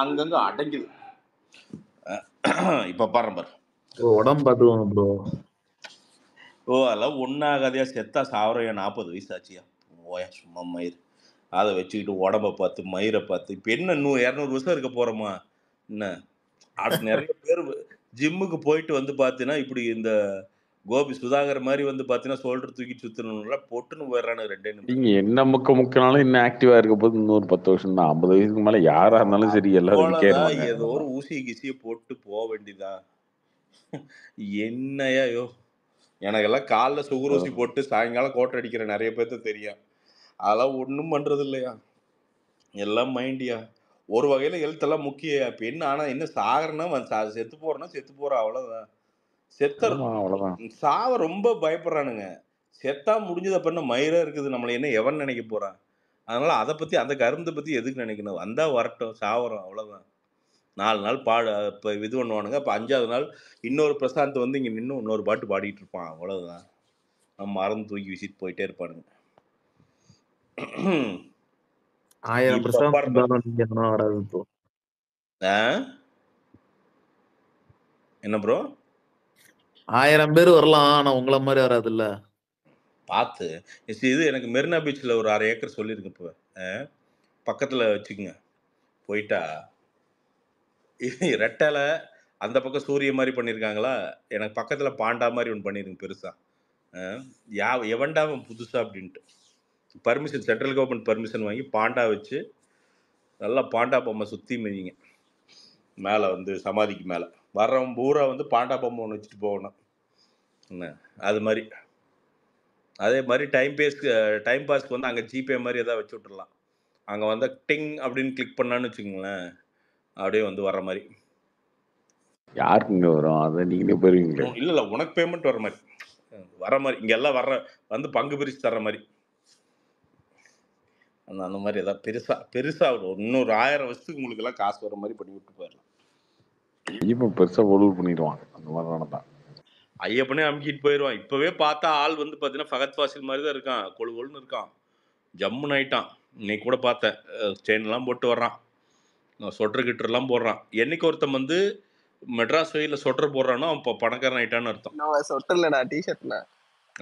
அங்கங்க அடைக்குது. இப்ப பாடுறேன் பாரு. உடம்பு பார்த்துக்கோங்க ப்ரோ. அதெல்லாம் ஒன்னாகாதையா செத்தா சாவரம். 40 வயசு ஆச்சியா போயா சும்மா மயிர் அதை வச்சுக்கிட்டு உடம்ப பார்த்து மயிரை பார்த்து. இப்போ என்ன 200 வருஷம் இருக்க போறோமா என்ன? அது நிறைய பேர் ஜிம்முக்கு போயிட்டு வந்து பார்த்தீங்கன்னா இப்படி இந்த கோபி சுதாகர் மாதிரி வந்து பார்த்தீங்கன்னா ஷோல்டர் தூக்கி சுத்தணும்ல போட்டுன்னு போயிடுறானு 2 நிமிஷம். நீங்க என்ன முக்கினாலும் இன்னும் ஆக்டிவா இருக்க போது இன்னொரு 10 வருஷம் தான். 50 வயசுக்கு மேல யாரா இருந்தாலும் சரி எல்லாரும் ஏதோ ஒரு ஊசி கிசியை போட்டு போக வேண்டியதான். என்னையோ எனக்கெல்லாம் காலைல சுகர் ஊசி போட்டு சாயங்காலம் கோட்டை அடிக்கிற நிறைய பேர்த்த தெரியும். அதெல்லாம் ஒன்றும் பண்றது இல்லையா, எல்லாம் மைண்டியா. ஒரு வகையில ஹெல்த் எல்லாம் முக்கியம். இப்ப என்ன ஆனா என்ன சாகரனா செத்து போறோம் அவ்வளவுதான். அவ்வளவுதான். சாவ ரொம்ப பயப்படுறானுங்க. செத்தா முடிஞ்சது அப்ப என்ன மயிரா இருக்குது, நம்மள என்ன எவன் நினைக்க போறான்? அதனால அதை பத்தி அந்த கருந்தை பத்தி எதுக்கு நினைக்கணும்? வந்தா வரட்டும், சாவரம் அவ்வளவுதான். 4 நாள் இப்போ இது பண்ணுவானுங்க. அப்போ 5வது நாள் இன்னொரு பிரசாந்த் வந்து இங்கே நின்று இன்னொரு பாட்டு பாடிட்டு இருப்பான். அவ்வளவுதான். நம்ம மறந்து தூக்கி வீசிட்டு போயிட்டே இருப்பானுங்க. 1000 பிரசாந்த் வராது ப்ரோ. என்ன ப்ரோ? 1000 பேர் வரலாம், ஆனா உங்களை மாதிரி வராதுல்ல. பார்த்து இது எனக்கு மெரினா பீச்சில் ஒரு 6 ஏக்கர் சொல்லியிருக்கு. இப்போ பக்கத்தில் வச்சுக்குங்க. போயிட்டா ரெட்டலை அந்த பக்கம் சூரிய மாதிரி பண்ணியிருக்காங்களா, எனக்கு பக்கத்தில் பாண்டா மாதிரி ஒன்று பண்ணியிருங்க பெருசா. எவன்டா புதுசா அப்படின்ட்டு பர்மிஷன், சென்ட்ரல் கவர்மெண்ட் பர்மிஷன் வாங்கி பாண்டா வச்சு நல்லா பாண்டா பொம்மை சுற்றி மெதிங்க. மேலே வந்து சமாதிக்கு மேலே வர்றவன் பூரா வந்து பாண்டா பொம்மை ஒன்று வச்சுட்டு போகணும். என்ன அது மாதிரி. அதே மாதிரி டைம் பாஸ்க்கு வந்து அங்கே ஜிபே மாதிரி எதாவது வச்சு விட்டுடலாம். அங்கே வந்து டிங் அப்படின்னு கிளிக் பண்ணான்னு வச்சுக்கோங்களேன், அப்படியே வந்து வர்ற மாதிரி. யாருக்குங்க வரும்? அதை நீங்களே போயிருவீங்களே? இல்லை உனக்கு பேமெண்ட் வர மாதிரி இங்கே எல்லாம் வந்து பங்கு பிரித்து தர்ற மாதிரி. அந்த மாதிரி ஏதாவது பெருசா இன்னொரு 1000 வருஷத்துக்கு உங்களுக்கு எல்லாம் காசு வர மாதிரி பண்ணி விட்டு போயிடலாம். ஐயப்பன் பெருசா ஒழுங்கு பண்ணிடுவான். அந்த மாதிரி நடந்தான் ஐயப்பனே அமுக்கிட்டு போயிடுவான். இப்பவே பார்த்தா ஆள் வந்து பார்த்தீங்கன்னா ஃபகத் ஃபாசில் மாதிரி தான் இருக்கான். கொழுன்னு இருக்கான், ஜம்முன்னு ஆயிட்டான். இன்னைக்கு கூட பார்த்தேன், செயின்லாம் போட்டு வர்றான், சொட்டர் கிட்டர்லாம் போடுறான். என்னைக்கு ஒருத்தன் வந்து மெட்ராஸ் வெயில சொட்டர் போடுறானோ அவன் இப்போ பணக்காரன் ஆயிட்டான்னு அர்த்தம். சொட்டர்லடா டிஷர்ட்ல.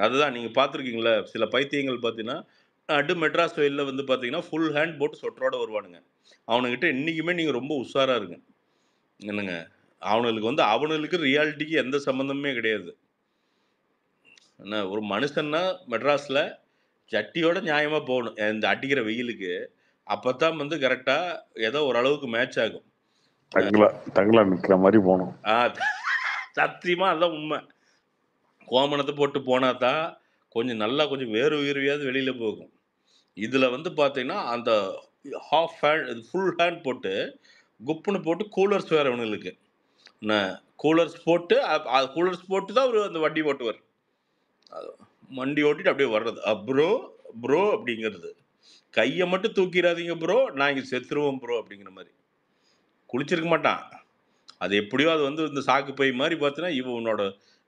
அதுதான் நீங்க பார்த்துருக்கீங்களா சில பைத்தியங்கள் பார்த்தீங்கன்னா மெட்ராஸ் வெயிலில் வந்து பார்த்தீங்கன்னா ஃபுல் ஹேண்ட் போட்டு சொட்டரோட வருவானுங்க. அவனுக்கிட்ட இன்றைக்குமே நீங்கள் ரொம்ப உஷாராக இருங்க. என்னங்க, அவனுக்கு ரியாலிட்டிக்கு எந்த சம்மந்தமே கிடையாது. என்ன ஒரு மனுஷன்னா மெட்ராஸில் சட்டியோட நியாயமாக போகணும் இந்த அடிக்கிற வெயிலுக்கு. அப்போ தான் வந்து கரெக்டாக ஏதோ ஓரளவுக்கு மேட்ச் ஆகும். தங்கலா நிற்கிற மாதிரி போகணும். சத்தியமாக அதுதான் உண்மை. கோமணத்தை போட்டு போனால் தான் கொஞ்சம் நல்லா கொஞ்சம் வேர்வையாவது வெளியில் போகும். இதில் வந்து பார்த்தீங்கன்னா அந்த ஹாஃப் ஹேண்ட் ஃபுல் ஹேண்ட் போட்டு குப்புன்னு போட்டு கூலர்ஸ் வேறு அவனுங்களுக்கு. என்ன கூலர்ஸ் போட்டு தான் அவர் அந்த வண்டி ஓட்டுவார். வண்டி ஓட்டிட்டு அப்படியே வர்றது ப்ரோ அப்படிங்கிறது. கையை மட்டும் தூக்கிடாதீங்க ப்ரோ, நான் இங்கே செத்துருவோம் ப்ரோ அப்படிங்கிற மாதிரி. குளிச்சிருக்க மாட்டான். அது எப்படியோ அது வந்து இந்த சாக்கு பை மாதிரி பார்த்தீங்கன்னா இவனோட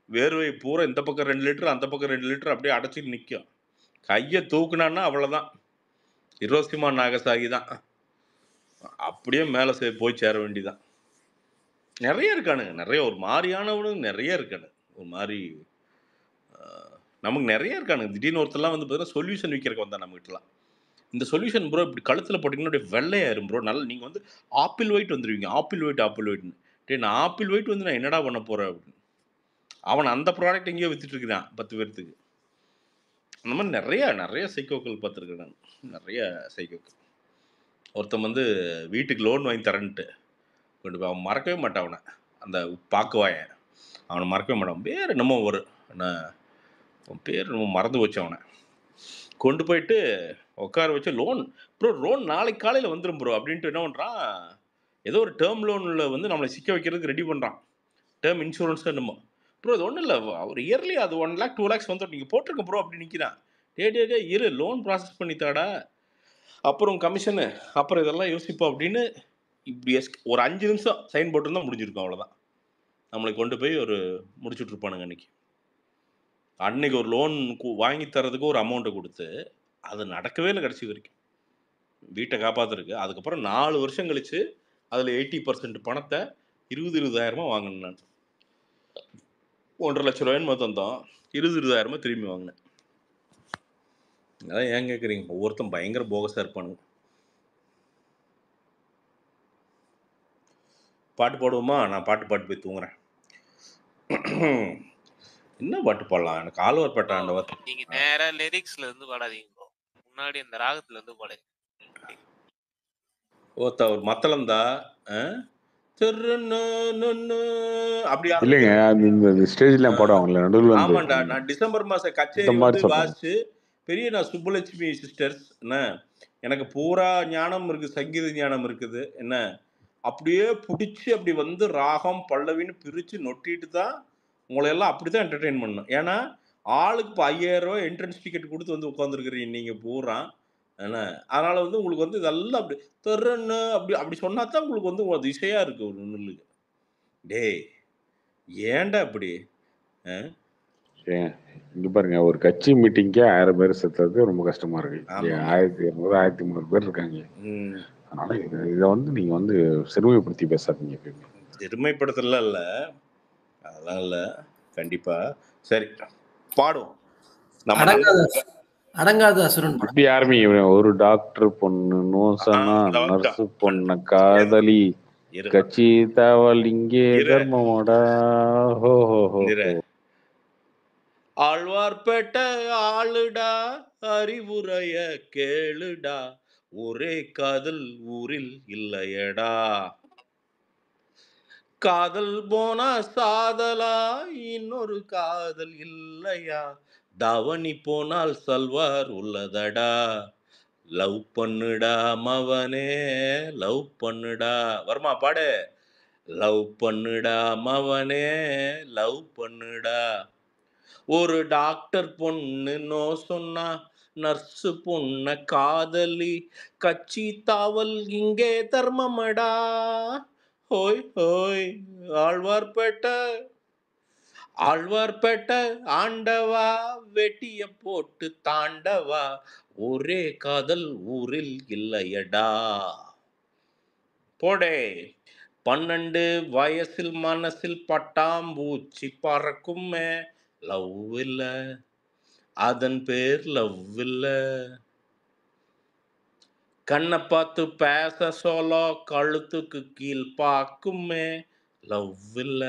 வேர்வை பூரா இந்த பக்கம் 2 லிட்டர் அந்த பக்கம் 2 லிட்டர் அப்படியே அடைச்சிட்டு நிற்கும். கையை தூக்குனான்னா அவ்வளோதான், ஹிரோஷிமா நாகசாகி தான். அப்படியே மேலே போய் சேர வேண்டிதான். நிறைய இருக்கானுங்க, நிறைய ஒரு மாதிரியானவனுங்க நிறைய இருக்கானு. ஒரு மாதிரி நமக்கு நிறைய இருக்கானுங்க. திடீர்னு ஒருத்தர்லாம் வந்து பார்த்தீங்கன்னா சொல்யூஷன் விற்கிறக்கு வந்தா நம்மகிட்டலாம். இந்த சொல்யூஷன் ப்ரோ இப்படி கழுத்தில் போட்டிங்கன்னா வெள்ளையாயிரும் ப்ரோ. நல்லா நீங்கள் வந்து ஆப்பிள் ஒயிட் வந்துடுவீங்க. ஆப்பிள் ஒயிட்னு நான் ஆப்பிள் ஒயிட் வந்து நான் என்னடா பண்ண போகிறேன் அப்படின்னு அவன் அந்த ப்ராடக்ட் எங்கேயோ வித்துட்டு இருக்கிறான் 10 பேர்த்துக்கு. அந்த மாதிரி நிறைய சைக்கோக்கள் பார்த்துருக்கேன் நான். நிறைய சைக்கோக்கள். ஒருத்தன் வந்து வீட்டுக்கு லோன் வாங்கி தரேன்ட்டு கொண்டு போய் அவன் மறக்கவே மாட்டான். அவனை அந்த பாக்குவாயன் அவனை மறக்கவே மாட்டான். பேர் என்னமோ என்ன பேர் என்னமோ மறந்து வச்சு அவனை கொண்டு போயிட்டு உட்கார வச்சு லோன் நாளைக்கு காலையில் வந்துடும் ப்ரோ அப்படின்ட்டு என்ன பண்ணுறான், ஏதோ ஒரு டேர்ம் லோனில் வந்து நம்மளை சிக்க வைக்கிறதுக்கு ரெடி பண்ணுறான். டேர்ம் இன்சூரன்ஸ் என்னமோ ப்ரோ. அது ஒன்றும் இல்லை, அவர் இயர்லி அது 1 lakh 2 lakhs வந்துடும், நீங்கள் போட்டிருக்க ப்ரோ அப்படி நிற்கிறான். டே இரு லோன் ப்ராசஸ் பண்ணித்தாடா, அப்புறம் கமிஷனு, அப்புறம் இதெல்லாம் யோசிப்போம் அப்படின்னு. இப்படி ஒரு 5 நிமிஷம் சைன் போட்டுருந்தா முடிஞ்சிருக்கும். அவ்வளோதான். நம்மளை கொண்டு போய் ஒரு முடிச்சுட்ருப்பானுங்க. அன்னைக்கு ஒரு லோன் வாங்கி தரதுக்கு ஒரு அமௌண்ட்டை கொடுத்து அது நடக்கவே இல்லை கடைசி வரைக்கும். வீட்டை காப்பாற்றுருக்கு. அதுக்கப்புறம் 4 வருஷம் கழிச்சு அதில் 80% பணத்தை 20,000 வாங்கினேன் நான். 1.5 லட்ச ரூபாய்னு தந்தோம், 20,000 திரும்பி வாங்கினேன். அதான் ஏன் கேட்குறீங்க, ஒவ்வொருத்தன் பயங்கர போகஸாக இருப்பானுங்க. பாட்டு பாடுவோமா? நான் பாட்டு போய் தூங்குறேன். என்ன பாட்டு பாடலாம்? எனக்கு ஆழ்வார் பாட்டு ஆண்டவர். நீங்க நேரா லிரிக்ஸ்ல இருந்து பாடாதீங்க ப்ரோ, முன்னாடி அந்த ராகத்துல இருந்து பாடுங்க. ஒரு மத்தளந்தா இல்லைங்க, இந்த ஸ்டேஜ்ல பாடுவாங்கல்ல நடுவில். ஆமாண்டா, நான் டிசம்பர் மாசம் கச்சேரி வந்து வாசிச்சு பெரிய நான் சுப்புலட்சுமி சிஸ்டர்ஸ் என்ன எனக்கு பூரா ஞானம் இருக்குது, சங்கீத ஞானம் இருக்குது. என்ன அப்படியே பிடிச்சி அப்படி வந்து ராகம் பல்லவின்னு பிரித்து நொட்டிட்டு தான் உங்களையெல்லாம் அப்படி தான் என்டர்டெயின் பண்ணணும். ஏன்னா ஆளுக்கு இப்போ 5000 ரூபா என்ட்ரன்ஸ் டிக்கெட் கொடுத்து வந்து உட்காந்துருக்குறீங்க நீங்கள் பூரா. என்ன அதனால் வந்து உங்களுக்கு வந்து இதெல்லாம் அப்படி தெருன்னு அப்படி அப்படி சொன்னா தான் உங்களுக்கு வந்து அது இசையாக இருக்குது ஒரு நுண்ணுக்கு. டேய் ஏன்டா இப்படி? இங்க பாருங்க, ஒரு கட்சி மீட்டிங்கே 1000 பேர் செத்துறது ரொம்ப கஷ்டமா இருக்கு. 1200 1300 பேர் இருக்காங்க. அதனால இதை வந்து நீங்க வந்து சிறுமைப்படுத்தி பேசாதீங்க. எப்பயுமே சிறுமைப்படுத்தல இல்லை, அதெல்லாம் இல்லை, கண்டிப்பா. சரி பாடுவோம். அடங்காத அசுரன் இப்படி ஆரம்பிங்க. ஒரு டாக்டர் பொண்ணு நோசனா, நர்ஸு பொண்ண காதலி, கட்சி தாவல் இங்கே தர்மமோடா. ஹோ ஹோ ஹோ. ஆழ்வார்பேட்டை ஆளுடா, அறிவுரைய கேளுடா, ஒரே காதல் ஊரில் இல்லையடா. காதல் போனா சாதலா, இன்னொரு காதல் இல்லையா, தவணி போனால் சல்வார் உள்ளதடா. லவ் பண்ணுடா மவனே, லவ் பண்ணுடா. வருமா பாடு. லவ் பண்ணுடா மவனே, லவ் பண்ணுடா. ஒரு டாக்டர் பொண்ணு நோ சொன்னா, நர்ஸு பொண்ண காதலி, கட்சி தாவல் இங்கே தர்மமடா. ஹோய் ஹோய். ஆழ்வார்பேட்டை ஆழ்வார்பேட்டை ஆண்டவா, வெட்டிய போட்டு தாண்டவா, ஒரே காதல் ஊரில் இல்லையடா. போடே. 12 வயசில் மனசில் பட்டாம்பூச்சி பறக்குமே, லவ் இல்ல, அதன் பேர் லவ் இல்ல. கண்ணை பார்த்து பேச சொல்ல கழுத்துக்கு கீழ் பார்க்குமே, லவ் இல்ல,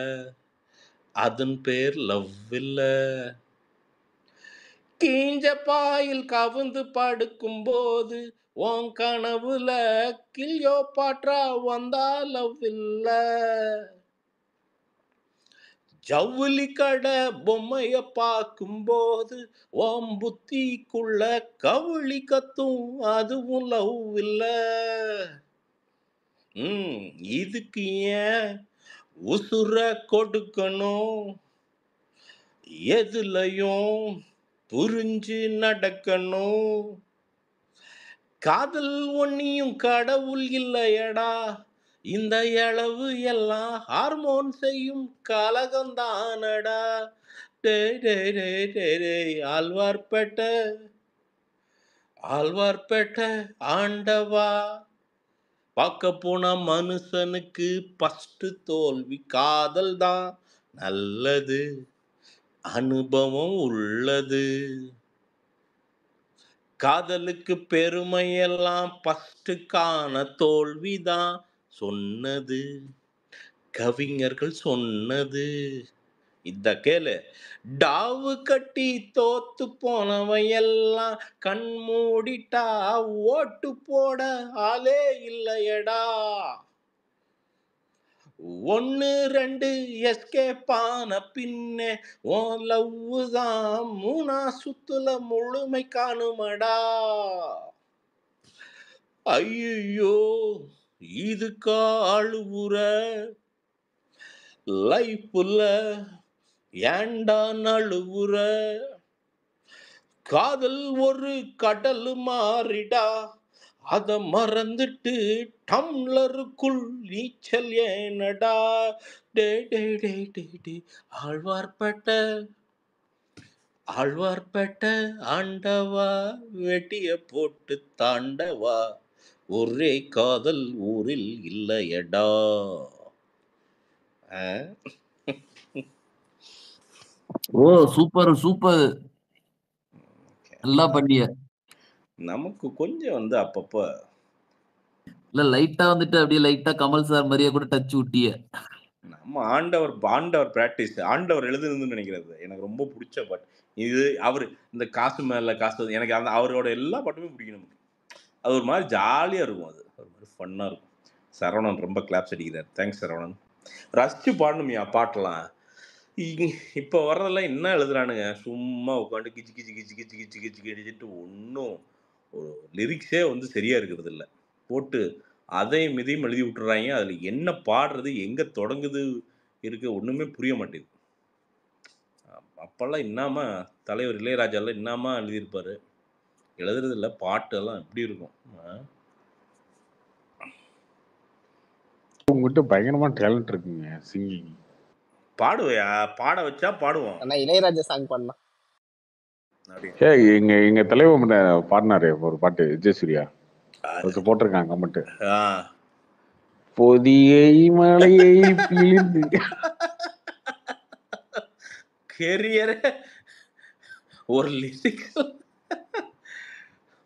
அதன் பேர் லவ் இல்ல. கீஞ்ச பாயில் கவுந்து படுக்கும் போது உன் கனவுல கிளியோ பாற்றா வந்தா லவ் இல்ல. ஜவுளி கடை பொம்மைய பார்க்கும் போது உன் புத்திக்குள்ள கவுளி கத்தும், அதுவும் லவ் இல்ல. இதுக்கு ஏன் உசுர கொடுக்கணும், எதுலையும் புரிஞ்சு நடக்கணும். காதல் ஒன்னியும் கடவுள் இல்லையடா, இந்த அளவு எல்லாம் ஹார்மோன் செய்யும் கலகந்தானடா. ஆழ்வார்பேட்டை ஆழ்வார்பேட்டை ஆண்டவா, பார்க்க போன மனுஷனுக்கு ஃபர்ஸ்ட் தோல்வி காதல் தான் நல்லது, அனுபவம் உள்ளது. காதலுக்கு பெருமையெல்லாம் ஃபர்ஸ்டுக்கான தோல்விதான் சொன்னது, கவிஞர்கள் சொன்னது. இந்த கேளு. டாவு கட்டி தோத்து போனவன் எல்லாம் கண் மூடிட்டா ஓட்டு போட ஆளே இல்லையடா. 1 2 எஸ்கேப் ஆன பின்னே உன் லவ் தான் 3 சுத்துல முழுமை காணுமடா. ஐயோ இதுக்கா அழுவுற, லைஃப்ல ஏண்டா நழுவுற. காதல் ஒரு கடல் மாறிடா, அத மறந்துட்டு டம்ளருக்குள் நீச்சல் ஏனடா. டே டே டே டே டே. ஆழ்வார்பேட்டை ஆழ்வார்பேட்டை ஆண்டவா, வெட்டிய போட்டு தாண்டவா, ஒரே காதல் ஊரில் இல்லையடா. ஓ சூப்பர் சூப்பர், நல்லா பண்ணிய. நமக்கு கொஞ்சம் வந்து அப்பப்ப இல்ல லைட்டா வந்துட்டு அப்படியே லைட்டா கமல் சார் மாதிரியே கூட டச் விட்டிய. நம்ம ஆண்டவர் பிராக்டிஸ், ஆண்டவர் எழுதுனதுன்னு நினைக்கிறது எனக்கு ரொம்ப பிடிச்ச பாட்டு இது. அவர் இந்த காசு மேல காசு, எனக்கு அந்த அவரோட எல்லா பாட்டுமே பிடிக்கும் நமக்கு. அது ஒரு மாதிரி ஜாலியாக இருக்கும், அது ஒரு மாதிரி ஃபன்னாக இருக்கும். சரவணன் ரொம்ப கிளாப்ஸ் அடிக்கிறார். தேங்க்ஸ் சரவணன். ரசிச்சு பாடணுமியா பாட்டெல்லாம். இப்போ வர்றதெல்லாம் என்ன எழுதுறானுங்க, சும்மா உட்காந்து கிச்சு கிச்சு கிச்சு கிச்சு கிச்சு கிச்சு கிச்சுட்டு ஒரு லிரிக்ஸே வந்து சரியா இருக்கிறது இல்லை. போட்டு அதையும் இதையும் எழுதி விட்டுறாங்க. அதில் என்ன பாடுறது, எங்கே தொடங்குது இருக்கு ஒன்றுமே புரிய மாட்டேங்குது. அப்போல்லாம் இன்னாம தலைவர் இளையராஜாலாம் இன்னாமா எழுதியிருப்பாரு. எழுதுறது இல்லை, பாட்டெல்லாம் எப்படி இருக்கும். உங்ககிட்ட பயங்கரமா டேலண்ட் இருக்குங்க சிங்கிங். பாடுவையா? பாட வச்சா பாடுவோம். ஆனா இளையராஜா சாங் பண்ணலாம். எங்க தலைவர் பாடினாரு ஒரு பாட்டு விஜயசூர்யா, போட்டிருக்காங்க கமெண்ட். பொதியை மலையை பிழிந்து கெரியர் ஒரு லிரிக்ஸ்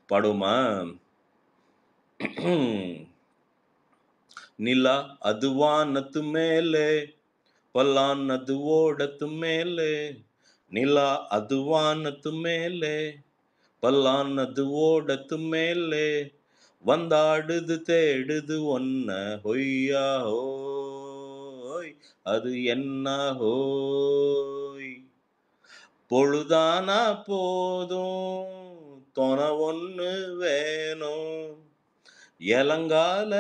பாடுவோமா? நிலா அது வானத்து மேலே, பல்லானது ஓடத்து மேலே. நிலா அது வானத்து மேலே, பல்லானது ஓடத்து மேலே. வந்தாடுது தேடுது ஒன்ன ஹொய்யா ஹோய், அது என்ன ஹோய். பொழுதானா போதும் தொண ஒன்று வேணும், இளங்கால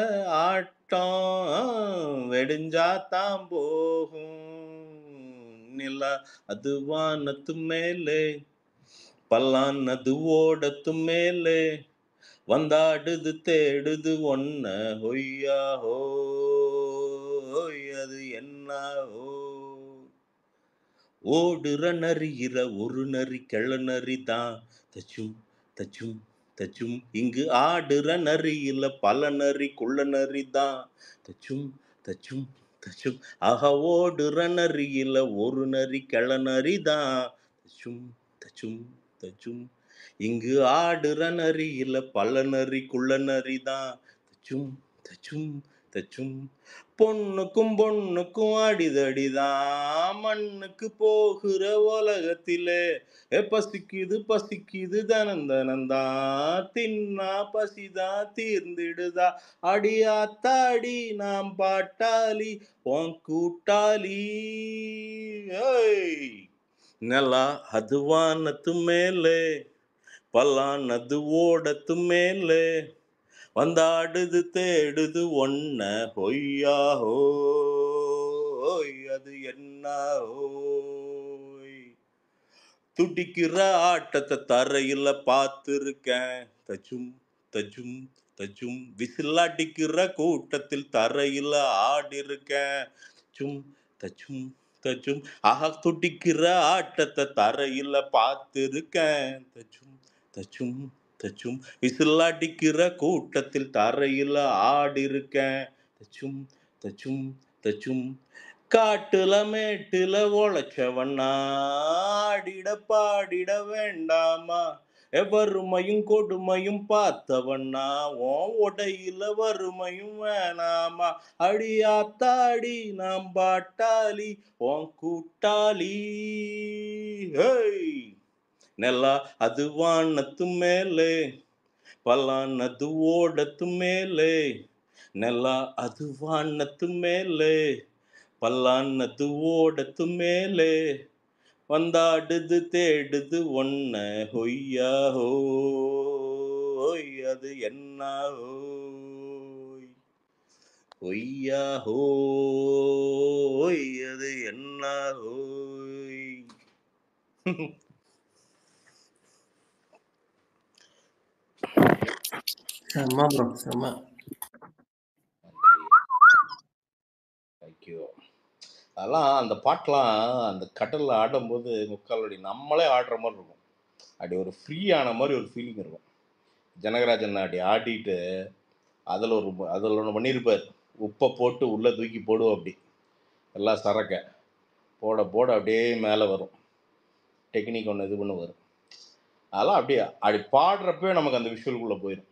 ஆட்டம் வெடிஞ்சாத்தான் போகும். நிலா அது வானத்து மேலே, பல்லானது ஓடத்து மேலே. வந்தாடுது தேடுது ஒன்ன ஹொய்யா ஹோய், அது என்ன ஹோய். ஓடுற நரியிற ஒரு நரி கிளநரி தான் தச்சும் தச்சும் தச்சும். இங்கு ஆடுற நரியில பல நரி குள்ள நரி தான் தச்சும் தச்சும் தச்சும். ஆக ஓடுற நரியில ஒரு நரி கிளநரி தான் தச்சும் தச்சும் தச்சும். இங்கு ஆடுற நரியில பல நரி குள்ள நரி தான் தச்சும் தச்சும் தச்சும். பொண்ணுக்கும் பொண்ணுக்கும் அடிதடிதான் மண்ணுக்கு போகிற உலகத்திலே. பசிக்குது பசிக்குது தனந்தனந்தான், தின்னா பசிதான் தீர்ந்திடுதா. அடியாத்தாடி நாம் பாட்டாளி உன் கூட்டாளி. நிலா அது வானத்து மேலே, பல்லானது ஓடத்து மேலே. வந்தாடுது தேடுது ஒன்ன ஹொய்யா ஹோய், அது என்ன ஹோய். துடிக்கிற ஆட்டத்தை தரையில பார்த்துருக்கேன் தச்சும் தச்சும் தச்சும். விசில் அடிக்கிற கூட்டத்தில் தரையில ஆடி இருக்கேன் தச்சும் தச்சும் தச்சும். ஆஹா துடிக்கிற ஆட்டத்தை தரையில பார்த்துருக்கேன் தச்சும் தச்சும் தச்சும். விசில் அடிக்கிற கூட்டத்தில் தரையில ஆடி இருக்கேன் தச்சும் தச்சும் தச்சும். காட்டுல மேட்டுல உழைச்சவண்ணா ஆடிட பாடிட வேண்டாமா. வறுமையும் கொடுமையும் பார்த்தவண்ணா உன் உடையில வறுமையும் வேணாமா. அடியாத்தாடி நாம் பாட்டாளி உன் கூட்டாளி. நெல்லா அது வானத்து மேலே, பல்லானது ஓடத்து மேலே. நெல்லா அது வானத்து மேலே, பல்லானது ஓடத்து மேலே. வந்தாடுது தேடுது ஒன்ன ஹொய்யா ஹோய், அது என்ன ஹோய். ஹொய்யா ஹோய், அது என்ன ஹோய். செம்ம ப்ரோ செம்ம. தேங்க்யூ. அதெல்லாம் அந்த பாட்டெலாம் அந்த கடலில் ஆடும்போது முக்காலடி நம்மளே ஆடுற மாதிரி இருக்கும். அப்படி ஒரு ஃப்ரீ ஆன மாதிரி ஒரு ஃபீலிங் இருக்கும். ஜனகராஜன் அப்படி ஆடிட்டு அதில் ஒன்று பண்ணியிருப்பார். உப்பை போட்டு உள்ளே தூக்கி போடுவோம், அப்படி எல்லாம் சரக்கை போட போட அப்படியே மேலே வரும். டெக்னிக் ஒன்று இது பண்ண வரும். அதெல்லாம் அப்படியே அப்படி பாடுறப்பே நமக்கு அந்த விஷுவலுக்குள்ளே போயிடும்.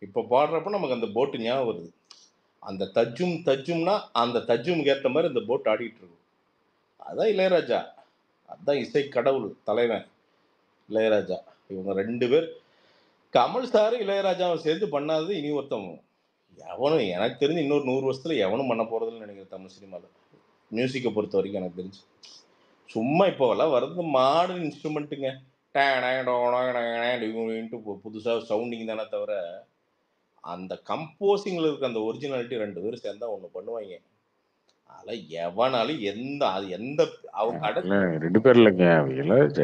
இப்போ பாடுறப்ப நமக்கு அந்த போட்டு ஞாபகம் வருது. அந்த தஜ்ஜும் தஜ்ஜும்னா அந்த தஜ்ஜுமுக்கு ஏற்ற மாதிரி அந்த போட் ஆடிட்டு இருக்கும். அதுதான் இளையராஜா, அதுதான் இசை கடவுள் தலைவன் இளையராஜா. இவங்க ரெண்டு பேர், கமல் சார் இளையராஜாவை சேர்ந்து பண்ணாதது இனி ஒருத்தவங்க எவனும் எனக்கு தெரிஞ்சு இன்னொரு 100 வருஷத்துல எவனும் பண்ண போறதில்லைன்னு நினைக்கிறேன் தமிழ் சினிமாவில். மியூசிக்கை பொறுத்த வரைக்கும் எனக்கு தெரிஞ்சு சும்மா இப்போவெல்லாம் வர்றது மாடர்ன் இன்ஸ்ட்ருமெண்ட்டுங்க. புதுசாக சவுண்டிங் தானே தவிர அந்த கம்போசிங்கில் இருக்க அந்த ஒரிஜினாலிட்டி 2 பேரும் சேர்ந்தா ஒன்று பண்ணுவாங்க. அதெல்லாம் எவனாலும் எந்த அவங்க இல்ல 2 பேர் இல்லைங்க.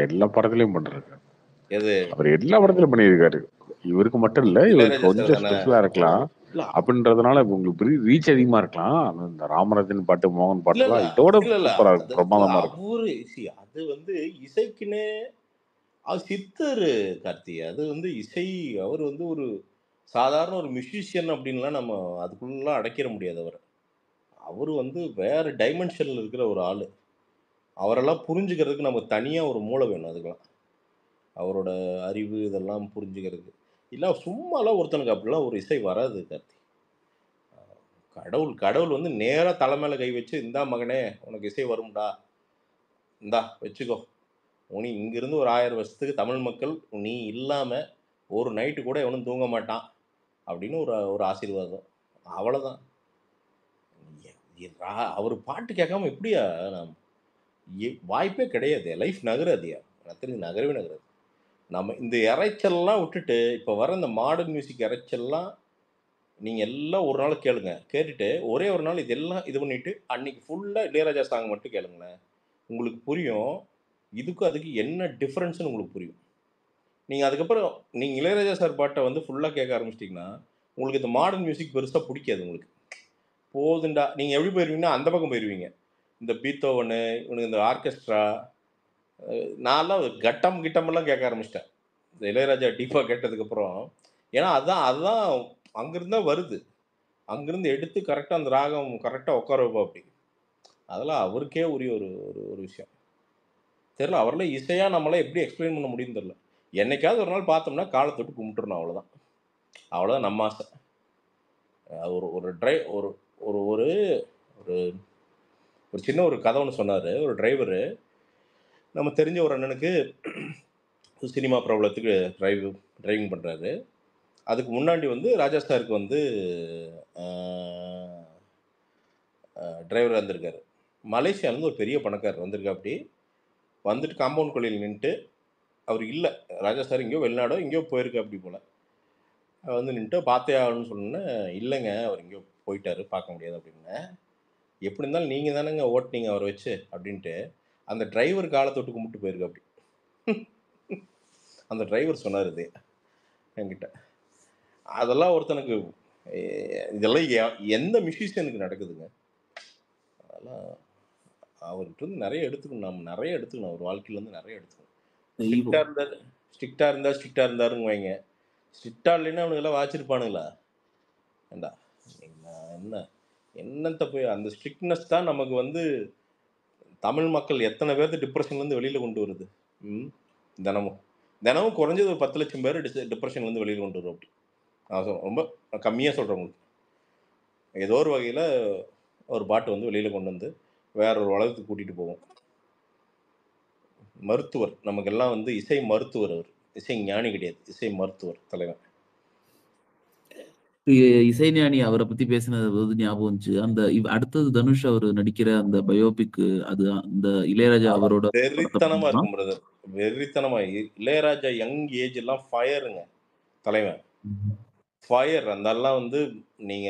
எல்லா படத்துலயும் பண்றாரு. எது அவர் எல்லா படத்துலயும் பண்ணியிருக்காரு. இவருக்கு மட்டும் இல்ல, இவருக்கு கொஞ்சம் ஸ்பெஷலா இருக்கலாம் அப்படின்றதுனால உங்களுக்கு ரீச் அதிகமா இருக்கலாம். இந்த ராமராஜன் பாட்டு, மோகன் பாட்டுலாம் இதோட சூப்பரா இருக்கும், பிரமாதமா இருக்கும். அவரு அது வந்து இசைக்குன்னு அது சித்தரு கார்த்தி. அது வந்து இசை அவர் வந்து ஒரு சாதாரண ஒரு மியூசிஷியன் அப்படின்லாம் நம்ம அதுக்குள்ளலாம் அடைக்கிற முடியாது அவரை. அவர் வந்து வேற டைமென்ஷனில் இருக்கிற ஒரு ஆள். அவரெல்லாம் புரிஞ்சுக்கிறதுக்கு நமக்கு தனியாக ஒரு மூளை வேணும். அதுக்கெல்லாம் அவரோட அறிவு இதெல்லாம் புரிஞ்சுக்கிறதுக்கு இல்லை சும்மாலாம் ஒருத்தனுக்கு அப்படிலாம் ஒரு இசை வராது கார்த்தி. கடவுள் வந்து நேராக தலைமையில கை வச்சு, இந்தா மகனே உனக்கு இசை வரும்டா, இந்தா வச்சுக்கோ, உனி இங்கிருந்து ஒரு 1000 வருஷத்துக்கு தமிழ் மக்கள் நீ இல்லாமல் ஒரு நைட்டு கூட எவனும் தூங்க மாட்டான் அப்படின்னு ஒரு ஆசீர்வாதம். அவ்வளோதான். அவர் பாட்டு கேட்காம எப்படியா வாய்ப்பே கிடையாது. லைஃப் நகராதியா, எனக்கு தெரிஞ்சு நகரவே நகராது. நம்ம இந்த இறைச்சல்லாம் விட்டுட்டு இப்போ வர இந்த மாடர்ன் மியூசிக் இறைச்சல்லாம் நீங்கள் எல்லாம் ஒரு நாள் கேளுங்க. கேட்டுட்டு ஒரே ஒரு நாள் இதெல்லாம் இது பண்ணிவிட்டு அன்னைக்கு ஃபுல்லாக இளையராஜா சாங் மட்டும் கேளுங்களேன். உங்களுக்கு புரியும் இதுக்கும் அதுக்கு என்ன டிஃப்ரென்ஸ்னு உங்களுக்கு புரியும். நீங்கள் அதுக்கப்புறம் நீங்கள் இளையராஜா சார் பாட்டை வந்து ஃபுல்லாக கேட்க ஆரம்பிச்சிட்டிங்கன்னா உங்களுக்கு இந்த மாடர்ன் மியூசிக் பெருசாக பிடிக்காது. உங்களுக்கு போதுண்டா நீங்கள் எப்படி போயிடுவீங்கன்னா அந்த பக்கம் போயிடுவீங்க. இந்த பீத்தோவனு இவனுக்கு இந்த ஆர்கெஸ்ட்ரா நான்லாம் கிட்டமெல்லாம் கேட்க ஆரம்பிச்சிட்டேன் இந்த இளையராஜா டீப்பாக கேட்டதுக்கப்புறம். ஏன்னா அதுதான் அங்கேருந்து தான் வருது. அங்கேருந்து எடுத்து கரெக்டாக அந்த ராகம் கரெக்டாக உட்கார வைப்பா. அப்படி அதெல்லாம் அவருக்கே உரிய ஒரு விஷயம். தெரியல அவரெல்லாம் இசையாக நம்மளாம் எப்படி எக்ஸ்பிளைன் பண்ண முடியும்னு தெரில. என்னைக்காவது ஒரு நாள் பார்த்தோம்னா காலை தொட்டு கும்பிட்டுறணும். அவ்வளோதான் நம்ம ஆசை. ஒரு சின்ன ஒரு கதை ஒன்று சொன்னார். ஒரு டிரைவரு நம்ம தெரிஞ்ச ஒரு அண்ணனுக்கு சினிமா பிரபலத்துக்கு டிரைவிங் பண்ணுறாரு. அதுக்கு முன்னாடி வந்து ராஜா சாருக்கு வந்து டிரைவர் வந்திருக்காரு. மலேசியாவிலேருந்து ஒரு பெரிய பணக்காரர் வந்திருக்கா. அப்படி வந்துட்டு காம்பவுண்ட் கொள்ளையில் நின்றுட்டு அவர் இல்லை, ராஜா சார் எங்கேயோ வெளிநாடோ எங்கேயோ போயிருக்கா அப்படி போல் வந்து நின்றுட்டு பார்த்தே ஆகணும்னு சொன்னேன். இல்லைங்க அவர் எங்கேயோ போயிட்டாரு, பார்க்க முடியாது அப்படின்னு. எப்படி இருந்தாலும் நீங்கள் தானேங்க ஓட்டினீங்க அவரை வச்சு அப்படின்ட்டு அந்த டிரைவர் காலை தொட்டு கும்பிட்டு போயிருக்கா. அப்படி அந்த டிரைவர் சொன்னார் இது என்கிட்ட. அதெல்லாம் ஒருத்தனுக்கு இதெல்லாம் எந்த மியூசிஷியனுக்கு நடக்குதுங்க. அதெல்லாம் அவர்கிட்ட இருந்து நிறைய எடுத்துக்கணும். நம்ம நிறைய எடுத்துக்கணும். அவர் வாழ்க்கையிலேருந்து நிறைய எடுத்துக்கணும். ஸ்ட்ரிக்டாக இருந்தாருங்க வைங்க. ஸ்ட்ரிக்டாக இல்லைன்னா அவனுக்கெல்லாம் வாச்சிருப்பானுங்களா? ஏண்டா என்னத்த போய் அந்த ஸ்ட்ரிக்ட்னஸ் தான் நமக்கு வந்து தமிழ் மக்கள் எத்தனை பேர்த்து டிப்ரெஷன்லேருந்து வெளியில் கொண்டு வருது. தினமும் குறைஞ்சது ஒரு 10 லட்சம் பேர் டிப்ரெஷன்லேருந்து வெளியில் கொண்டு வரும். அப்படி நான் ரொம்ப கம்மியாக சொல்கிறேன். உங்களுக்கு ஏதோ ஒரு வகையில் ஒரு பாட்டு வந்து வெளியில் கொண்டு வந்து வேற ஒரு உலகத்துக்கு கூட்டிகிட்டு போவோம். மருத்துவர் நமக்கெல்லாம் வந்து இசை மருத்துவர். அவர் இசை ஞானி கிடையாது, இசை மருத்துவர் தலைவர். இசைஞானி அவரை பத்தி பேசினது ஞாபகம் வந்துச்சு. அந்த அடுத்தது தனுஷ் அவர் நடிக்கிற அந்த பயோபிக், அது அந்த இளையராஜா அவரோட வெறித்தனமா இருக்கும் பிரதர், வெறித்தனமா. இளையராஜா யங் ஏஜ் எல்லாம் ஃபயருங்க தலைவன், ஃபயர். அதெல்லாம் வந்து நீங்க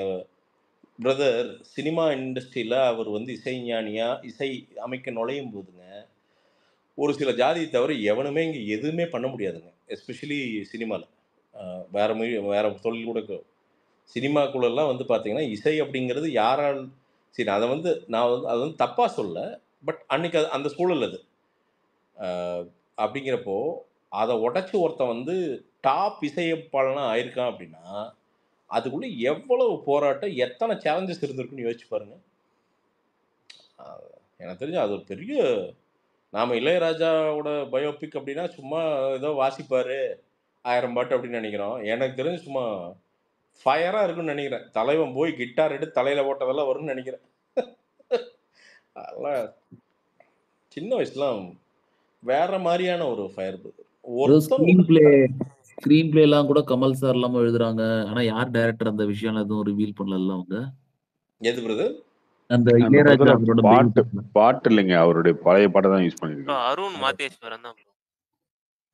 பிரதர் சினிமா இண்டஸ்ட்ரியில அவர் வந்து இசைஞானியா இசை அமைக்க நுழையும் போதுங்க ஒரு சில ஜாதியை தவிர எவனுமே இங்கே எதுவுமே பண்ண முடியாதுங்க. எஸ்பெஷலி சினிமாவில் வேற தொழில் கூட சினிமாக்குள்ளெல்லாம் வந்து பார்த்தீங்கன்னா இசை அப்படிங்கிறது யாரால் சரி அதை வந்து அதை வந்து தப்பாக சொல்ல, பட் அன்னைக்கு அந்த சூழல் அது அப்படிங்கிறப்போ அதை உடச்சி ஒருத்தன் வந்து டாப் இசையப்பாளனா ஆயிருக்கான் அப்படின்னா அதுக்குள்ளே எவ்வளவு போராட்டம் எத்தனை சேலஞ்சஸ் இருந்திருக்குன்னு யோசிச்சு பாருங்க. எனக்கு தெரிஞ்சு அது ஒரு பெரிய நாம் இளையராஜாவோட பயோபிக் அப்படின்னா சும்மா ஏதோ வாசிப்பார் 1000 பாட்டு அப்படின்னு நினைக்கிறோம். எனக்கு தெரிஞ்சு சும்மா ஃபயராக இருக்குன்னு நினைக்கிறேன். தலைவன் போய் கிட்டார் எடுத்து தலையில் போட்டதெல்லாம் வரும்னு நினைக்கிறேன். அதெல்லாம் சின்ன வயசுலாம் வேற மாதிரியான ஒரு ஃபயர். ஸ்கிரீன் பிளே எல்லாம் கூட கமல் சார் இல்லாம எழுதுறாங்க. ஆனா யார் டைரக்டர் அந்த விஷயம் எதுவும் ரிவீல் பண்ணல அவங்க. எது பிரதர்? அந்த இளையராஜா அவரோட பாட்டு இல்லைங்க, அவருடைய பழைய பாட்டை தான் யூஸ் பண்ணிருக்காங்க. அருண் மாதேஸ்வரன் தான்.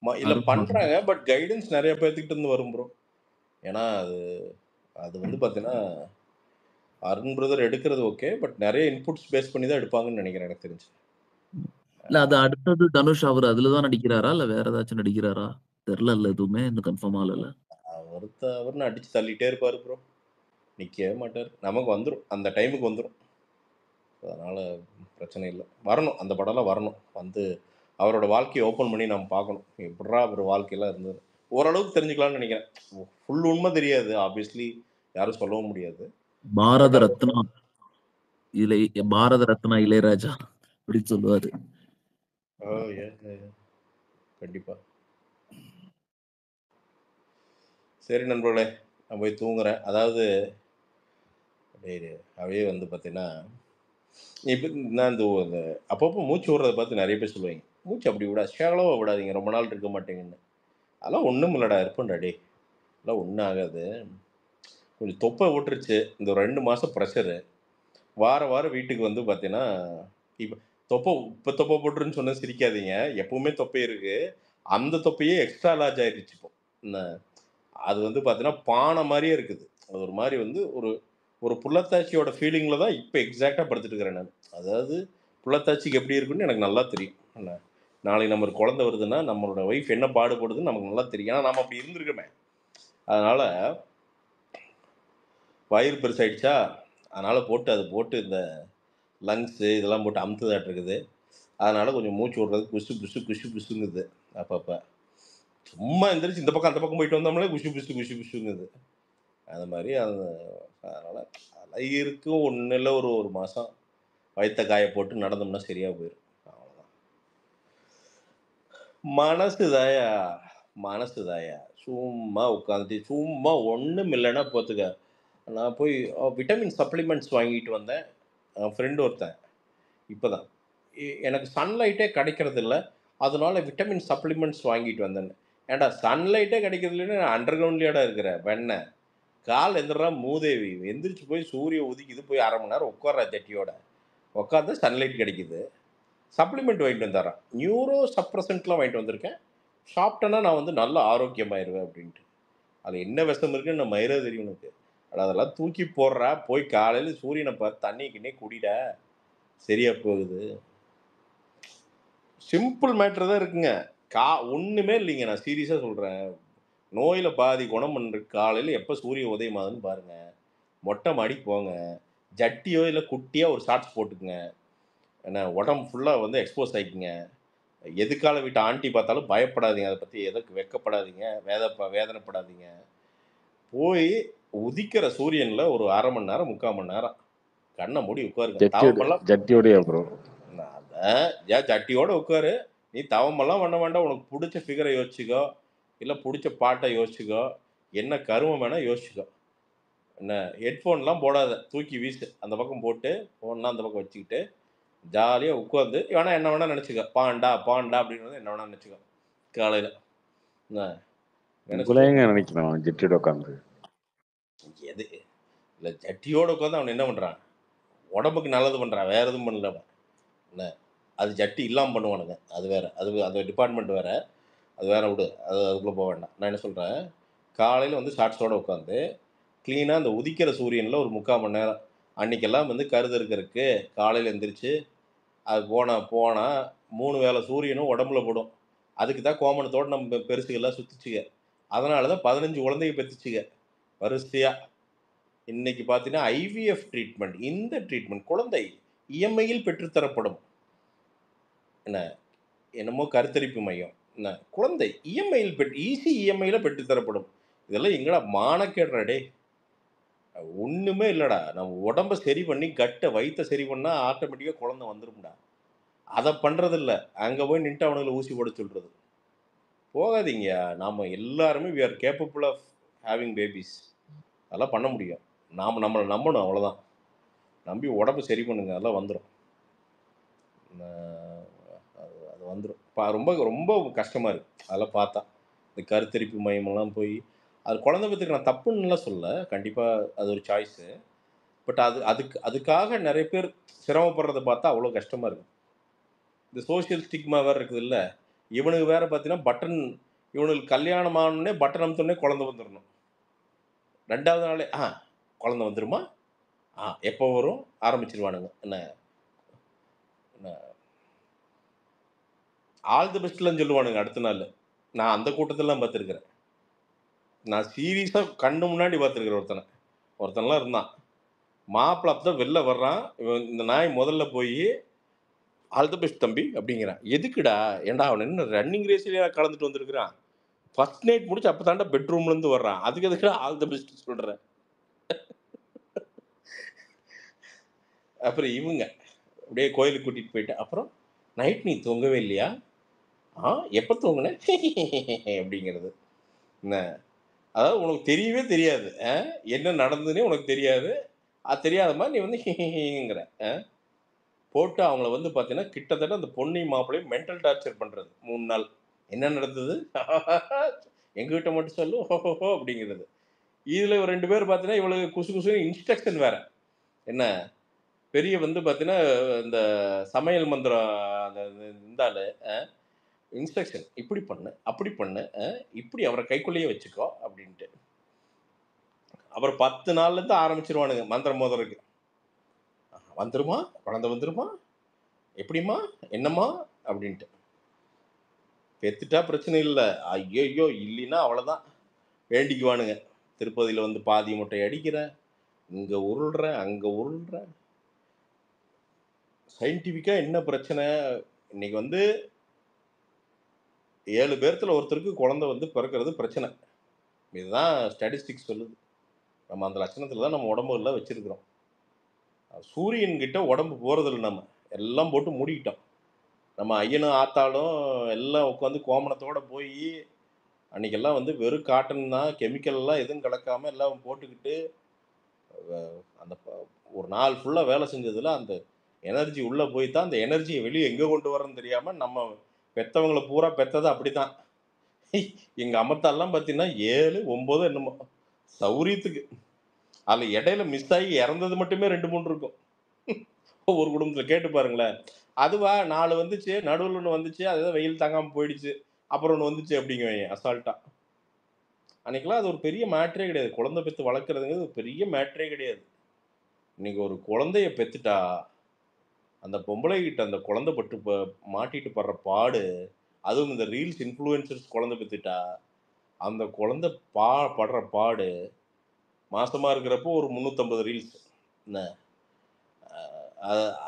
இல்ல அருண் பண்றாங்க. பட் கைடன்ஸ் நிறைய பேர்த்துக்கிட்ட இருந்து வரும் ப்ரோ. ஏன்னா அது வந்து பார்த்தீங்கன்னா, அருண் பிரதர் எடுக்கிறது ஓகே. பட் நிறைய இன்புட்ஸ் பேஸ் பண்ணி தான் எடுப்பாங்கன்னு நினைக்கிறேன் எனக்கு தெரிஞ்சு. இல்ல அது அடுத்தது தனுஷ் அவர் அதுலதான் நடிக்கிறாரா இல்ல வேற ஏதாச்சும் நடிக்கிறாரா தெரியல எதுவுமே இன்னும் கன்ஃபார்ம் ஆகல. அவர்னு அடிச்சு தள்ளிட்டே இருப்பாரு ப்ரோ. நிக்கவே மாட்டார். நமக்கு வந்துரும். அந்த டைமுக்கு வந்துரும். அதனால பிரச்சனை இல்ல. வரணும். அந்த படம்லாம் வரணும். வந்து அவரோட வாழ்க்கையை ஓப்பன் பண்ணி நம்ம பார்க்கணும். எப்படிடா அவர் வாழ்க்கையெல்லாம் இருந்தது. ஓரளவுக்கு தெரிஞ்சுக்கலாம்னு நினைக்கிறேன். ஃபுல் உண்மை தெரியாது. ஆப்வியஸ்லி யாரும் சொல்லவும் முடியாது. பாரத பட் ரத்னா பாரத ரத்னா இளையராஜா அப்படின்னு சொல்லுவாரு. கண்டிப்பா. சரி நண்பர்களே, நான் போய் தூங்குறேன். அதாவது அப்படியே வந்து பார்த்தீங்கன்னா, இப்போ நான் இந்த அப்பப்போ மூச்சு விடுறத பார்த்து நிறைய பேர் சொல்லுவாங்க, மூச்சு அப்படி விடா ஷேலோவாக விடாதீங்க, ரொம்ப நாள் இருக்க மாட்டேங்கன்னு. அதெல்லாம் ஒன்றும் இல்லைடா, இருப்பேன்டா டே, அதெல்லாம் ஒன்றும் ஆகாது. கொஞ்சம் தொப்பை விட்டுருச்சு இந்த 2 மாதம் ப்ரெஷரு. வாரம் வீட்டுக்கு வந்து பார்த்தீங்கன்னா, இப்போ தொப்பை போட்டுருன்னு சொன்னால் சிரிக்காதீங்க. எப்பவுமே தொப்பை இருக்குது. அந்த தொப்பையே எக்ஸ்ட்ரா லார்ஜ் ஆகிடுச்சு இப்போ. என்ன அது வந்து பார்த்தீங்கன்னா பானை மாதிரியே இருக்குது. அது ஒரு மாதிரி வந்து ஒரு புள்ளத்தாச்சியோட ஃபீலிங்கில் தான் இப்போ எக்ஸாக்டாக படுத்துட்டு இருக்கிறேன் நான். அதாவது புள்ளத்தாச்சிக்கு எப்படி இருக்குன்னு எனக்கு நல்லா தெரியும். என்ன நாளைக்கு நம்ம ஒரு குழந்தை வருதுன்னா நம்மளோட ஒய்ஃப் என்ன பாடுபடுதுன்னு நமக்கு நல்லா தெரியும். ஏன்னா நம்ம அப்படி இருந்திருக்கோமே. அதனால் வயிறு பெருசாயிடுச்சா, அதனால் போட்டு இந்த லங்ஸு இதெல்லாம் போட்டு அமுத்துதாட்டு இருக்குது. அதனால் கொஞ்சம் மூச்சு விடுறது குஷு புசுங்குது. அப்பப்போ சும்மா எந்திரிச்சு இந்த பக்கம் அந்த பக்கம் போயிட்டு வந்தோம்னா குஷு புசுங்குது. அது மாதிரி அதனால் அதெல்லாம் இருக்கும். ஒன்றும் இல்லை, ஒரு மாதம் வயிற்ற காய போட்டு நடந்தோம்னா சரியாக போயிடும். அவ்வளோதான். மனசு தாயா சும்மா உட்காந்துட்டு சும்மா ஒன்றும் இல்லைன்னா பார்த்துக்க. நான் போய் விட்டமின் சப்ளிமெண்ட்ஸ் வாங்கிட்டு வந்தேன். ஃப்ரெண்டு ஒருத்தன் இப்போ தான் எனக்கு சன்லைட்டே கிடைக்கிறது இல்லை, அதனால விட்டமின் சப்ளிமெண்ட்ஸ் வாங்கிட்டு வந்தேன். ஏன்டா சன்லைட்டே கிடைக்கிறது இல்லைன்னு நான் அண்டர் கிரவுண்ட்லேயாடா இருக்கிறேன் வெண்ணெய். கால் எந்திரா மூதேவி எந்திரிச்சு போய் சூரிய உதிக்குது, போய் 1/2 மணி நேரம் உட்கார்ற ஜட்டியோட உட்காந்து சன்லைட் கிடைக்குது. சப்ளிமெண்ட் வாங்கிட்டு வந்துடுறேன். நியூரோ சப்ரசன்ட்லாம் வாங்கிட்டு வந்திருக்கேன். சாப்பிட்டேன்னா நான் வந்து நல்ல ஆரோக்கியமாயிருவேன் அப்படின்ட்டு. அதில் என்ன விஷம் இருக்குன்னு நம்ம மயிரே தெரியும் உனக்கு. அதெல்லாம் தூக்கி போடுறா, போய் காலையில் சூரியனை பார்த்து தண்ணி குடிட, சரியா போகுது. சிம்பிள் மேட்ரு தான் இருக்குங்க. ஒன்றுமே இல்லைங்க, நான் சீரியஸாக சொல்கிறேன். நோயில் பாதி குணம் பண்ணுற காலையில் எப்போ சூரிய உதயமாகுதுன்னு பாருங்கள். மொட்டை மாடிக்கு போங்க, ஜட்டியோ இல்லை குட்டியாக ஒரு ஷார்ட்ஸ் போட்டுக்குங்க. ஏன்னா உடம்பு ஃபுல்லாக வந்து எக்ஸ்போஸ் ஆகிக்குங்க. எதுக்கால வீட்டு ஆண்டி பார்த்தாலும் பயப்படாதீங்க, அதை பற்றி எதுக்கு வெக்கப்படாதீங்க, வேதனைப்படாதீங்க. போய் உதிக்கிற சூரியனில் ஒரு 1/2 மணி நேரம் 3/4 மணி நேரம் கண்ணை மூடி உட்காருங்க. தவமெல்லாம் ஜட்டியோடய ப்ரோ, ஏன் ஜட்டியோட உட்காரு. நீ தவமெல்லாம் பண்ண வேண்டாம். உனக்கு பிடிச்ச ஃபிகரை யோசிச்சுக்கோ, இல்லை பிடிச்ச பாட்டை யோசிச்சுக்கோ, என்ன கருமம் வேணால் யோசிச்சுக்கோ. என்ன ஹெட்ஃபோன்லாம் போடாத, தூக்கி வீசு. அந்த பக்கம் போட்டு ஃபோன்லாம் அந்த பக்கம் வச்சுக்கிட்டு ஜாலியாக உட்காந்து வேணா என்ன வேணா நினச்சிக்கோ. பாண்டா அப்படின்னு என்ன வேணா நினச்சிக்கோ. காலையில் நினைக்கிறோம் ஜட்டியோட உட்காந்து எது இல்லை, ஜட்டியோட உட்காந்து அவன் என்ன பண்ணுறான், உடம்புக்கு நல்லது பண்ணுறான், வேற எதுவும் பண்ணல அவன். என்ன அது ஜட்டி இல்லாமல் பண்ணுவானுங்க, அது வேறு, அது டிபார்ட்மெண்ட் வேறு, அது வேறு விடு, அதுக்குள்ளே போக வேண்டாம். நான் என்ன சொல்கிறேன், காலையில் வந்து ஷார்ட்ஸோடு உட்காந்து க்ளீனாக அந்த உதிக்கிற சூரியனில் ஒரு 3/4 மணி நேரம். அன்றைக்கெல்லாம் வந்து கருதறுக்கிறதுக்கு காலையில் எழுந்திரிச்சு அது போனால் 3 வேளை சூரியனும் உடம்புல போடும். அதுக்கு தான் கோமணத்தோடு நம்ம பெருசுகள்லாம் சுற்றிச்சுக்க. அதனால தான் 15 குழந்தைங்க பெற்றுச்சுக்க வரிசையாக. இன்னைக்கு பார்த்தீங்கன்னா ஐவிஎஃப் ட்ரீட்மெண்ட், இந்த ட்ரீட்மெண்ட் குழந்தை இஎம்ஐயில் பெற்றுத்தரப்படும். என்னமோ கருத்தரிப்பு மையம், என்ன குழந்தை இஎம்ஐயில் ஈஸி இஎம்ஐயில் பெற்றுத்தரப்படும். இதெல்லாம் எங்கடா மானக்கேடுறடே, ஒன்றுமே இல்லைடா. நம்ம உடம்பை சரி பண்ணி கட்டை வயிற்ற சரி பண்ணால் ஆட்டோமேட்டிக்காக குழந்தை வந்துடும்டா. அதை பண்ணுறதில்ல, அங்கே போய் நின்று அவனுங்களை ஊசி போட சொல்கிறது. போகாதீங்க. நாம் எல்லாருமே we are capable of having babies. அதெல்லாம் பண்ண முடியும். நம்மளை நம்பணும், அவ்வளோதான். நம்பி உடம்பு சரி பண்ணுங்க, அதெல்லாம் வந்துடும். அது வந்துடும். ரொம்ப ரொம்ப கஷ்டமாக இருக்குது அதெல்லாம் பார்த்தா. இந்த கருத்தரிப்பு மையமெல்லாம் போய் அது குழந்தை பத்துக்கு நான் தப்புன்னுலாம் சொல்ல, கண்டிப்பாக அது ஒரு சாய்ஸு. பட் அதுக்காக நிறைய பேர் சிரமப்படுறதை பார்த்தா அவ்வளோ கஷ்டமாக இருக்குது. இந்த சோஷியல் ஸ்டிக்மா வேறு இருக்குது இல்லை, இவனுக்கு வேற பார்த்தீங்கன்னா பட்டன், இவனுக்கு கல்யாணம் ஆனோடனே பட்டன் அமுத்தோடனே குழந்தை வந்துடணும். 2வது நாளே குழந்தை வந்துருமா, எப்போ வரும் ஆரம்பிச்சிருவானுங்க. என்ன என்ன ஆல் தி பெஸ்ட்லாம் சொல்லுவானுங்க அடுத்த நாள். நான் அந்த கூட்டத்திலாம் பார்த்துருக்கிறேன். நான் சீரியஸாக கண்ணு முன்னாடி பார்த்துருக்கிறேன். ஒருத்தன்லாம் இருந்தான். மாப்பிள்ளை அப்போ தான் வெளில வர்றான். இந்த நாய் முதல்ல போய் ஆல் தி பெஸ்ட் தம்பி அப்படிங்கிறான். எதுக்குடா? ஏன்டா அவன் என்ன ரன்னிங் ரேஸ்லேயே கலந்துட்டு வந்திருக்கிறான். ஃபர்ஸ்ட் நைட் முடிச்சு அப்போ தாண்டா பெட்ரூம்லேருந்து வர்றான். அதுக்கு எதுக்குடா ஆல் தி பெஸ்ட் சொல்கிறேன். அப்புறம் இவங்க அப்படியே கோயிலுக்கு கூட்டிகிட்டு போயிட்டு, அப்புறம் நைட் நீ தூங்கவே இல்லையா? எப்போ தூங்குனேன் அப்படிங்கிறது. என்ன, அதாவது உனக்கு தெரியவே தெரியாது, என்ன நடந்ததுன்னே உனக்கு தெரியாது. அது தெரியாத மாதிரி நீ வந்து ங்கிற போட்டு அவங்கள வந்து பார்த்தீங்கன்னா கிட்டத்தட்ட அந்த பொண்ணையும் மாப்பிள்ளையும் மென்டல் டார்ச்சர் பண்ணுறது 3 நாள். என்ன நடந்தது எங்ககிட்ட மட்டும் சொல்லு ஹோ அப்படிங்கிறது. இதில் 2 பேர் பார்த்தீங்கன்னா இவளுக்கு குசு குசுன்னு இன்ஸ்ட்ரக்ஷன் வேற. என்ன பெரிய வந்து பார்த்தீங்கன்னா இந்த சமையல் மந்திரம் அந்த இருந்தால் இன்ஸ்ட்ரக்ஷன் இப்படி பண்ணு அப்படி பண்ணு, இப்படி அவரை கைக்குள்ளேயே வச்சுக்கோ அப்படின்ட்டு. அப்புறம் 10 நாள்லேருந்து ஆரம்பிச்சிருவானுங்க மந்திரம் மோதலுக்கு. வந்துருமா குழந்தை, வந்துருமா, எப்படிம்மா, என்னம்மா அப்படின்ட்டு. பெத்துட்டா பிரச்சனை இல்லை, ஐயோ இல்லைன்னா அவ்வளோதான் வேண்டிக்குவானுங்க. திருப்பதியில் வந்து பாதி முட்டை அடிக்கிறேன், இங்கே உருள்றேன், அங்கே உருள்றேன். சயின்டிஃபிக்காக என்ன பிரச்சனை, இன்னைக்கு வந்து 7 பேர்த்துல ஒருத்தருக்கு குழந்தை வந்து பிறக்கிறது பிரச்சனை. இதுதான் ஸ்டாட்டிஸ்டிக்ஸ் சொல்லுது. நம்ம அந்த லட்சணத்தில் தான் நம்ம உடம்புல வச்சிருக்கிறோம். சூரியன் கிட்ட உடம்பு போகிறதில்ல, நம்ம எல்லாம் போட்டு மூடிக்கிட்டோம். நம்ம ஐயனும் ஆத்தாலும் எல்லாம் உட்காந்து கோமணத்தோடு போய் அன்றைக்கெல்லாம் வந்து வெறும் காட்டன் தான், கெமிக்கல்லாம் எதுவும் கலக்காமல் எல்லாம் போட்டுக்கிட்டு அந்த ஒரு நாள் ஃபுல்லாக வேலை செஞ்சதில் அந்த எனர்ஜி உள்ளே போய் தான் அந்த எனர்ஜியை வெளியே எங்கே கொண்டு வரணும்னு தெரியாமல் நம்ம பெற்றவங்களை பூரா பெற்றது அப்படி தான். எங்கள் அம்மத்தாலாம் பார்த்தீங்கன்னா 7, 9 என்னமோ சௌரியத்துக்கு. அதில் இடையில மிஸ் ஆகி இறந்தது மட்டுமே 2, 3 இருக்கும். ஒவ்வொரு குடும்பத்தில் கேட்டு பாருங்களேன். அதுவா 4 வந்துச்சு, நடுவில் ஒன்று வந்துச்சு, அதுதான் வெயில் தாங்காமல் போயிடுச்சு, அப்புறம் ஒன்று வந்துச்சு அப்படிங்குவாங்க அசால்ட்டாக. அன்றைக்கெலாம் அது ஒரு பெரிய மேட்ரே கிடையாது. குழந்தை பெற்று வளர்க்குறதுங்கிறது ஒரு பெரிய மேட்ரே கிடையாது. இன்னைக்கு ஒரு குழந்தைய பெற்றுட்டா அந்த பொம்பளைகிட்ட அந்த குழந்தை பட்டு மாட்டிட்டு படுற பாடு, அதுவும் இந்த ரீல்ஸ் இன்ஃப்ளூயன்சர்ஸ் குழந்தை பெற்றுட்டா அந்த குழந்தை படுற பாடு. மாசமாக இருக்கிறப்போ ஒரு 350 ரீல்ஸ், என்ன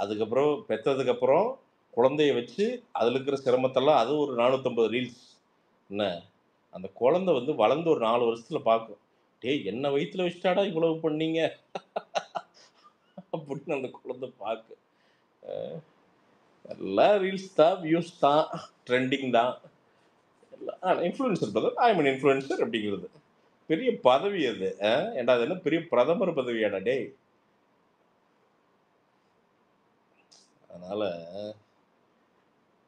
அதுக்கப்புறம் பெற்றதுக்கப்புறம் குழந்தைய வச்சு அதில் இருக்கிற சிரமத்தெல்லாம் அது ஒரு 450 ரீல்ஸ். என்ன அந்த குழந்தை வந்து வளர்ந்து ஒரு 4 வருஷத்தில் பார்க்கும், டேய் என்ன வயிற்றுல வச்சுட்டாடா இவ்வளவு பண்ணீங்க அப்படின்னு அந்த குழந்தை பார்க்கு. எல்லாம் ரீல்ஸ் தான், வியூஸ் தான், ட்ரெண்டிங் தான். எல்லாம் இன்ஃப்ளூயன்சர் பிரதர், ஐ மீன் இன்ஃப்ளூயன்சர் அப்படிங்கிறது பெரிய பதவி அது. ஏன்டா அது என்ன பெரிய பிரதமர் பதவியாடா டே. அதனால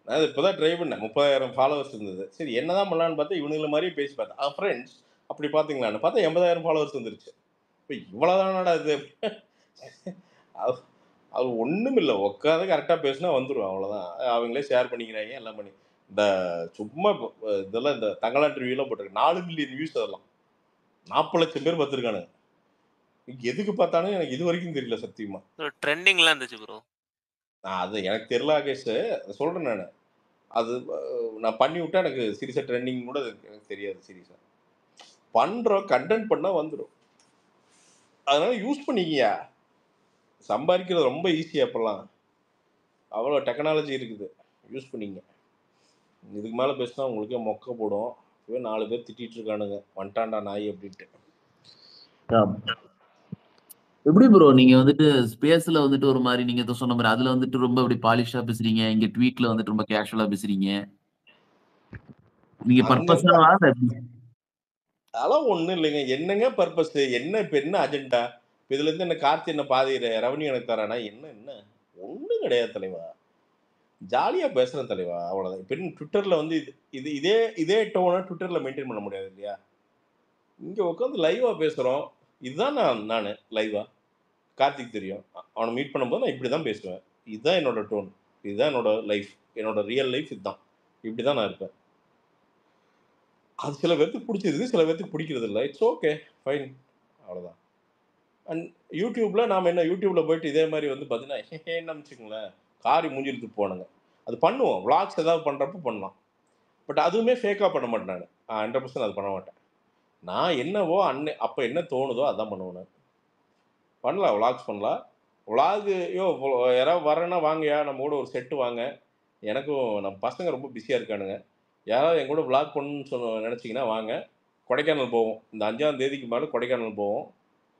நான் இப்போதான் ட்ரை பண்ணேன். 30,000 ஃபாலோவர்ஸ் இருந்தது. சரி என்னதான் பண்ணலான்னு பார்த்தா இவனுங்கள மாதிரியே பேசி பார்த்தேன். ஃப்ரெண்ட்ஸ் அப்படி பார்த்தீங்களான்னு பார்த்தா 80,000 ஃபாலோவர்ஸ் வந்துருச்சு. இப்போ இவ்வளோதானடா இது. அது ஒன்றும் இல்லை, உட்காந்து கரெக்டாக பேசினா வந்துடும், அவ்வளோதான். அவங்களே ஷேர் பண்ணிக்கிறாங்க எல்லாம் பண்ணி. இந்த சும்மா இதெல்லாம் இந்த தங்கலான் ரிவ்யூலாம் போட்டிருக்கு 4 மில்லியன் வியூஸ். அதெல்லாம் 40 லட்சம் பேர் பார்த்துருக்கானுங்க. எதுக்கு பார்த்தாலும் எனக்கு இது வரைக்கும் தெரியல சத்தியமா. ட்ரெண்டிங்லாம் இருந்துச்சு ப்ரோ. அது எனக்கு தெரியல ஆகேஷ், சொல்கிறேன் நான். அது நான் பண்ணி விட்டா எனக்கு சீரியஸாக ட்ரெண்டிங் கூட எனக்கு தெரியாது. சீரியஸாக பண்ணுறோம், கண்டென்ட் பண்ணால் வந்துடும். அதனால யூஸ் பண்ணிக்கியா, சம்பாதிக்கிறது ரொம்ப ஈஸியாக. அப்போல்லாம் அவ்வளோ டெக்னாலஜி இருக்குது, யூஸ் பண்ணிங்க. இதுக்கு மேலே பேசினா உங்களுக்கே மொக்க போடும். இப்போவே 4 பேர் திட்டிகிட்டு இருக்கானுங்க, வந்துட்டான்டா நாய் அப்படின்ட்டு. எப்படி ப்ரோ நீங்க வந்துட்டு ஸ்பேஸ்ல வந்துட்டு ஒரு மாதிரி நீங்க சொன்ன மாதிரி அதுல வந்துட்டு ரொம்ப இப்படி பாலிஷா பேசுறீங்க, இங்க ட்வீட்ல வந்துட்டு ரொம்ப கேஷுவலா பேசுறீங்க, நீங்க பர்பஸா? அதெல்லாம் ஒன்றும் இல்லைங்க. என்னங்க பர்பஸ், என்ன இப்போ என்ன அஜெண்டா? இப்போ இதுலேருந்து என்ன கார்த்தி என்ன பாதி ரெவன்யூ எனக்கு தரானா? என்ன ஒன்றும் கிடையாது தலைவா. ஜாலியாக பேசுகிறேன் தலைவா, அவ்வளோதான். இப்போ ட்விட்டரில் வந்து இது இதே டோனை ட்விட்டரில் மெயின்டைன் பண்ண முடியாது இல்லையா? இங்கே உட்காந்து லைவாக பேசுகிறோம். இதுதான் நான் லைவாக. கார்த்திக் தெரியும், அவனை மீட் பண்ணும்போது நான் இப்படி தான் பேசுவேன். இதுதான் என்னோட டோன், இதுதான் என்னோட லைஃப், என்னோட ரியல் லைஃப் இதுதான். இப்படி தான் நான் இருப்பேன். அது சில பேர்த்துக்கு பிடிச்சிருக்கு, சில பேர்த்துக்கு பிடிக்கிறது இல்லை. இட்ஸ் ஓகே, ஃபைன், அவ்வளோதான். அண்ட் யூடியூப்ல நாம் என்ன யூடியூப்ல போயிட்டு இதே மாதிரி வந்து பார்த்தீங்கன்னா என்ன வச்சுக்கோங்களேன், காரி மூஞ்சிட்டு போனுங்க. அது பண்ணுவோம், விளாக்ஸ் ஏதாவது பண்ணுறப்ப பண்ணலாம். பட் அதுவுமே ஃபேக்காக பண்ண மாட்டேன் நான். 100% அது பண்ண மாட்டேன். நான் என்னவோ அப்போ என்ன தோணுதோ அதான் பண்ணுவேன் நான். பண்ணலாம், விளாக்ஸ் பண்ணலாம். விளாகு யாராவது வரேன்னா வாங்கயா, நம்ம கூட ஒரு செட்டு வாங்க. எனக்கும் நம்ம பசங்க ரொம்ப பிஸியாக இருக்கானுங்க. யாராவது என் கூட விளாக் பண்ணணும்னு நினச்சிங்கன்னா வாங்க. கொடைக்கானல் போவோம். இந்த 5ஆம் தேதிக்கு மேலே கொடைக்கானல் போவோம்,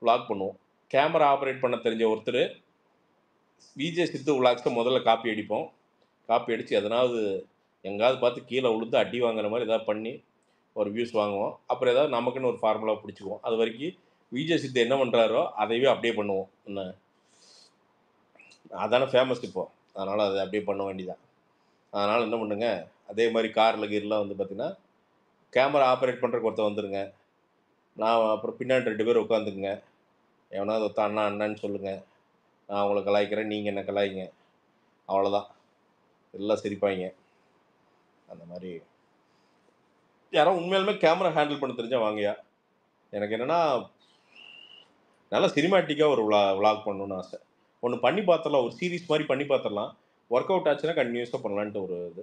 விளாக் பண்ணுவோம். கேமரா ஆப்ரேட் பண்ண தெரிஞ்ச ஒருத்தர் விஜே சித்து விளாக்ஸை முதல்ல காப்பி அடிப்போம். காப்பி அடித்து எதனாவது எங்காவது பார்த்து கீழே விழுந்து அடி வாங்குற மாதிரி ஏதாவது பண்ணி ஒரு வியூஸ் வாங்குவோம். அப்புறம் ஏதாவது நமக்குன்னு ஒரு ஃபார்முலா பிடிச்சிக்குவோம். அது வரைக்கும் விஜே சித்து என்ன பண்ணுறாரோ அதையே அப்படியே பண்ணுவோம். என்ன அதானே ஃபேமஸ் இப்போ, அதனால் அதை அப்படியே பண்ண வேண்டியதான். அதனால் என்ன பண்ணுங்க, அதே மாதிரி காரில் கீரெலாம் வந்து பார்த்திங்கன்னா கேமரா ஆப்ரேட் பண்ணுறக்கு ஒருத்தர் வந்துடுங்க. நான் அப்புறம் பின்னாடி 2 பேர் உட்காந்துக்குங்க. எவனாவது ஒருத்தர் அண்ணா அண்ணான்னு சொல்லுங்கள். நான் அவங்கள கலாய்க்கிறேன், நீங்கள் என்ன கலாய்ங்க, அவ்வளோதான். எல்லாம் சிரிப்பாங்க. அந்த மாதிரி யாரும் உண்மையாலுமே கேமரா ஹேண்டில் பண்ண தெரிஞ்சால் வாங்கயா. எனக்கு என்னென்னா நல்லா சினிமேட்டிக்காக ஒரு விளாக் பண்ணணுன்னு ஆசை. ஒன்று பண்ணி பார்த்துடலாம், ஒரு சீரீஸ் மாதிரி பண்ணி பார்த்துடலாம். ஒர்க் அவுட் ஆச்சுன்னா கண்டினியூஸாக பண்ணலான்ட்டு ஒரு இது.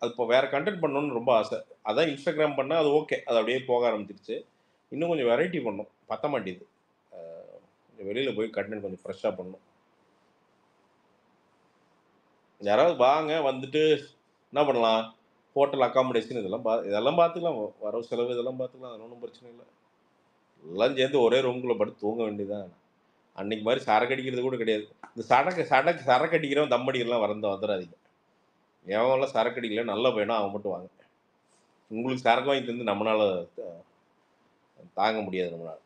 அது இப்போ வேறு கண்டென்ட் பண்ணணுன்னு ரொம்ப ஆசை. அதான் இன்ஸ்டாகிராம் பண்ணால் அது ஓகே, அது அப்படியே போக ஆரம்பிச்சிருச்சு. இன்னும் கொஞ்சம் வெரைட்டி பண்ணணும், பற்ற மாட்டேது. வெளியில் போய் கண்டென்ட் கொஞ்சம் ஃப்ரெஷ்ஷாக பண்ணணும். யாராவது வாங்க, வந்துட்டு என்ன பண்ணலாம், ஹோட்டல் அக்காமடேஷன் இதெல்லாம் பார்த்துக்கலாம். வரவு செலவு இதெல்லாம் பார்த்துக்கலாம், அது ஒன்றும் பிரச்சனை இல்லை. எல்லாம் சேர்ந்து ஒரே ரூம்குள்ளே படுத்து தூங்க வேண்டியதான். அன்னைக்கு மாதிரி சரக்கு அடிக்கிறது கூட கிடையாது. இந்த சரக்கு அடிக்கிறவன் தம் அடிக்கிறலாம் வந்துடாதீங்க. எவன்லாம் சரக்கு அடிக்கல நல்லா வேணும் அவன் மட்டும் வாங்க. உங்களுக்கு சரக்கு வாங்கி தந்து நம்மளால் தாங்க முடியாது. நம்மளால்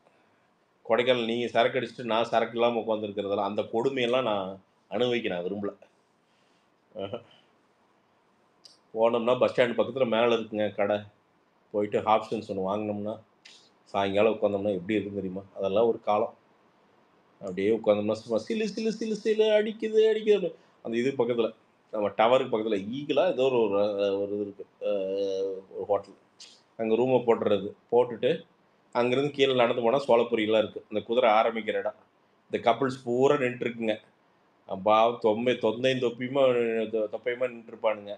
கொடைக்கானல் நீங்கள் சரக்கு அடிச்சுட்டு நான் சரக்கு இல்லாமல் உட்காந்துருக்கிறதெல்லாம் அந்த கொடுமையெல்லாம் நான் அனுபவிக்க நான் விரும்பலை. போனோம்னா பஸ் ஸ்டாண்டு பக்கத்தில் மேலே இருக்குங்க கடை, போயிட்டு ஆப்ஷன்ஸ் ஒன்று வாங்கினோம்னா சாயங்காலம் உட்காந்தோம்னா எப்படி இருக்குன்னு தெரியுமா? அதெல்லாம் ஒரு காலம். அப்படியே உட்காந்தோம்னா சும்மா சிலு சிலு சிலு சிலு அடிக்குது அந்த இது பக்கத்தில், நம்ம டவருக்கு பக்கத்தில் ஈகிளாக ஏதோ ஒரு இது இருக்குது, ஒரு ஹோட்டல். அங்கே ரூமை போட்டுட்டு அங்கேருந்து கீழே நடந்து போனால் சோளப்பொரியெல்லாம் இருக்குது. அந்த குதிரை ஆரம்பிக்கிற இடம். இந்த கப்புள்ஸ் பூரா நின்றுருக்குங்க. தொந்தையும் தொப்பையுமா நின்றுருப்பானுங்க.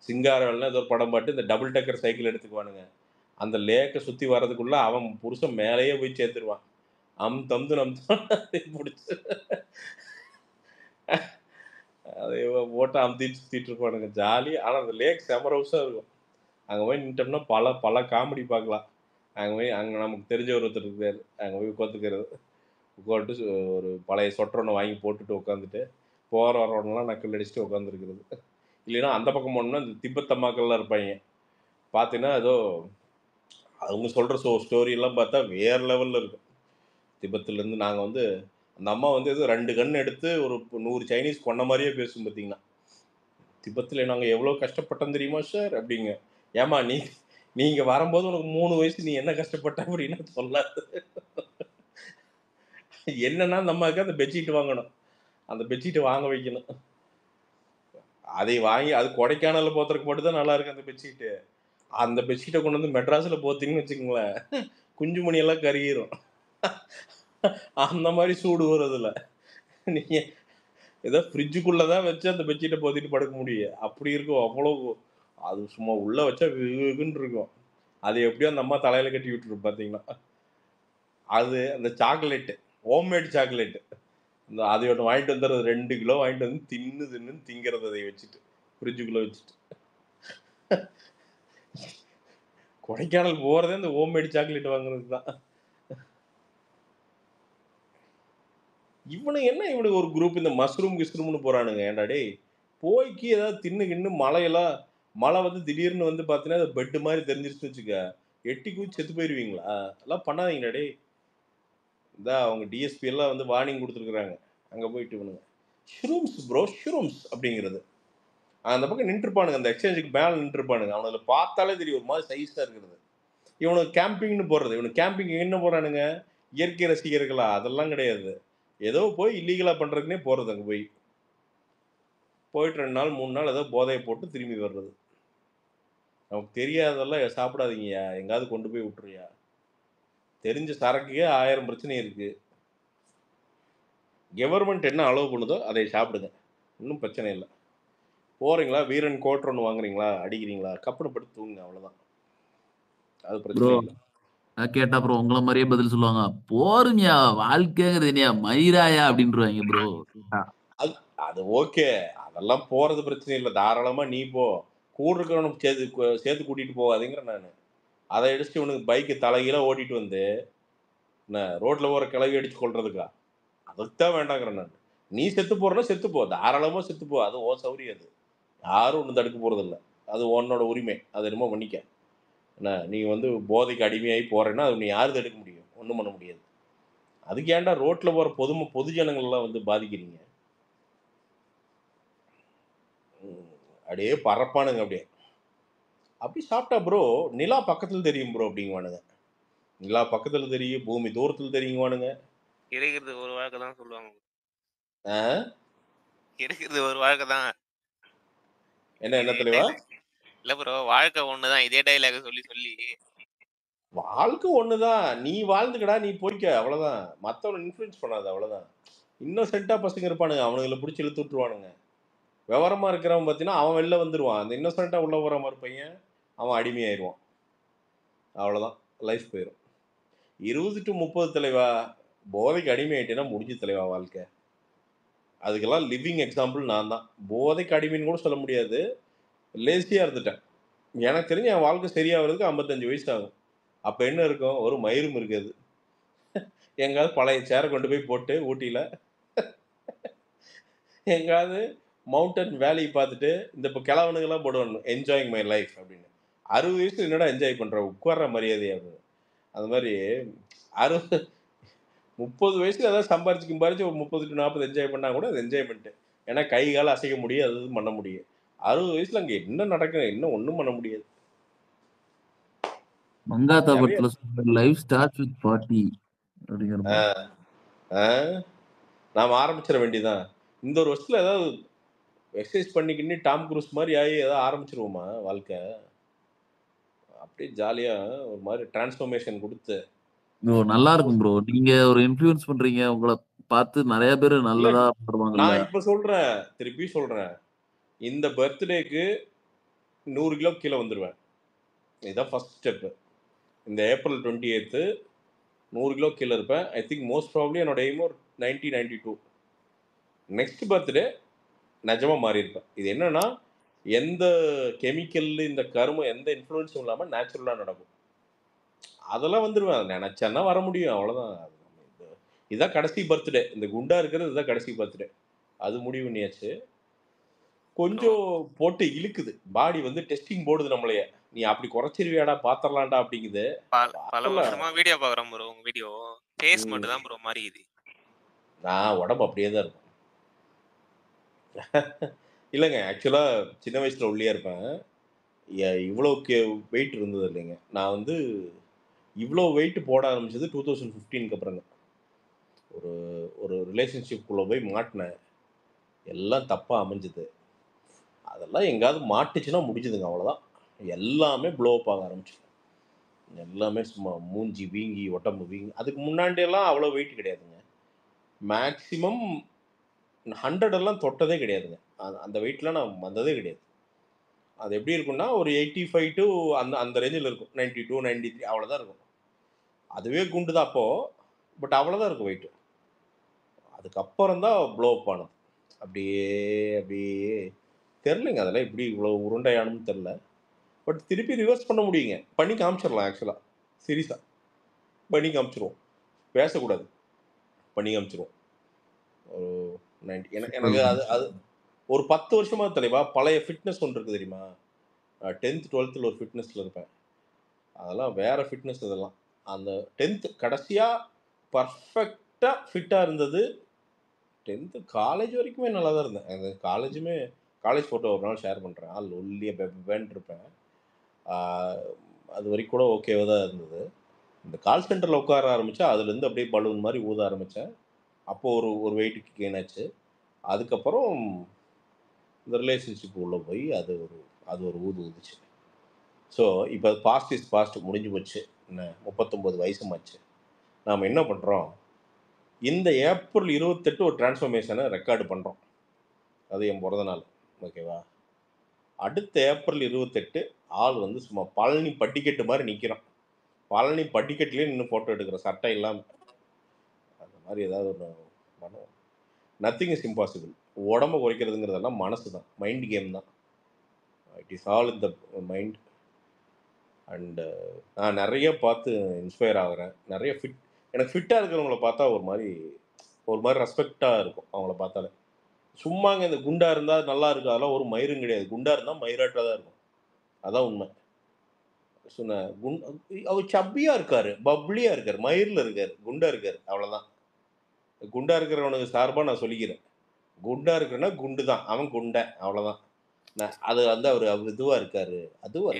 சிங்காரவெல்லாம் ஏதோ ஒரு படம் பாட்டு இந்த டபுள் டக்கர் சைக்கிள் எடுத்துக்குவானுங்க. அந்த லேக்கை சுற்றி வர்றதுக்குள்ளே அவன் புருஷன் மேலேயே போய் சேர்த்துருவான். பிடிச்சி அதை போட்டு அமுத்திட்டு சுற்றிட்டு இருப்பானுங்க ஜாலி. ஆனால் அந்த லேக் செமரவுஸாக இருக்கும். அங்கே போய் நின்ட்டோம்னா பல காமெடி பார்க்கலாம். அங்கே நமக்கு தெரிஞ்ச ஒருத்தர் இருக்காரு, அங்கே போய் உட்காந்துட்டு ஒரு பழைய சொட்டரொன்று வாங்கி போட்டுட்டு உட்காந்துட்டு போகிற வரவனெலாம் நக்கல் அடிச்சுட்டு உட்காந்துருக்கிறது. இல்லைன்னா அந்த பக்கம் போனோம்னா இந்த திபெத்தம்மாக்கள்லாம் இருப்பாங்க. பார்த்தீங்கன்னா ஏதோ அவங்க சொல்கிற ஸ்டோரியெல்லாம் பார்த்தா வேறு லெவலில் இருக்கும். திபெத்துலேருந்து நாங்கள் வந்து அந்த அம்மா வந்து ஏதோ 2 கன் எடுத்து ஒரு 100 சைனீஸ் கொண்ட மாதிரியே பேசும். பார்த்தீங்கன்னா திபெத்தில் நாங்கள் எவ்வளோ கஷ்டப்பட்டோம் தெரியுமா சார் அப்படிங்க. ஏமா நீங்கள் வரும்போது உனக்கு 3 வயசு, நீ என்ன கஷ்டப்பட்ட அப்படின்னா சொல்லாது. என்னன்னா அந்த அம்மாவுக்கு அந்த பெட்ஷீட் வாங்கணும், அந்த பெட்ஷீட்டை வாங்க வைக்கணும். அதை வாங்கி அது கொடைக்கானலில் போத்துறதுக்கு மட்டும் தான் நல்லா இருக்கு அந்த பெட்ஷீட்டு. அந்த பெட்ஷீட்டை கொண்டு வந்து மெட்ராஸில் போத்திங்கன்னு வச்சுக்கோங்களேன், குஞ்சுமணியெல்லாம் கருகிரும். அந்த மாதிரி சூடு வருதுல. நீங்கள் ஏதோ ஃப்ரிட்ஜுக்குள்ளே தான் வச்சு அந்த பெட்ஷீட்டை போத்திட்டு படுக்க முடியும். அப்படி இருக்கும். அவ்வளோ அது சும்மா உள்ளே வச்சா வெகுன்னு இருக்கும். அது எப்படியோ அந்த அம்மா தலையில் கட்டி விட்டுரும். பார்த்தீங்கன்னா அது அந்த சாக்லேட்டு, ஹோம்மேட் சாக்லேட்டு, இந்த அதை ஒன்று வாங்கிட்டு வந்துடுறது 2 கிலோ வாங்கிட்டு வந்து தின்னு திங்கிறது. அதை வச்சுட்டு ஃப்ரிட்ஜுக்குள்ளே வச்சுட்டு கொடைக்கானல் போகிறதே இந்த ஹோம்மேட் சாக்லேட் வாங்குறது தான். இவனுக்கு ஒரு குரூப் இந்த மஷ்ரூம் கிஷ்ரூம்னு போகிறானுங்க. ஏன்டா டேய் போய்க்கு ஏதாவது தின்னு மழை வந்து திடீர்னு வந்து பார்த்தீங்கன்னா அது பெட்டு மாதிரி தெரிஞ்சிருச்சுன்னு வச்சுக்க, எட்டி கூச்சி செத்து போயிடுவீங்களா? எல்லாம் பண்ணாதீங்கடா டே. இதான் அவங்க டிஎஸ்பி எல்லாம் வந்து வார்னிங் கொடுத்துருக்குறாங்க. அங்கே போயிட்டு இவனுங்க ஷ்ரூம்ஸ் ப்ரோ, ஷ்ரூம்ஸ் அப்படிங்கிறது அந்த பக்கம் நின்றுருப்பானுங்க, அந்த எக்ஸ்சேஞ்சுக்கு மேலே நின்றுருப்பானுங்க. அவனுக்கு பார்த்தாலே தெரியும் ஒரு மாதிரி சைஸாக இருக்கிறது. இவனுக்கு கேம்பிங்னு போடுறது. இவனுக்கு கேம்பிங் என்ன போகிறானுங்க, இயற்கை ரசிகர்களா? அதெல்லாம் கிடையாது. ஏதோ போய் இல்லீகலாக பண்ணுறதுக்குனே போகிறது. அங்கே போய் போயிட்டு 2 நாள் 3 நாள் ஏதோ போதையை போட்டு திரும்பி வர்றது. நமக்கு தெரியாததெல்லாம் சாப்பிடாதீங்கய்யா, எங்காவது கொண்டு போய் விட்டுருயா. தெரிஞ்ச சரக்குக்கே 1000 பிரச்சனை இருக்கு. கவர்மெண்ட் என்ன அலோவ் பண்ணுதோ அதை சாப்பிடுங்க, இன்னும் பிரச்சனை இல்லை. போறீங்களா, வீரன் கோட்டர் ஒன்று வாங்குறீங்களா, அடிக்கிறீங்களா, கப்புனு படுத்து தூங்குங்க, அவ்வளோதான். அது ப்ரோ பிரச்சனை இல்லை. கேட்டா ப்ரோ உங்களை மாதிரியே பதில் சொல்லுவாங்க. போருங்கயா, வாழ்க்கைங்கிறது என்னையா மயிராயா அப்படின்றாங்க ப்ரோ. அது அது ஓகே, அதெல்லாம் போறது பிரச்சனை இல்லை, தாராளமா நீ போ. கூட இருக்கிறவனுக்கு சேர்த்து கூட்டிட்டு போகாதீங்கிற நான். அதை அடிச்சுட்டு இவனுக்கு பைக்கு தலைகீழ ஓட்டிட்டு வந்து என்ன ரோட்ல போற கிளவி அடிச்சு கொள்றதுக்கா? அதுக்குத்தான் வேண்டாங்கிறேன் நான். நீ செத்து போறனா செத்து போ, தாராளமா செத்து போ, அது ஓ சௌரியம். அது யாரும் ஒன்றும் தடுக்க போறது இல்லை, அது உன்னோட உரிமை, அது என்னமோ பண்ணிக்க. என்ன நீ வந்து போதைக்கு அடிமையாகி போறேன்னா அது நீ யாரு தடுக்க முடியும்? ஒன்றும் பண்ண முடியாது. அதுக்கு ஏன்டா ரோட்ல போற பொது ஜனங்கள்லாம் வந்து பாதிக்கிறீங்க? அப்படியே பறப்பானுங்க, அப்படியே அப்படி சாப்பிட்டா ப்ரோ நிலா பக்கத்துல தெரியும் ப்ரோ அப்படிங்குவானுங்க. நிலா பக்கத்துல தெரியும், பூமி தூரத்துல தெரியுவானுங்க. இருக்கிறது ஒரு வாழ்க்கை தான் சொல்லுவாங்க. ஆ? இருக்கிறது ஒரு வாழ்க்கை தான். என்ன தெளிவா? இல்ல ப்ரோ, வாழ்க்கை ஒண்ணுதான், இதே டைலாக் சொல்லி சொல்லி. வாழ்க்கை ஒண்ணுதான், நீ வாழ்ந்துக்கடா, நீ போய்க்க, அவ்வளவுதான். மத்தவனை இன்ஃபுளுன்ஸ் பண்ணாது, அவ்வளவுதான். இன்னொசென்ட்டா பசங்க இருப்பானுங்க, அவனுங்களை பிடிச்சி இழுத்து விட்டுருவானுங்க. விவரமா இருக்கிறவன் பார்த்தீங்கன்னா அவன் வெளில வந்துடுவான். அந்த இன்னொசென்ட்டா உள்ள போகிற மாதிரி பையன் அவன் அடிமையாயிடுவான், அவ்வளோதான். லைஃப் போயிடும். 20 to 30 தலைவா, போதைக்கு அடிமை ஆயிட்டேன்னா முடிஞ்சு தலைவா வாழ்க்கை. அதுக்கெல்லாம் லிவிங் எக்ஸாம்பிள் நான் தான். போதைக்கு அடிமைன்னு கூட சொல்ல முடியாது, லேசியாக இருந்துட்டேன். எனக்கு தெரிஞ்சு என் வாழ்க்கை சரியாகிறதுக்கு 55 வயசு ஆகும். அப்போ என்ன இருக்கும்? ஒரு மயிரும் இருக்காது. எங்காவது பழைய சேரை கொண்டு போய் போட்டு ஊட்டியில் எங்காவது மவுண்டன் வேலையை பார்த்துட்டு இந்த இப்போ கிழவனுங்கெல்லாம் போடுவாங்க என்ஜாயிங் மை லைஃப் அப்படின்னு. 60 வயசு என்னடா என்ஜாய் பண்ணுற, உட்கார்ற மரியாதையா அப்படின்னு. அது மாதிரி 30 வயசுல ஏதாவது சம்பாரிச்சு ஒரு 30 to 40 என்ஜாய் பண்ணால் கூட அது என்ஜாய்மெண்ட்டு. ஏன்னா கை கால அசைக்க முடியும், அது பண்ண முடியும். 60 வயசுல அங்கே என்ன நடக்கும், இன்னும் ஒன்றும் பண்ண முடியாது. மங்காத்தா படத்துல சொல்ற லைஃப் ஸ்டார்ட்ஸ் வித் பார்ட்டி அப்படிங்கிற மாதிரி. நாம் ஆரம்பிச்சிட வேண்டியதான். இந்த ஒரு வருஷத்துல ஏதாவது எக்ஸசைஸ் பண்ணிக்கின்னு டாம் குரூஸ் மாதிரி ஆகி ஏதாவது ஆரம்பிச்சிருவோமா வாழ்க்கை? அப்படியே ஜாலியா ஒரு மாதிரி டிரான்ஸ்ஃபர்மேஷன் கொடுத்து. ப்ரோ நல்லா இருக்கும் ப்ரோ, நீங்க ஒரு இன்ஃப்ளூயன்ஸ் பண்றீங்க, உங்களை பார்த்து நிறைய பேர் நல்லதா பண்ணுவாங்கல்ல. நான் இப்ப சொல்றேன், திருப்பி சொல்றேன், இந்த பர்த்டேக்கு 100 கிலோ கீழே வந்துடுவேன். இதுதான் ஃபர்ஸ்ட் ஸ்டெப்பு. இந்த April 28 100 கிலோ கீழே இருப்பேன். ஐ திங்க் மோஸ்ட் ப்ராப்ளி என்னோட எய்ம் ஒரு 90-92. நெக்ஸ்ட் பர்த்டே நிஜமாக மாறி இருப்பேன். இது என்னன்னா எந்த கெமிக்கல் இந்த கருமம் எந்த இன்ஃப்ளூயன்ஸும் இல்லாமல் நேச்சுரலாக நடக்கும். அதெல்லாம் வந்துடுவேன், நினச்சேன்னா வர முடியும், அவ்வளோதான். இதுதான் கடைசி பர்த்டே, இந்த குண்டா இருக்கிறது இதுதான் கடைசி பர்த்டே, அது முடிவு பண்ணியாச்சு. கொஞ்சம் போட்டு இழுக்குது, பாடி வந்து டெஸ்டிங் போடுது நம்மளைய. நீ அப்படி குறைச்சிருவியாடா பாத்திரலாம்டா அப்படிங்குது. பல வருஷமா வீடியோ பாக்குறேன் ப்ரோ, உங்க வீடியோ ஃபேஸ் மட்டும் தான் ப்ரோ மாறிக்குது. நான் உடம்பு அப்படியே தான் இருக்கும். இல்லைங்க, ஆக்சுவலாக சின்ன வயசில் ஒல்லியாக இருப்பேன். இவ்வளோக்கு வெயிட் இருந்தது இல்லைங்க. நான் வந்து இவ்வளோ வெயிட் போட ஆரம்பிச்சது 2015க்கு அப்புறங்க. ஒரு ஒரு ரிலேஷன்ஷிப்புக்குள்ளே போய் மாட்டினேன், எல்லாம் தப்பாக அமைஞ்சுது. அதெல்லாம் எங்கேயாவது மாட்டுச்சுன்னா முடிஞ்சுதுங்க, அவ்வளோதான். எல்லாமே ப்ளோ அப் ஆக ஆரம்பிச்சு, எல்லாமே சும்மா மூஞ்சி வீங்கி உடம்பு வீங்கி. அதுக்கு முன்னாடியெல்லாம் அவ்வளோ வெயிட் கிடையாதுங்க, மேக்ஸிமம் 100 எல்லாம் தொட்டதே கிடையாதுங்க. அந்த வெயிட்லாம் நான் வந்ததே கிடையாது. அது எப்படி இருக்குன்னா ஒரு 85 to அந்த அந்த ரேஞ்சில் இருக்கும், 92 93 அவ்வளோதான் இருக்கும். அதுவே குண்டு தான் அப்போது, பட் அவ்வளோதான் இருக்கும் வெயிட்டு. அதுக்கப்புறம் தான் ப்ளோ அப் ஆனது. அப்படியே அப்படியே தெரிலங்க, அதெல்லாம் எப்படி இவ்வளோ உருண்டையானும் தெரில. பட் திருப்பி ரிவர்ஸ் பண்ண முடியுங்க, பண்ணி காமிச்சிடலாம். ஆக்சுவலாக சீரியஸாக பண்ணி காமிச்சிருவோம், பேசக்கூடாது, பண்ணி காமிச்சிருவோம். ஒரு 90 எனக்கு அது அது ஒரு 10 வருஷமாக தலைவா பழைய ஃபிட்னஸ் ஒன்று இருக்குது தெரியுமா? 10th 12th ஒரு ஃபிட்னஸில் இருப்பேன், அதெல்லாம் வேறு ஃபிட்னஸ். இதெல்லாம் அந்த 10th கடைசியாக பர்ஃபெக்டாக ஃபிட்டாக இருந்தது. 10th காலேஜ் வரைக்குமே நல்லா தான் இருந்தேன். அந்த காலேஜ் ஃபோட்டோ ஒரு நாள் ஷேர் பண்ணுறேன், ஆள் ஒல்லியாக பெப்பேன்னு இருப்பேன். அது வரைக்கும் கூட ஓகேவாக தான் இருந்தது. இந்த கால் சென்டரில் உட்கார ஆரம்பித்தா அதுலேருந்து அப்படியே பலூன் மாதிரி ஊத ஆரம்பித்தேன். அப்போது ஒரு வெயிட்டுக்கு கெயின் ஆச்சு. அதுக்கப்புறம் இந்த ரிலேஷன்ஷிப் உள்ளே போய் அது ஒரு ஊதுச்சு. ஸோ இப்போ பாஸ்ட் இஸ் பாஸ்ட், முடிஞ்சு போச்சு. என்ன 39 வயசுமாச்சு. நாம் என்ன பண்ணுறோம், இந்த ஏப்ரல் 28 ஒரு டிரான்ஸ்ஃபர்மேஷனை ரெக்கார்டு பண்ணுறோம். அது என் பிறந்த நாள், ஓகேவா? அடுத்த ஏப்ரல் 28 ஆள் வந்து சும்மா பழனி பட்டிக்கெட்டு மாதிரி நிற்கிறோம். பழனி பட்டிக்கெட்லேயே நின்று ஃபோட்டோ எடுக்கிற சட்டை இல்லாமல். அந்த மாதிரி ஏதாவது ஒன்று பண்ணுவோம். Nothing is impossible. உடம்பை குறைக்கிறதுங்கிறதெல்லாம் மனசு தான், மைண்ட் கேம் தான். It is all in the mind. And நான் நிறைய பார்த்து இன்ஸ்பயர் ஆகிறேன். நிறைய எனக்கு ஃபிட்டாக இருக்கிறவங்கள பார்த்தா ஒரு மாதிரி ரெஸ்பெக்டாக இருக்கும் அவங்கள பார்த்தாலே. சும்மாங்க இந்த குண்டாக இருந்தால் நல்லா இருக்கும், அதெல்லாம் ஒரு மயிரும் கிடையாது. குண்டாக இருந்தால் மயிராட்டாக தான் இருக்கும், அதான் உண்மை. சொன்ன அவர் சப்பியாக இருக்கார், பப்ளியாக இருக்கார், மயிரில் இருக்கார், குண்டாக இருக்கார், அவ்வளோதான். குண்டாக இருக்கிறவனுக்கு சார்பாக நான் சொல்லிக்கிறேன், குண்டாக இருக்கிறேன்னா குண்டு தான், அவன் குண்டை, அவ்வளோதான். அது வந்து அவர் இதுவாக இருக்காரு, அதுவாக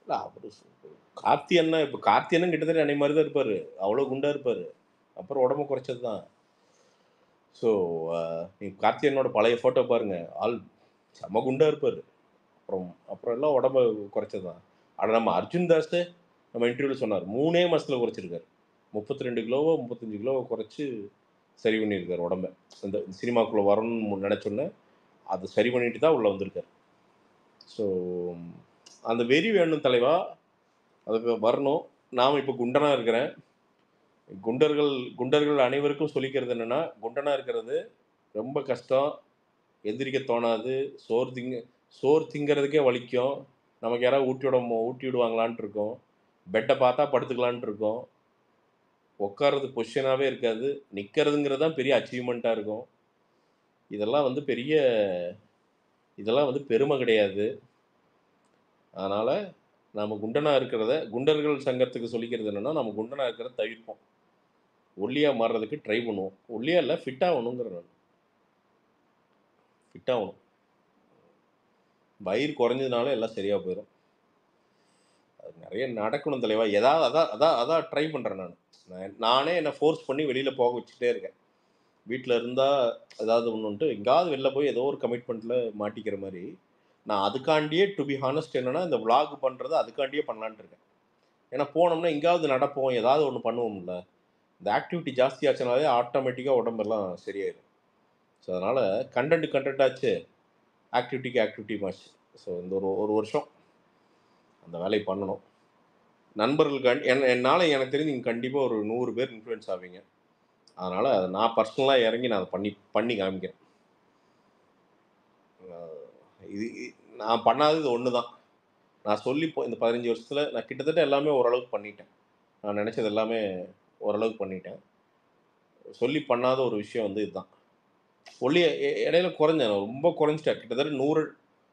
இல்லை. அவர் கார்த்தி அண்ணா, இப்போ கார்த்தி அண்ணன் கிட்டத்தட்ட அன்னை மாதிரி தான் இருப்பார், அவ்வளோ குண்டாக இருப்பார். அப்புறம் உடம்பு குறைச்சது தான். ஸோ நீ கார்த்தி அண்ணனோட பழைய ஃபோட்டோ பாருங்க, ஆள் செம்ம குண்டாக இருப்பார். அப்புறம் எல்லாம் உடம்பு குறைச்சது தான். ஆனால் நம்ம அர்ஜுன் தாஸ் நம்ம இன்டர்வியூவில் சொன்னார், 3 மாதத்தில் குறைச்சிருக்காரு. 32 கிலோவோ 35 கிலோவோ குறைச்சி சரி பண்ணியிருக்காரு உடம்பை. இந்த சினிமாக்குள்ளே வரணும்னு நினச்சோன்னே அது சரி பண்ணிட்டு தான் உள்ளே வந்திருக்காரு. ஸோ அந்த வெறி வேணும் தலைவா, அதுக்கு வரணும். நாம் இப்போ குண்டனாக இருக்கிறேன். குண்டர்கள் அனைவருக்கும் சொல்லிக்கிறது என்னென்னா, குண்டனாக இருக்கிறது ரொம்ப கஷ்டம், எந்திரிக்க தோணாது, சோறு திங்கிறதுக்கே வலிக்கும், நமக்கு யாராவது ஊட்டி விடுவாங்களான்ட்டு இருக்கும், பெட்டை பார்த்தா படுத்துக்கலான்ட்டு இருக்கும், உட்கார்றது பொசிஷனாகவே இருக்காது, நிற்கிறதுங்கிறது தான் பெரிய அச்சீவ்மெண்ட்டாக இருக்கும். இதெல்லாம் வந்து பெருமை கிடையாது. அதனால் நம்ம குண்டனாக இருக்கிறத, குண்டர்கள் சங்கத்துக்கு சொல்லிக்கிறது என்னென்னா, நம்ம குண்டனாக இருக்கிறத தவிர்ப்போம், ஒல்லியாக மாறுறதுக்கு ட்ரை பண்ணுவோம். ஒல்லியாக இல்லை, ஃபிட்டாகணுங்கிற நான் ஃபிட்டாகணும். வயிறு குறைஞ்சதுனால எல்லாம் சரியாக போயிடும். அது நிறைய நடக்கணும் தலைவா. ஏதாவது அதான் ட்ரை பண்ணுறேன். நானே என்னை ஃபோர்ஸ் பண்ணி வெளியில் போக வச்சுட்டே இருக்கேன். வீட்டில் இருந்தால் ஏதாவது ஒன்றுன்ட்டு எங்கேயாவது வெளில போய் ஏதோ ஒரு கமிட்மெண்ட்டில் மாட்டிக்கிற மாதிரி. நான் அதுக்காண்டியே, டு பி ஹானஸ்ட், என்னென்னா இந்த விளாக் பண்ணுறது அதுக்காண்டியே பண்ணலான்ட்டு இருக்கேன். ஏன்னா போனோம்னா எங்கேயாவது நடப்போம், ஏதாவது ஒன்று பண்ணுவோம்ல. இந்த ஆக்டிவிட்டி ஜாஸ்தி ஆச்சுனாலே ஆட்டோமேட்டிக்காக உடம்பெல்லாம் சரியாயிடும். ஸோ அதனால் கண்டென்ட்டாச்சு, ஆக்டிவிட்டி மாச்சு. ஸோ இந்த ஒரு வருஷம் அந்த வேலையை பண்ணணும். நண்பர்களுக்கு என்னால் எனக்கு தெரிஞ்சு நீங்கள் கண்டிப்பாக ஒரு 100 பேர் இன்ஃப்ளூயன்ஸ் ஆவீங்க. அதனால் அதை நான் பர்சனலாக இறங்கி நான் அதை பண்ணி காமிக்கிறேன். இது நான் பண்ணாதது ஒன்று தான். நான் இந்த 15 வருஷத்தில் நான் கிட்டத்தட்ட எல்லாமே ஓரளவுக்கு பண்ணிட்டேன். நான் நினச்சது எல்லாமே ஓரளவுக்கு பண்ணிட்டேன். சொல்லி பண்ணாத ஒரு விஷயம் வந்து இதுதான். இடையில குறைஞ்சேன், ரொம்ப குறைஞ்சிட்டேன். கிட்டத்தட்ட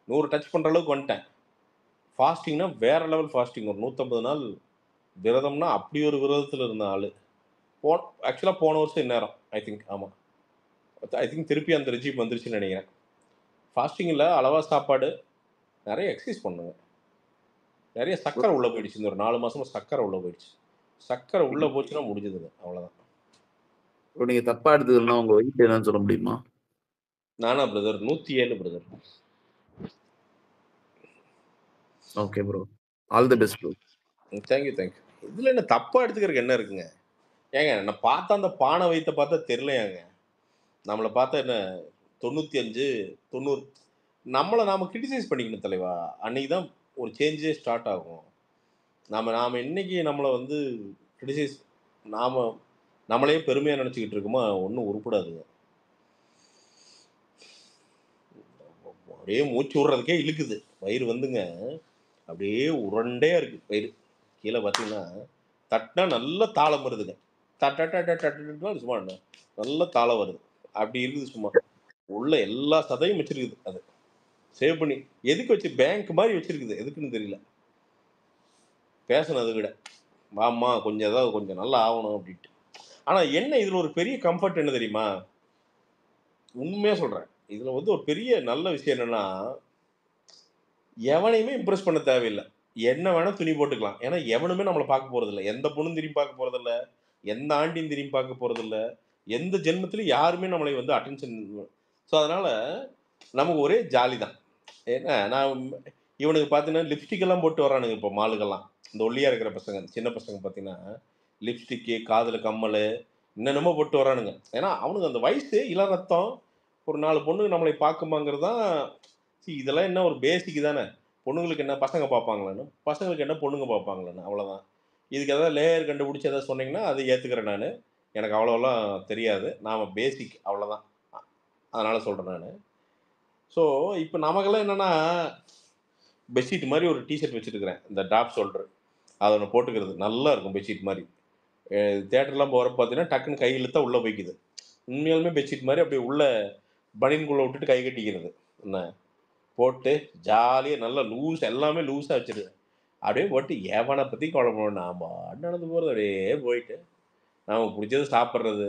100 டச் பண்ணுற அளவுக்கு வந்துட்டேன். ஃபாஸ்டிங்னா வேறு லெவல் ஃபாஸ்டிங். ஒரு 150 நாள் விரதம்னா அப்படி ஒரு விரதத்தில் இருந்த ஆள். ஆக்சுவலாக போன வருஷம் இந்நேரம் ஐ திங்க் திருப்பி அந்த ரெஜிம் வந்துருச்சுன்னு நினைக்கிறேன். ஃபாஸ்டிங்கில் அளவாக சாப்பாடு, நிறைய எக்ஸசைஸ் பண்ணுங்க. நிறைய சக்கரை உள்ளே போயிடுச்சு. இந்த ஒரு 4 மாதமாக சக்கரை உள்ளே போயிடுச்சு. சக்கரை உள்ளே போச்சுன்னா முடிஞ்சதுங்க, அவ்வளோதான். இப்போ நீங்கள் தப்பாக எடுத்துக்கலாம், உங்கள் வெயிட் என்னன்னு சொல்ல முடியுமா? நானா brother 107 brother. Okay bro, all the best bro. Thank you. இதில் என்ன தப்பாக எடுத்துக்கிறதுக்கு என்ன இருக்குங்க? ஏங்க நான் பார்த்தா அந்த பானை வைத்த பார்த்தா தெரியலையாங்க, நம்மளை பார்த்தா என்ன 95 90 நாம் கிரிட்டிசைஸ் பண்ணிக்கணும் தலைவா. அன்றைக்கி தான் ஒரு சேஞ்சே ஸ்டார்ட் ஆகும். நாம் இன்னைக்கு நம்மளை வந்து கிரிட்டிசைஸ், நம்மளே பெருமையாக நினச்சிக்கிட்டு இருக்கோமா, ஒன்றும் உருப்படாதுங்க. அப்படியே மூச்சு விட்றதுக்கே இழுக்குது, வயிறு வந்துங்க அப்படியே உருண்டையாக இருக்குது வயிறு. கீழே பார்த்தீங்கன்னா தட்டினா நல்ல தாளம் வருதுங்க, சும்மா நல்ல தாளம் வருது, அப்படி இருக்குது. சும்மா உள்ள எல்லா சதையும் வச்சிருக்குது. அது சேவ் பண்ணி எதுக்கு வச்சு, பேங்க் மாதிரி வச்சிருக்குது, எதுக்குன்னு தெரியல. பேசணும் அதை விட, வாம்மா கொஞ்சம் நல்லா ஆகணும் அப்படின்ட்டு. ஆனால் என்ன இதில் ஒரு பெரிய கம்ஃபர்ட் என்ன தெரியுமா, உண்மையாக சொல்கிறேன், இதில் வந்து ஒரு பெரிய நல்ல விஷயம் என்னென்னா, எவனையுமே இம்ப்ரெஸ் பண்ண தேவையில்லை. என்ன வேணால் துணி போட்டுக்கலாம். ஏன்னா எவனுமே நம்மளை பார்க்க போகிறதில்ல, எந்த பொண்ணும் திரும்பி பார்க்க போகிறதில்ல, எந்த ஆண்டியும் திரும்பி பார்க்க போகிறதில்ல, எந்த ஜென்மத்திலும் யாருமே நம்மளை வந்து அட்டென்ஷன் ஸோ அதனால நமக்கு ஒரே ஜாலி தான். ஏன்னா நான் இவனுக்கு பார்த்தீங்கன்னா லிப்ஸ்டிக் எல்லாம் போட்டு வரானுங்க இப்போ மாலுக்கெல்லாம். இந்த ஒல்லியா இருக்கிற பசங்க, சின்ன பசங்க பார்த்தீங்கன்னா லிப்ஸ்டிக்கு, காதுல கம்மல், என்னென்னமோ போட்டு வரானுங்க. ஏன்னா அவனுக்கு அந்த வயசு இளம் ரத்தம், ஒரு 4 பொண்ணுங்க நம்மளை பார்க்குமாங்கிறது தான். இதெல்லாம் என்ன ஒரு பேசிக் தானே. பொண்ணுங்களுக்கு என்ன பசங்க பார்ப்பாங்களான்னு, பசங்களுக்கு என்ன பொண்ணுங்க பார்ப்பாங்களான்னு, அவ்வளோதான். இதுக்கு எதாவது லேயர் கண்டுபிடிச்சி எதாவது சொன்னீங்கன்னா அதை ஏற்றுக்கிறேன் நான். எனக்கு அவ்வளோலாம் தெரியாது, நாம் பேசிக் அவ்வளோதான். அதனால் சொல்கிறேன் நான். ஸோ இப்போ நமக்கெல்லாம் என்னென்னா பெட்ஷீட் மாதிரி ஒரு டிஷர்ட் வச்சுருக்கிறேன், இந்த டாப் ஷோல்டர், அதை ஒன்று போட்டுக்கிறது நல்லா இருக்கும் பெட்ஷீட் மாதிரி. தேட்டர்லாம் போகிறப்ப பார்த்தீங்கன்னா டக்குன்னு கை இழுத்தா உள்ளே போய்க்குது. உண்மையாலுமே பெட்ஷீட் மாதிரி அப்படியே உள்ள பனியன்குள்ளே விட்டுட்டு கை கட்டிக்கிறது என்ன போட்டு ஜாலியாக நல்லா லூஸ், எல்லாமே லூஸாக வச்சுருக்கேன். அப்படியே போட்டு ஏவனை பற்றி குழம்பு நாம் நடந்து போகிறது, அப்படியே போயிட்டு நமக்கு பிடிச்சது சாப்பிட்றது,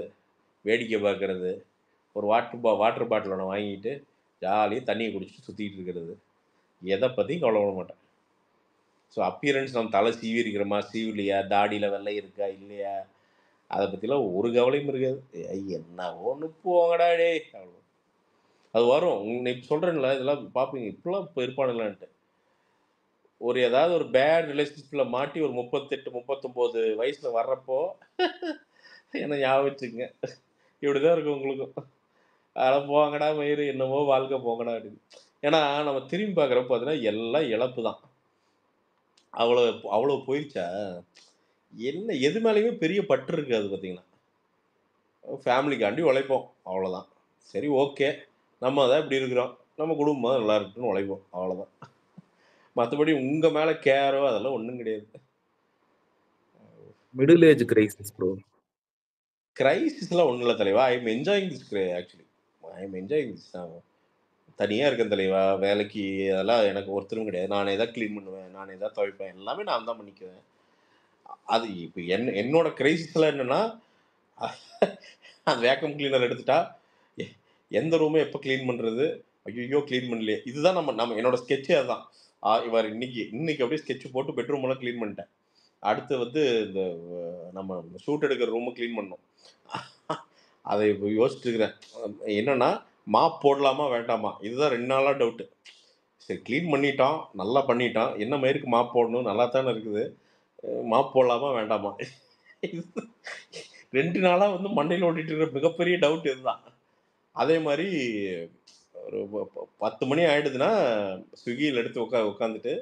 வேடிக்கை பார்க்குறது, ஒரு வாட்டர் பாட்டில் ஒன்று வாங்கிட்டு ஜாலியாக தண்ணியை குடிச்சிட்டு சுற்றிக்கிட்டு இருக்கிறது. எதை பற்றியும் கவலைப்பட மாட்டேன். ஸோ அப்பியரன்ஸ் நம்ம தலை சீவி இருக்கிறோமா சீவிலையா, தாடியில் வெள்ளை இருக்கா இல்லையா, அதை பற்றிலாம் ஒரு கவலையும் இருக்காது. என்ன ஒன்று போங்கடா டே, அவ்வளோ அது வரும். இப்போ சொல்கிறேன்ல, இதெல்லாம் பார்ப்பீங்க இப்பெல்லாம் இப்போ இருப்பானுங்களான்ட்டு. ஒரு ஏதாவது ஒரு பேட் ரிலேஷன்ஷிப்பில் மாட்டி ஒரு 38 39 வயசில் வர்றப்போ என்ன ஞாபகம் வச்சுங்க, இப்படி தான் இருக்கும் உங்களுக்கும். அதெல்லாம் போங்கடா மயிறு, என்னமோ வாழ்க்கை போங்கடா அப்படின்னு. ஏன்னா நம்ம திரும்பி பார்க்குறப்ப பார்த்தீங்கன்னா எல்லாம் இழப்பு தான். அவ்வளோ அவ்வளோ போயிடுச்சா, என்ன எது மேலேயுமே பெரிய பற்று இருக்காது. பார்த்தீங்கன்னா ஃபேமிலிக்காண்டி உழைப்போம், அவ்வளோதான். சரி ஓகே, நம்ம தான் இப்படி இருக்கிறோம், நம்ம குடும்பம் நல்லா இருக்குன்னு உழைப்போம், அவ்வளோதான். மற்றபடி உங்கள் மேலே கேரோ அதெல்லாம் ஒன்றும் கிடையாது. Middle age crisis bro. கிரைசிஸ்லாம் ஒன்றும் இல்லை தலைவா. I am enjoying this. Actually I am enjoying this. நான் தனியாக இருக்கேன் தலைவா. வேலைக்கு அதெல்லாம் எனக்கு ஒருத்தரும் கிடையாது. நானே தான் க்ளீன் பண்ணுவேன், நானே தான் துவைப்பேன், எல்லாமே நான் தான் பண்ணிக்குவேன். அது இப்போ என்னோட கிரைசிஸ்லாம் என்னென்னா, அந்த வேக்கம் கிளீனர் எடுத்துட்டா எந்த ரூமை எப்போ க்ளீன் பண்ணுறது, ஐயோ க்ளீன் பண்ணலையே, இதுதான் நம்ம என்னோட ஸ்கெட்சே அதுதான். இவர் இன்னைக்கு அப்படியே ஸ்கெட்ச் போட்டு பெட்ரூமெல்லாம் க்ளீன் பண்ணிட்டேன். அடுத்து வந்து இந்த நம்ம ஷூட் எடுக்கிற ரூமை க்ளீன் பண்ணோம். அதை இப்போ யோசிச்சுட்டு இருக்கிறேன். என்னென்னா மாப் போடலாமா வேண்டாமா, இதுதான் 2 நாளாக டவுட்டு. சரி க்ளீன் பண்ணிட்டான், நல்லா பண்ணிட்டான், என்ன மயிருக்கு மாப் போடணும், நல்லா தானே இருக்குது, மாப் போடலாமா வேண்டாமா, 2 நாளாக வந்து மண்டையில் ஓட்டிகிட்டு இருக்கிற மிகப்பெரிய டவுட் இதுதான். அதே மாதிரி ஒரு 10 மணி ஆகிடுதுன்னா ஸ்விக்கியில் எடுத்து உட்காந்துட்டு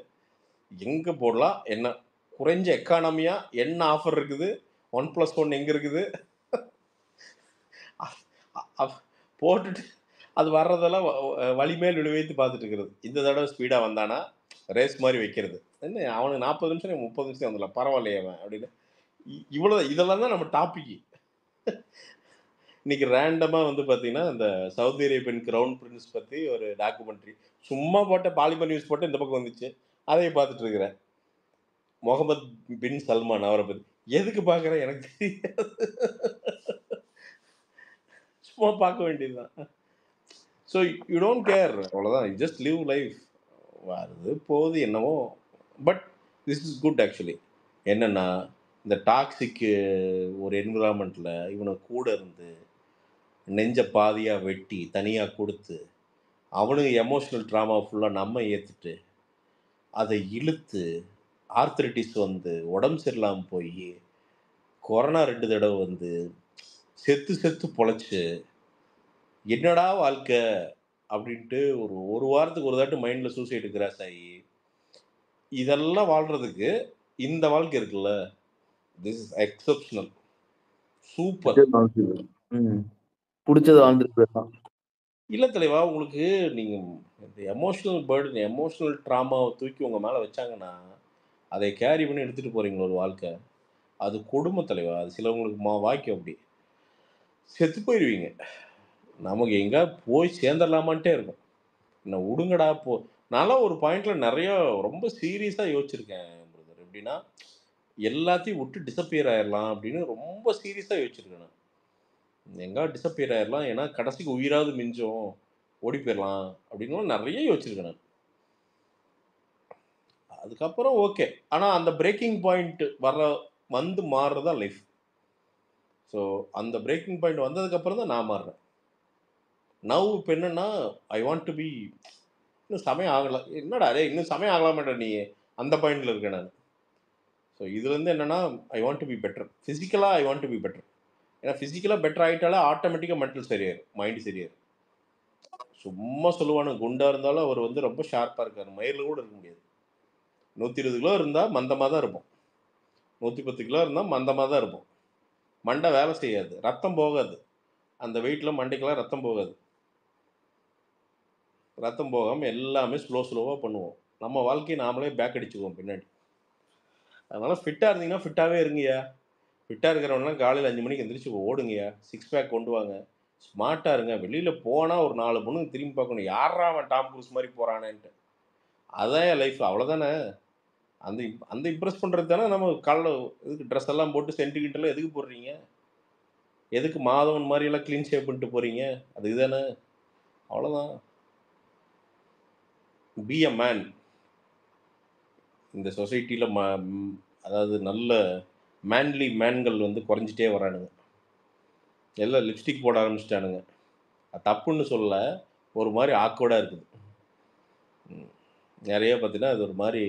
எங்கே போடலாம், என்ன குறைஞ்ச எக்கானமியாக என்ன ஆஃபர் இருக்குது, 1+1 எங்கே இருக்குது போட்டுட்டு அது வர்றதெல்லாம் வலிமேல் விழுவைத்து பார்த்துட்டு இருக்கிறது. இந்த தடவை ஸ்பீடாக வந்தானா ரேஸ் மாதிரி வைக்கிறது. என்ன அவனுக்கு 40 நிமிஷம் 30 நிமிஷம் வந்துடலாம், பரவாயில்லையே அவன் அப்படின்னு. இவ்வளோ இதெல்லாம் தான் நம்ம டாபிக். இன்னைக்கு ரேண்டமாக வந்து பார்த்தீங்கன்னா இந்த சவுதி அரேபியன் கிரவுன் பிரின்ஸ் பற்றி ஒரு டாக்குமெண்ட்ரி சும்மா போட்ட பாலிமர் நியூஸ் போட்டு இந்த பக்கம் வந்துச்சு, அதையும் பார்த்துட்டு இருக்கிறேன். முகமது பின் சல்மான் அவரை பற்றி எதுக்கு பார்க்குறேன் எனக்கு தெரியாது, சும்மா பார்க்க வேண்டியதுதான். ஸோ யூ டோன்ட் கேர், அவ்வளோதான். You just live life. வருது போகுது என்னவோ. But this is good actually. என்னென்னா இந்த டாக்ஸிக்கு ஒரு என்விரான்மெண்ட்டில் இவனை கூட இருந்து நெஞ்ச பாதியாக வெட்டி தனியாக கொடுத்து அவனுக்கு எமோஷ்னல் ட்ராமா ஃபுல்லாக நம்ம ஏற்றுட்டு அதை இழுத்து ஆர்த்ரைட்டிஸ் வந்து உடம்பு சரியில்லாமல் போய் கொரோனா 2 தடவை வந்து செத்து பொழைச்சு என்னடா வாழ்க்கை அப்படின்ட்டு ஒரு வாரத்துக்கு ஒரு தாட்டு மைண்டில் சூசைடு கிராஸ் ஆகி இதெல்லாம் வாழ்கிறதுக்கு இந்த வாழ்க்கை இருக்குல்ல, திஸ் இஸ் எக்ஸப்ஷனல், சூப்பர். பிடிச்சது வாழ்ந்துருக்கு இல்லை தலைவா, உங்களுக்கு நீங்கள் இந்த எமோஷ்னல் பேர்டன், எமோஷ்னல் ட்ராமாவை தூக்கி உங்கள் மேலே வச்சாங்கன்னா அதை கேரி பண்ணி எடுத்துகிட்டு போகிறீங்களோ ஒரு வாழ்க்கை, அது கொடுமை தலைவா. அது சிலவங்களுக்கு வாய்க்கும், அப்படி செத்து போயிடுவீங்க. நமக்கு எங்கே போய் சேர்ந்துடலாமான்ட்டே இருக்கும். என்ன விடுங்கடா போ. நான்லாம் ஒரு பாயிண்டில் நிறையா ரொம்ப சீரியஸாக யோசிச்சிருக்கேன் பிரதர். எப்படின்னா எல்லாத்தையும் விட்டு டிஸப்பியர் ஆயிடலாம் அப்படின்னு ரொம்ப சீரியஸாக யோசிச்சிருக்கேன் நான். எங்கே டிஸப்பியர் ஆயிடலாம், ஏன்னா கடைசிக்கு உயிராவது மிஞ்சம், ஓடி போயிடலாம் அப்படின்னு நிறைய யோசிச்சிருக்கேன் நான். அதுக்கப்புறம் ஓகே, ஆனால் அந்த பிரேக்கிங் பாயிண்ட் வந்து மாறுறதா லைஃப். ஸோ அந்த பிரேக்கிங் பாயிண்ட் வந்ததுக்கப்புறம் தான் நான் மாறுறேன். நவ் இப்போ என்னன்னா ஐ வாண்ட் டு பி இன்னும் சமயம் ஆகலாம். என்னடா டே இன்னும் சமயம் ஆகலாமேடா நீ அந்த பாயிண்ட்ல இருக்கேன் நான். ஸோ இதுலேருந்து என்னன்னா I want to be better. ஃபிசிக்கலாக I want to be better. ஏன்னா ஃபிசிக்கலாக பெட்டர் ஆகிட்டாலே ஆட்டோமேட்டிக்காக மென்டல் சரியாயிரும், மைண்டு சரியாயிரும். சும்மா சொல்லுவானு குண்டா இருந்தாலும் அவர் வந்து ரொம்ப ஷார்ப்பாக இருக்கார், மயிரில் கூட இருக்க முடியாது. 120 கிலோ இருந்தால் மந்தமாக தான் இருப்போம், 110 கிலோ இருந்தால் மந்தமாக தான் இருப்போம். மண்டை வேலை செய்யாது, ரத்தம் போகாது, அந்த வெயிட்டில் மண்டைக்கெல்லாம் ரத்தம் போகாது. ரத்தம் போகாமல் எல்லாமே ஸ்லோவாக பண்ணுவோம். நம்ம வாழ்க்கையை நாமளே பேக் அடிச்சுக்குவோம் பின்னாடி. அதனால் ஃபிட்டாக இருந்தீங்கன்னா ஃபிட்டாகவே இருங்கய்யா. ஃபிட்டாக இருக்கிறவங்களாம் காலையில் 5 மணிக்கு எந்திரிச்சு ஓடுங்கய்யா, 6 பேக் கொண்டு வாங்க, ஸ்மார்ட்டாக இருங்க. வெளியில் போனால் ஒரு 4 பொண்ணுங்க திரும்பி பார்க்கணும், யாரா அவன் டாம் க்ரூஸ் மாதிரி போகிறானேன்ட்டு. அதான் என் லைஃப், அவ்வளோதானே. அந்த அந்த இம்ப்ரெஸ் பண்ணுறது தானே நம்ம காலைல எதுக்கு ட்ரெஸ் எல்லாம் போட்டு சென்டிகிட்டெல்லாம் எதுக்கு போடுறீங்க? எதுக்கு மாதவன் மாதிரியெல்லாம் க்ளீன் ஷேப் பண்ணிட்டு போகிறீங்க? அது இதுதானே, அவ்வளோதான். Be a man. இந்த சொசைட்டியில் அதாவது நல்ல மேன்லி மேன்கள் வந்து குறைஞ்சிட்டே வரானுங்க. எல்லாம் லிப்ஸ்டிக் போட ஆரம்பிச்சிட்டானுங்க. அது தப்புன்னு சொல்ல, ஒரு மாதிரி ஆக்வர்டாக இருக்குது. நிறைய பார்த்தீங்கன்னா அது ஒரு மாதிரி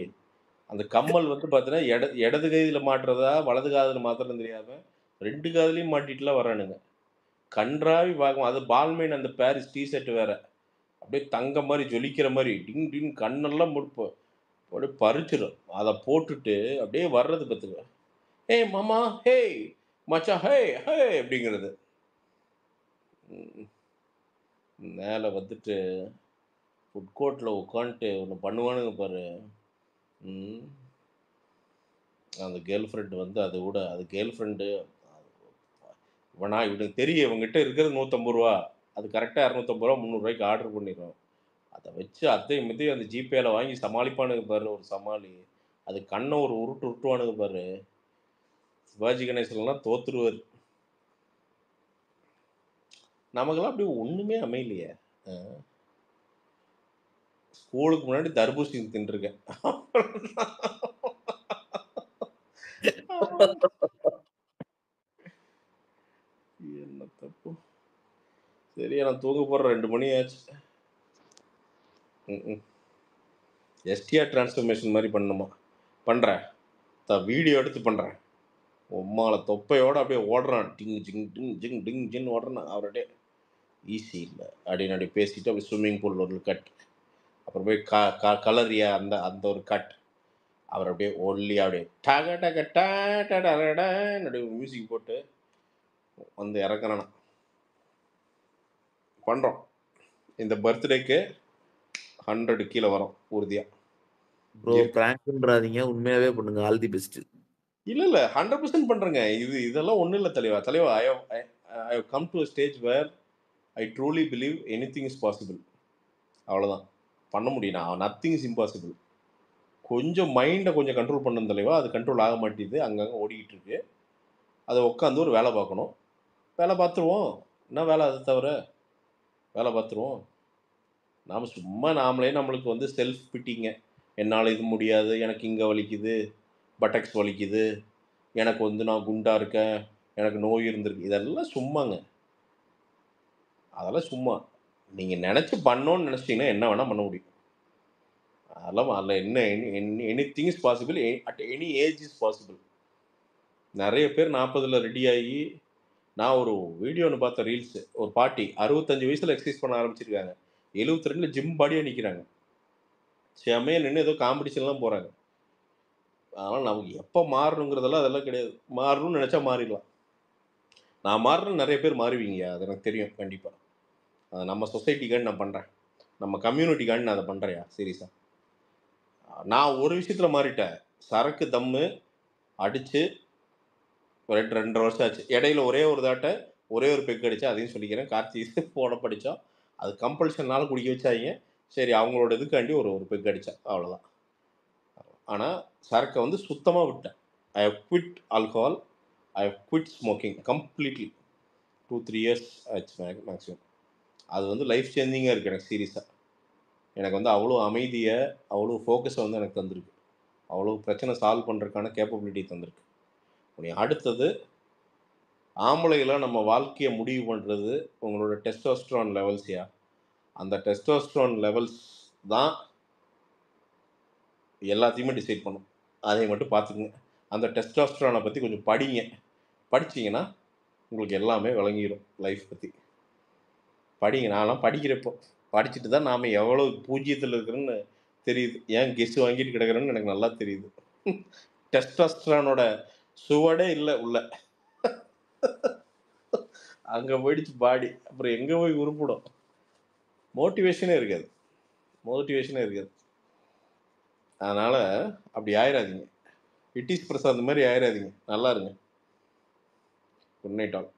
அந்த கம்மல் வந்து பார்த்தீங்கன்னா இடது கையில் மாட்டுறதா வலது காதில் மாத்திரம் தெரியாமல் 2 காதுலையும் மாட்டிட்டுலாம் வரானுங்க. கன்றாவி பார்க்கும். அது பால்மேன் அந்த பாரிஸ் டிஷர்ட் வேற அப்படியே தங்க மாதிரி ஜொலிக்கிற மாதிரி டிங் டிங் கண்ணெல்லாம் முடிப்போம், அப்படியே பறிச்சிடும். அதை போட்டுட்டு அப்படியே வர்றது பார்த்துக்க, ஹே மாமா, ஹே மச்சா, ஹே ஹே அப்படிங்கிறது. மேலே வந்துட்டு ஃபுட் கோர்ட்டில் உட்காந்துட்டு ஒன்று பண்ணுவானுங்க பாரு. அந்த கேர்ள் ஃப்ரெண்டு வந்து அது கூட அது கேர்ள் ஃப்ரெண்டு இவனா இவனுக்கு தெரியும் இவங்ககிட்ட இருக்கிறது 150 ரூபா, அது கரெக்டாக 250 ரூபா 300 ரூபாய்க்கு ஆர்டர் பண்ணிடுறோம். அதை வச்சு அத்தையும் மித்தையும் அந்த ஜிபேயில் வாங்கி சமாளிப்பானுங்க பாரு ஒரு சமாளி. அது கண்ணை ஒரு உருட்டுவானுங்க பாரு. சிவாஜி கணேசன்லாம் தோத்துருவார். நமக்கெல்லாம் அப்படி ஒன்றுமே அமையலையே. ஸ்கூலுக்கு முன்னாடி தர்பூசணி தின்றுருக்கேன். என்ன தப்பு. சரியா நான் தூங்க போடுற 2 மணி ஆச்சு. எஸ்டிஆர் டிரான்ஸ்ஃபர்மேஷன் மாதிரி பண்ணணுமா? பண்ணுறேன், வீடியோ எடுத்து பண்ணுறேன். உம்மால தொப்பையோடு அப்படியே ஓடுறான், டிங் ஜிங் டிங் ஜிங் டிங் ஜின்னு ஓடுறான். அவர்கிட்ட ஈஸி இல்லை அப்படின்னு அப்படி பேசிட்டு அப்படி ஸ்விம்மிங் பூல் ஒரு கட், அப்புறம் போய் கலரியா அந்த அந்த ஒரு கட், அவர் அப்படியே ஒல்லி அப்படியே டக டக அப்படியே மியூசிக் போட்டு வந்து இறக்குறானா. பண்ணுறோம். இந்த பர்த்டேக்கு 100 கீழே வரும் உறுதியாக. ப்ரோ பிராங்க்ன்றாதீங்க, உண்மையாவே பண்ணுங்க. All the best. இல்லை 100% பண்ணுறேங்க. இதெல்லாம் ஒன்றும் இல்லை தலைவா. I have come to a stage where I truly believe anything is possible. அவ்வளோதான், பண்ண முடியும். நான் நத்திங் இஸ் இம்பாசிபிள். கொஞ்சம் மைண்டை கொஞ்சம் கண்ட்ரோல் பண்ணணும் தலைவா. அது கண்ட்ரோல் ஆக மாட்டேங்குது, அங்கங்கே ஓடிக்கிட்டு இருக்கு. அதை உட்காந்து ஒரு வேலை பார்க்கணும். வேலை பார்த்துருவோம். என்ன வேலை? அதை தவிர வேலை பார்த்துருவோம். நாம் சும்மா நாமளே நம்மளுக்கு வந்து செல்ஃப் பிட்டிங்க. என்னால் இது முடியாது, எனக்கு இங்கே வலிக்குது, பட்டக்ஸ் வலிக்குது, எனக்கு வந்து நான் குண்டாக இருக்கேன், எனக்கு நோய் இருந்திருக்கு, இதெல்லாம் சும்மாங்க. அதெல்லாம் சும்மா. நீங்கள் நினச்சி பண்ணோன்னு நினச்சிட்டிங்கன்னா என்ன வேணால் பண்ண முடியும். அதெல்லாம் அதில் என்ன anything is possible, at any age is possible. நிறைய பேர் 40 ரெடி ஆகி, நான் ஒரு வீடியோ ஒன்று பார்த்தேன், ரீல்ஸு. ஒரு பாட்டி 65 வயசில் எக்ஸசைஸ் பண்ண ஆரம்பிச்சிருக்காங்க, 72 ஜிம் பாடியாக நிற்கிறாங்க, செமையாக நின்று ஏதோ காம்படிஷன்லாம் போகிறாங்க. அதனால் நமக்கு எப்போ மாறணுங்கிறதெல்லாம் அதெல்லாம் கிடையாது. மாறணும்னு நினச்சா மாறிடலாம். நான் மாறணும், நிறைய பேர் மாறுவீங்க, அது எனக்கு தெரியும் கண்டிப்பாக. அதை நம்ம சொசைட்டிக்காண்டி நான் பண்ணுறேன், நம்ம கம்யூனிட்டிக்காண்டி நான் அதை பண்ணுறேயா சீரியஸாக. நான் ஒரு விஷயத்தில் மாறிட்டேன். சரக்கு தம்மு அடித்து 2.5 வருஷம் ஆச்சு. இடையில ஒரே ஒரு பெக் அடித்தா, அதையும் சொல்லிக்கிறேன். கார்த்தி போட படித்தோம், அது கம்பல்ஷன்னால குடிக்க வச்சாங்க. சரி, அவங்களோட இதுக்காண்டி ஒரு பெக் அடித்தேன், அவ்வளோதான். ஆனால் சரக்கை வந்து சுத்தமாக விட்டேன். I have quit alcohol, I have quit smoking completely. 2-3 years ஆச்சு மேக்ஸிமம். அது வந்து லைஃப் சேஞ்சிங்காக இருக்குது எனக்கு சீரியஸாக. எனக்கு வந்து அவ்வளோ அமைதியை, அவ்வளோ ஃபோக்கஸை வந்து எனக்கு தந்திருக்கு. அவ்வளோ பிரச்சனை சால்வ் பண்ணுறதுக்கான கேப்பபிலிட்டி தந்திருக்கு. அடுத்தது ஆம்பளைகளாக நம்ம வாழ்க்கையை முடிவு பண்ணுறது உங்களோட டெஸ்டோஸ்ட்ரான் லெவல்ஸியா. அந்த டெஸ்டோஸ்ட்ரான் லெவல்ஸ் தான் எல்லாத்தையுமே டிசைட் பண்ணும். அதை மட்டும் பார்த்துக்குங்க. அந்த டெஸ்டோஸ்ட்ரானை பற்றி கொஞ்சம் படிங்க. படிச்சிங்கன்னா உங்களுக்கு எல்லாமே விளங்கிடும். லைஃப் பற்றி படிங்க. நான்லாம் படிக்கிறப்போ படிச்சுட்டு தான் நாம் எவ்வளோ பூஜ்ஜியத்தில் இருக்கிறோன்னு தெரியுது. ஏன் கெஸ் வாங்கிட்டு கிடக்கிறேன்னு எனக்கு நல்லா தெரியுது. டெஸ்டோஸ்ட்ரானோட சுவடே இல்லை உள்ள. அங்கே போயிடுச்சு பாடி. அப்புறம் எங்கே போய் உருப்பிடும்? மோட்டிவேஷனே இருக்காது. அதனால் அப்படி ஆயிடாதீங்க. இட்டிஸ் பிரசாத் மாதிரி ஆயிடாதீங்க. நல்லா இருங்க. Good night all.